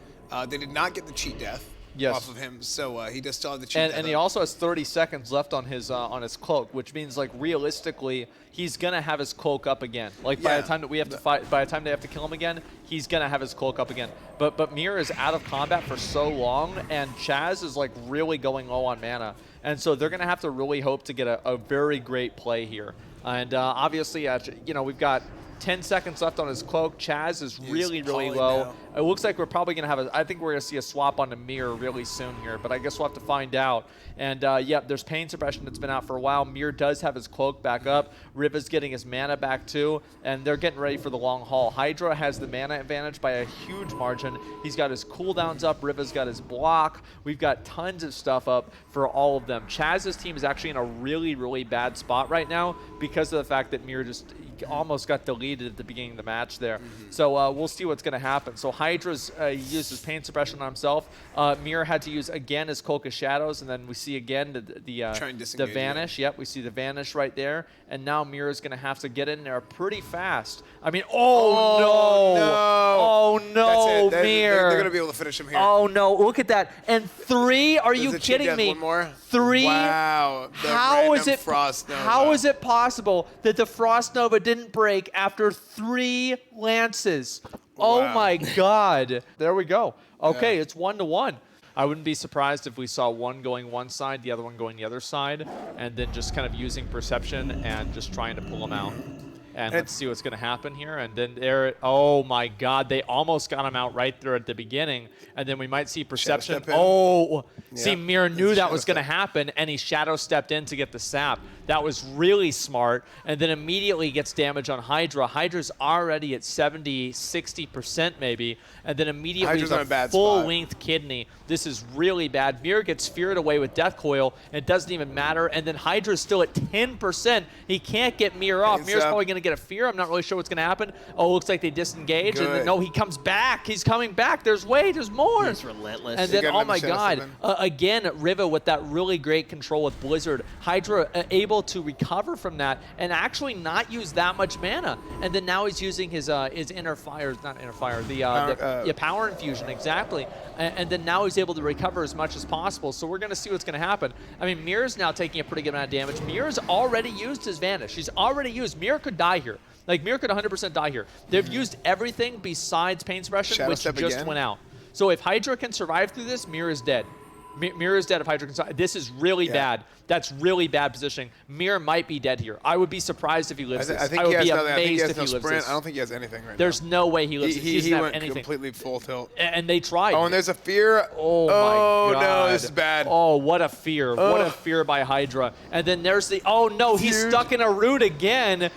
They did not get the cheat death. off of him. So he does still have the cheat. And he also has 30 seconds left on his cloak, which means like realistically he's gonna have his cloak up again. Like by the time that we have to fight, by the time they have to kill him again, he's gonna have his cloak up again. But Mir is out of combat for so long, and Chaz is like really going low on mana, and so they're gonna have to really hope to get a very great play here. And obviously, you know, we've got 10 seconds left on his cloak. Chaz is really low. now. It looks like we're probably going to have I think we're going to see a swap on the Mir really soon here, but I guess we'll have to find out. And yep, there's pain suppression that's been out for a while. Mir does have his cloak back up. Riva's getting his mana back too, and they're getting ready for the long haul. Hydra has the mana advantage by a huge margin. He's got his cooldowns up. Riva's got his block. We've got tons of stuff up for all of them. Chaz's team is actually in a really bad spot right now because of the fact that Mir just almost got deleted at the beginning of the match there. So we'll see what's going to happen. So Hydra's uses pain suppression on himself. Mir had to use again his Cloak of Shadows, and then we see again the Vanish. Yep, we see the Vanish right there. And now Mir is going to have to get in there pretty fast. I mean, oh no, Mir. They're going to be able to finish him here. Oh no, look at that. And 3, are you kidding me? One more? 3? Wow. How is it Frost Nova. How is it possible that the Frost Nova didn't break after 3 lances? Oh my god. There we go. Okay, it's 1-1. I wouldn't be surprised if we saw one going one side, the other one going the other side, and then just kind of using perception and just trying to pull them out. And let's see what's going to happen here. And then there, oh my god, they almost got him out right there at the beginning. And then we might see perception. Oh, see, Mir knew that was going to happen, and he shadow stepped in to get the sap. That was really smart. And then immediately gets damage on Hydra. Hydra's already at 70, 60% maybe. And then immediately Hydra's on a bad full-length kidney. This is really bad. Mir gets feared away with Death Coil, and it doesn't even matter. And then Hydra's still at 10%. He can't get Mir off. Mir's probably going to get a fear. I'm not really sure what's going to happen. Oh, looks like they disengage. And then, no, he comes back. He's coming back. There's more. He's relentless. And then, oh my god, again, Riva with that really great control with Blizzard. Hydra able to recover from that and actually not use that much mana. And then now he's using his inner fire, not inner fire, the power infusion, exactly. And then now he's able to recover as much as possible. So we're going to see what's going to happen. I mean, Mir's now taking a pretty good amount of damage. Mir's already used his Vanish. He's already used. Mir could die here. Like, Mir could 100% die here. They've used everything besides pain suppression, which just went out. So if Hydra can survive through this, Mir is dead. Mir is dead if Hydra can survive. This is really bad. That's really bad positioning. Mir might be dead here. I would be surprised if he lives this. I would be amazed if he lives this. I don't think he has anything right now. There's no way he lives this. He doesn't went have anything. completely full tilt. And they tried. Oh, and there's a fear. Oh, my God. No, this is bad. Oh, what a fear. What a fear by Hydra. And then there's the, oh, no, he's stuck in a root again.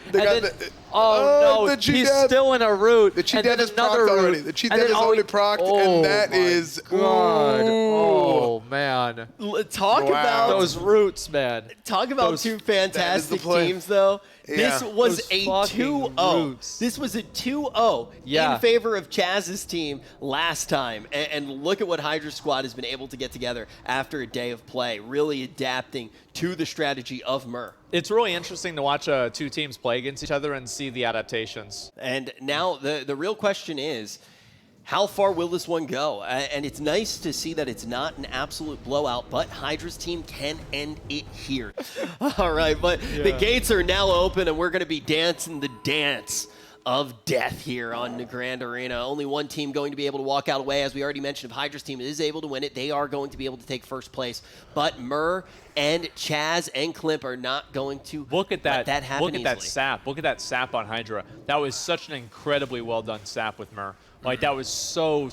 Oh, no, he's still in a root. The cheat death is procced already. The cheat death is already procced, and that is... God. Oh, man. Talk about those roots, man. Talk about two fantastic teams, though. This was a 2-0. This was a 2-0 in favor of Chaz's team last time. And look at what Hydra Squad has been able to get together after a day of play, really adapting to the strategy of Mir. It's really interesting to watch two teams play against each other and see the adaptations. And now the real question is, how far will this one go? And it's nice to see that it's not an absolute blowout, but Hydra's team can end it here. All right, but the gates are now open, and we're going to be dancing the dance of death here on the Grand Arena. Only one team going to be able to walk out away. As we already mentioned, if Hydra's team is able to win it, they are going to be able to take first place. But Mir and Chaz and Klimp are not going to look at that. Let that happen Look at that sap. Look at that sap on Hydra. That was such an incredibly well done sap with Mir. Like, that was so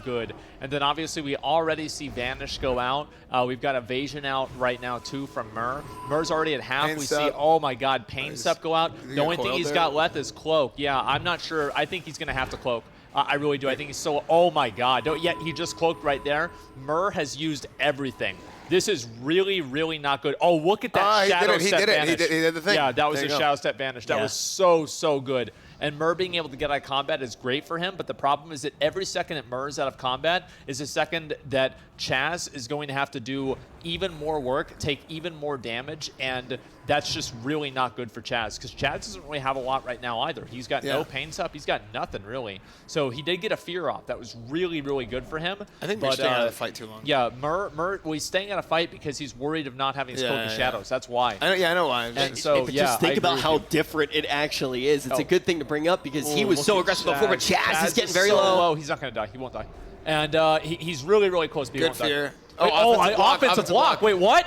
good. And then obviously we already see Vanish go out. We've got Evasion out right now too from Mir. Mir's already at half. We see, oh my god, Pain Sup go out. The only thing he's got left is Cloak. Yeah, I'm not sure. I think he's going to have to Cloak. I really do. I think he's so, oh my god. He just cloaked right there. Mir has used everything. This is really not good. Oh, look at that Shadow Step Vanish. He did the thing. Yeah, that was a Shadow Step Vanish. That was so good. And Mir being able to get out of combat is great for him, but the problem is that every second that Mir is out of combat is a second that Chaz is going to have to do even more work, take even more damage, and that's just really not good for Chaz, because Chaz doesn't really have a lot right now either. He's got no pains up. He's got nothing, really. So he did get a fear off. That was really, really good for him. I think we're staying out of the fight too long. Yeah, Mur, well, he's staying out of fight because he's worried of not having Skokie Shadows. That's why. I know why. And so, but yeah, just think I about agree how with you. different it actually is. It's a good thing to bring up because he was Look so at aggressive before, but Chaz is getting very so low. He's not going to die. He won't die. And he's really, really close. But he Good won't die. fear. Offensive block. Wait, what?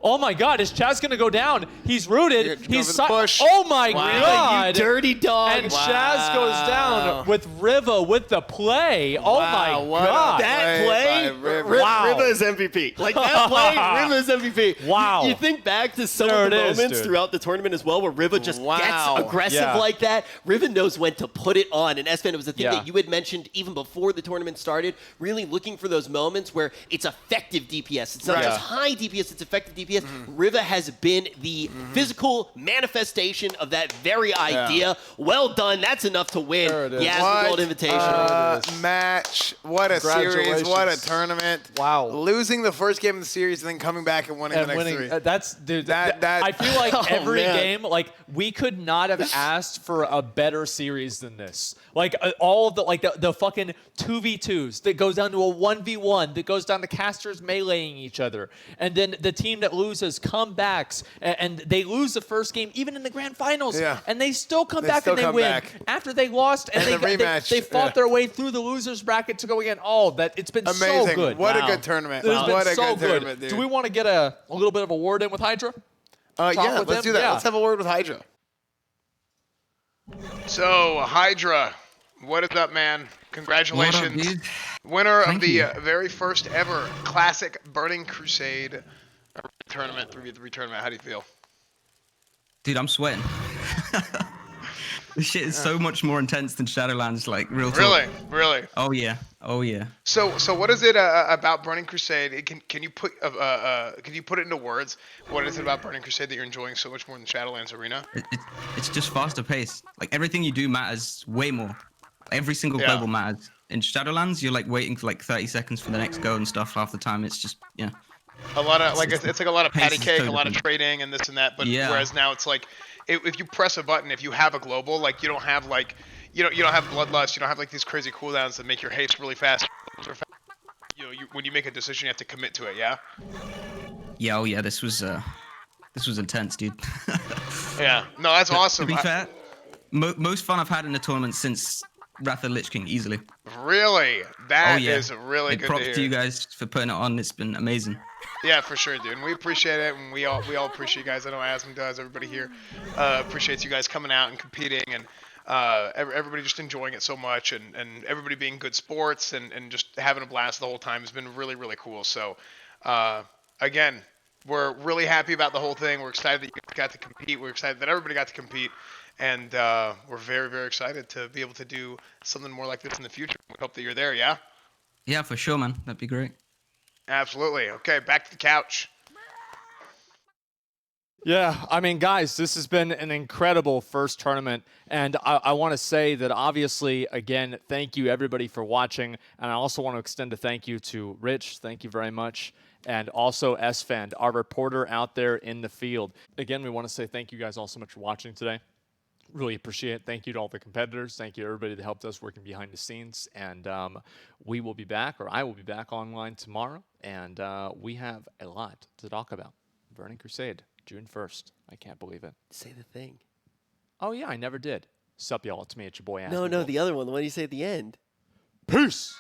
Oh my God, is Chaz going to go down? He's rooted. He's push. Oh my God. You dirty dog. And Chaz goes down with Riva with the play. Oh my God. That play, Riva is MVP. Like that play, Riva is MVP. Wow. You think back to some of the moments throughout the tournament as well where Riva just gets aggressive like that. Riva knows when to put it on. And Esfand, it was the thing that you had mentioned even before the tournament started, really looking for those moments where it's effective DPS. It's not just high DPS, it's effective DPS. Riva has been the physical manifestation of that very idea. Well done. That's enough to win the Asmongold Invitational. Match. What a series. What a tournament. Wow. Losing the first game of the series and then coming back and winning the next three. That's, dude, I feel like every game, like, we could not have asked for a better series than this. Like, all of the, like, the fucking 2v2s that goes down to a 1v1, that goes down to casters meleeing each other. And then the team that loses comebacks, and they lose the first game, even in the grand finals, and they still come back and they win. After they lost, and they fought their way through the losers bracket to go again. Oh, it's been amazing. so good. What a good tournament. What a good tournament, dude. Do we want to get a little bit of a word in with Hydra? Yeah, let's do that. Yeah. Let's have a word with Hydra. So, Hydra, what is up, man? Congratulations. What up, dude? Winner Thank of the you. very first ever Classic Burning Crusade tournament, 3v3 tournament. How do you feel? Dude, I'm sweating. This shit is so much more intense than Shadowlands, like real talk. Really? Oh yeah. Oh yeah. So what is it about Burning Crusade? Can you put it into words? What is it about Burning Crusade that you're enjoying so much more than Shadowlands Arena? It's just faster paced. Like everything you do matters way more. Every single global matters. In Shadowlands, you're like waiting for like 30 seconds for the next go and stuff. Half the time, it's just A lot of it's like a lot of patty pace is cake, so a lot of different. trading and this and that. But whereas now it's like if you press a button, if you have a global, like you don't have like you don't have bloodlust, you don't have like these crazy cooldowns that make your haste really fast. When you make a decision, you have to commit to it. Yeah. Yeah. Oh yeah. This was intense, dude. Yeah. No, that's awesome. To be fair, most fun I've had in a tournament since Wrath of the Lich King, easily. Really? That is really good props to hear. to you guys for putting it on. It's been amazing. Yeah, for sure, dude. And we appreciate it, and we all appreciate you guys. I know Asmon does. Everybody here appreciates you guys coming out and competing, and everybody just enjoying it so much, and everybody being good sports and just having a blast the whole time has been really, really cool. So, again, we're really happy about the whole thing. We're excited that you got to compete. We're excited that everybody got to compete. And we're very, very excited to be able to do something more like this in the future. We hope that you're there, yeah? Yeah, for sure, man. That'd be great. Absolutely. Okay, back to the couch. Yeah, I mean, guys, this has been an incredible first tournament. And I want to say that, obviously, again, thank you, everybody, for watching. And I also want to extend a thank you to Rich. Thank you very much. And also Esfand, our reporter out there in the field. Again, we want to say thank you guys all so much for watching today. Really appreciate it. Thank you to all the competitors. Thank you to everybody that helped us working behind the scenes. And we will be back, or I will be back online tomorrow. And we have a lot to talk about. Burning Crusade, June 1st. I can't believe it. Say the thing. Oh, yeah, I never did. Sup, y'all. It's me. It's your boy, No, Asmongold. the other one. The one you say at the end. Peace.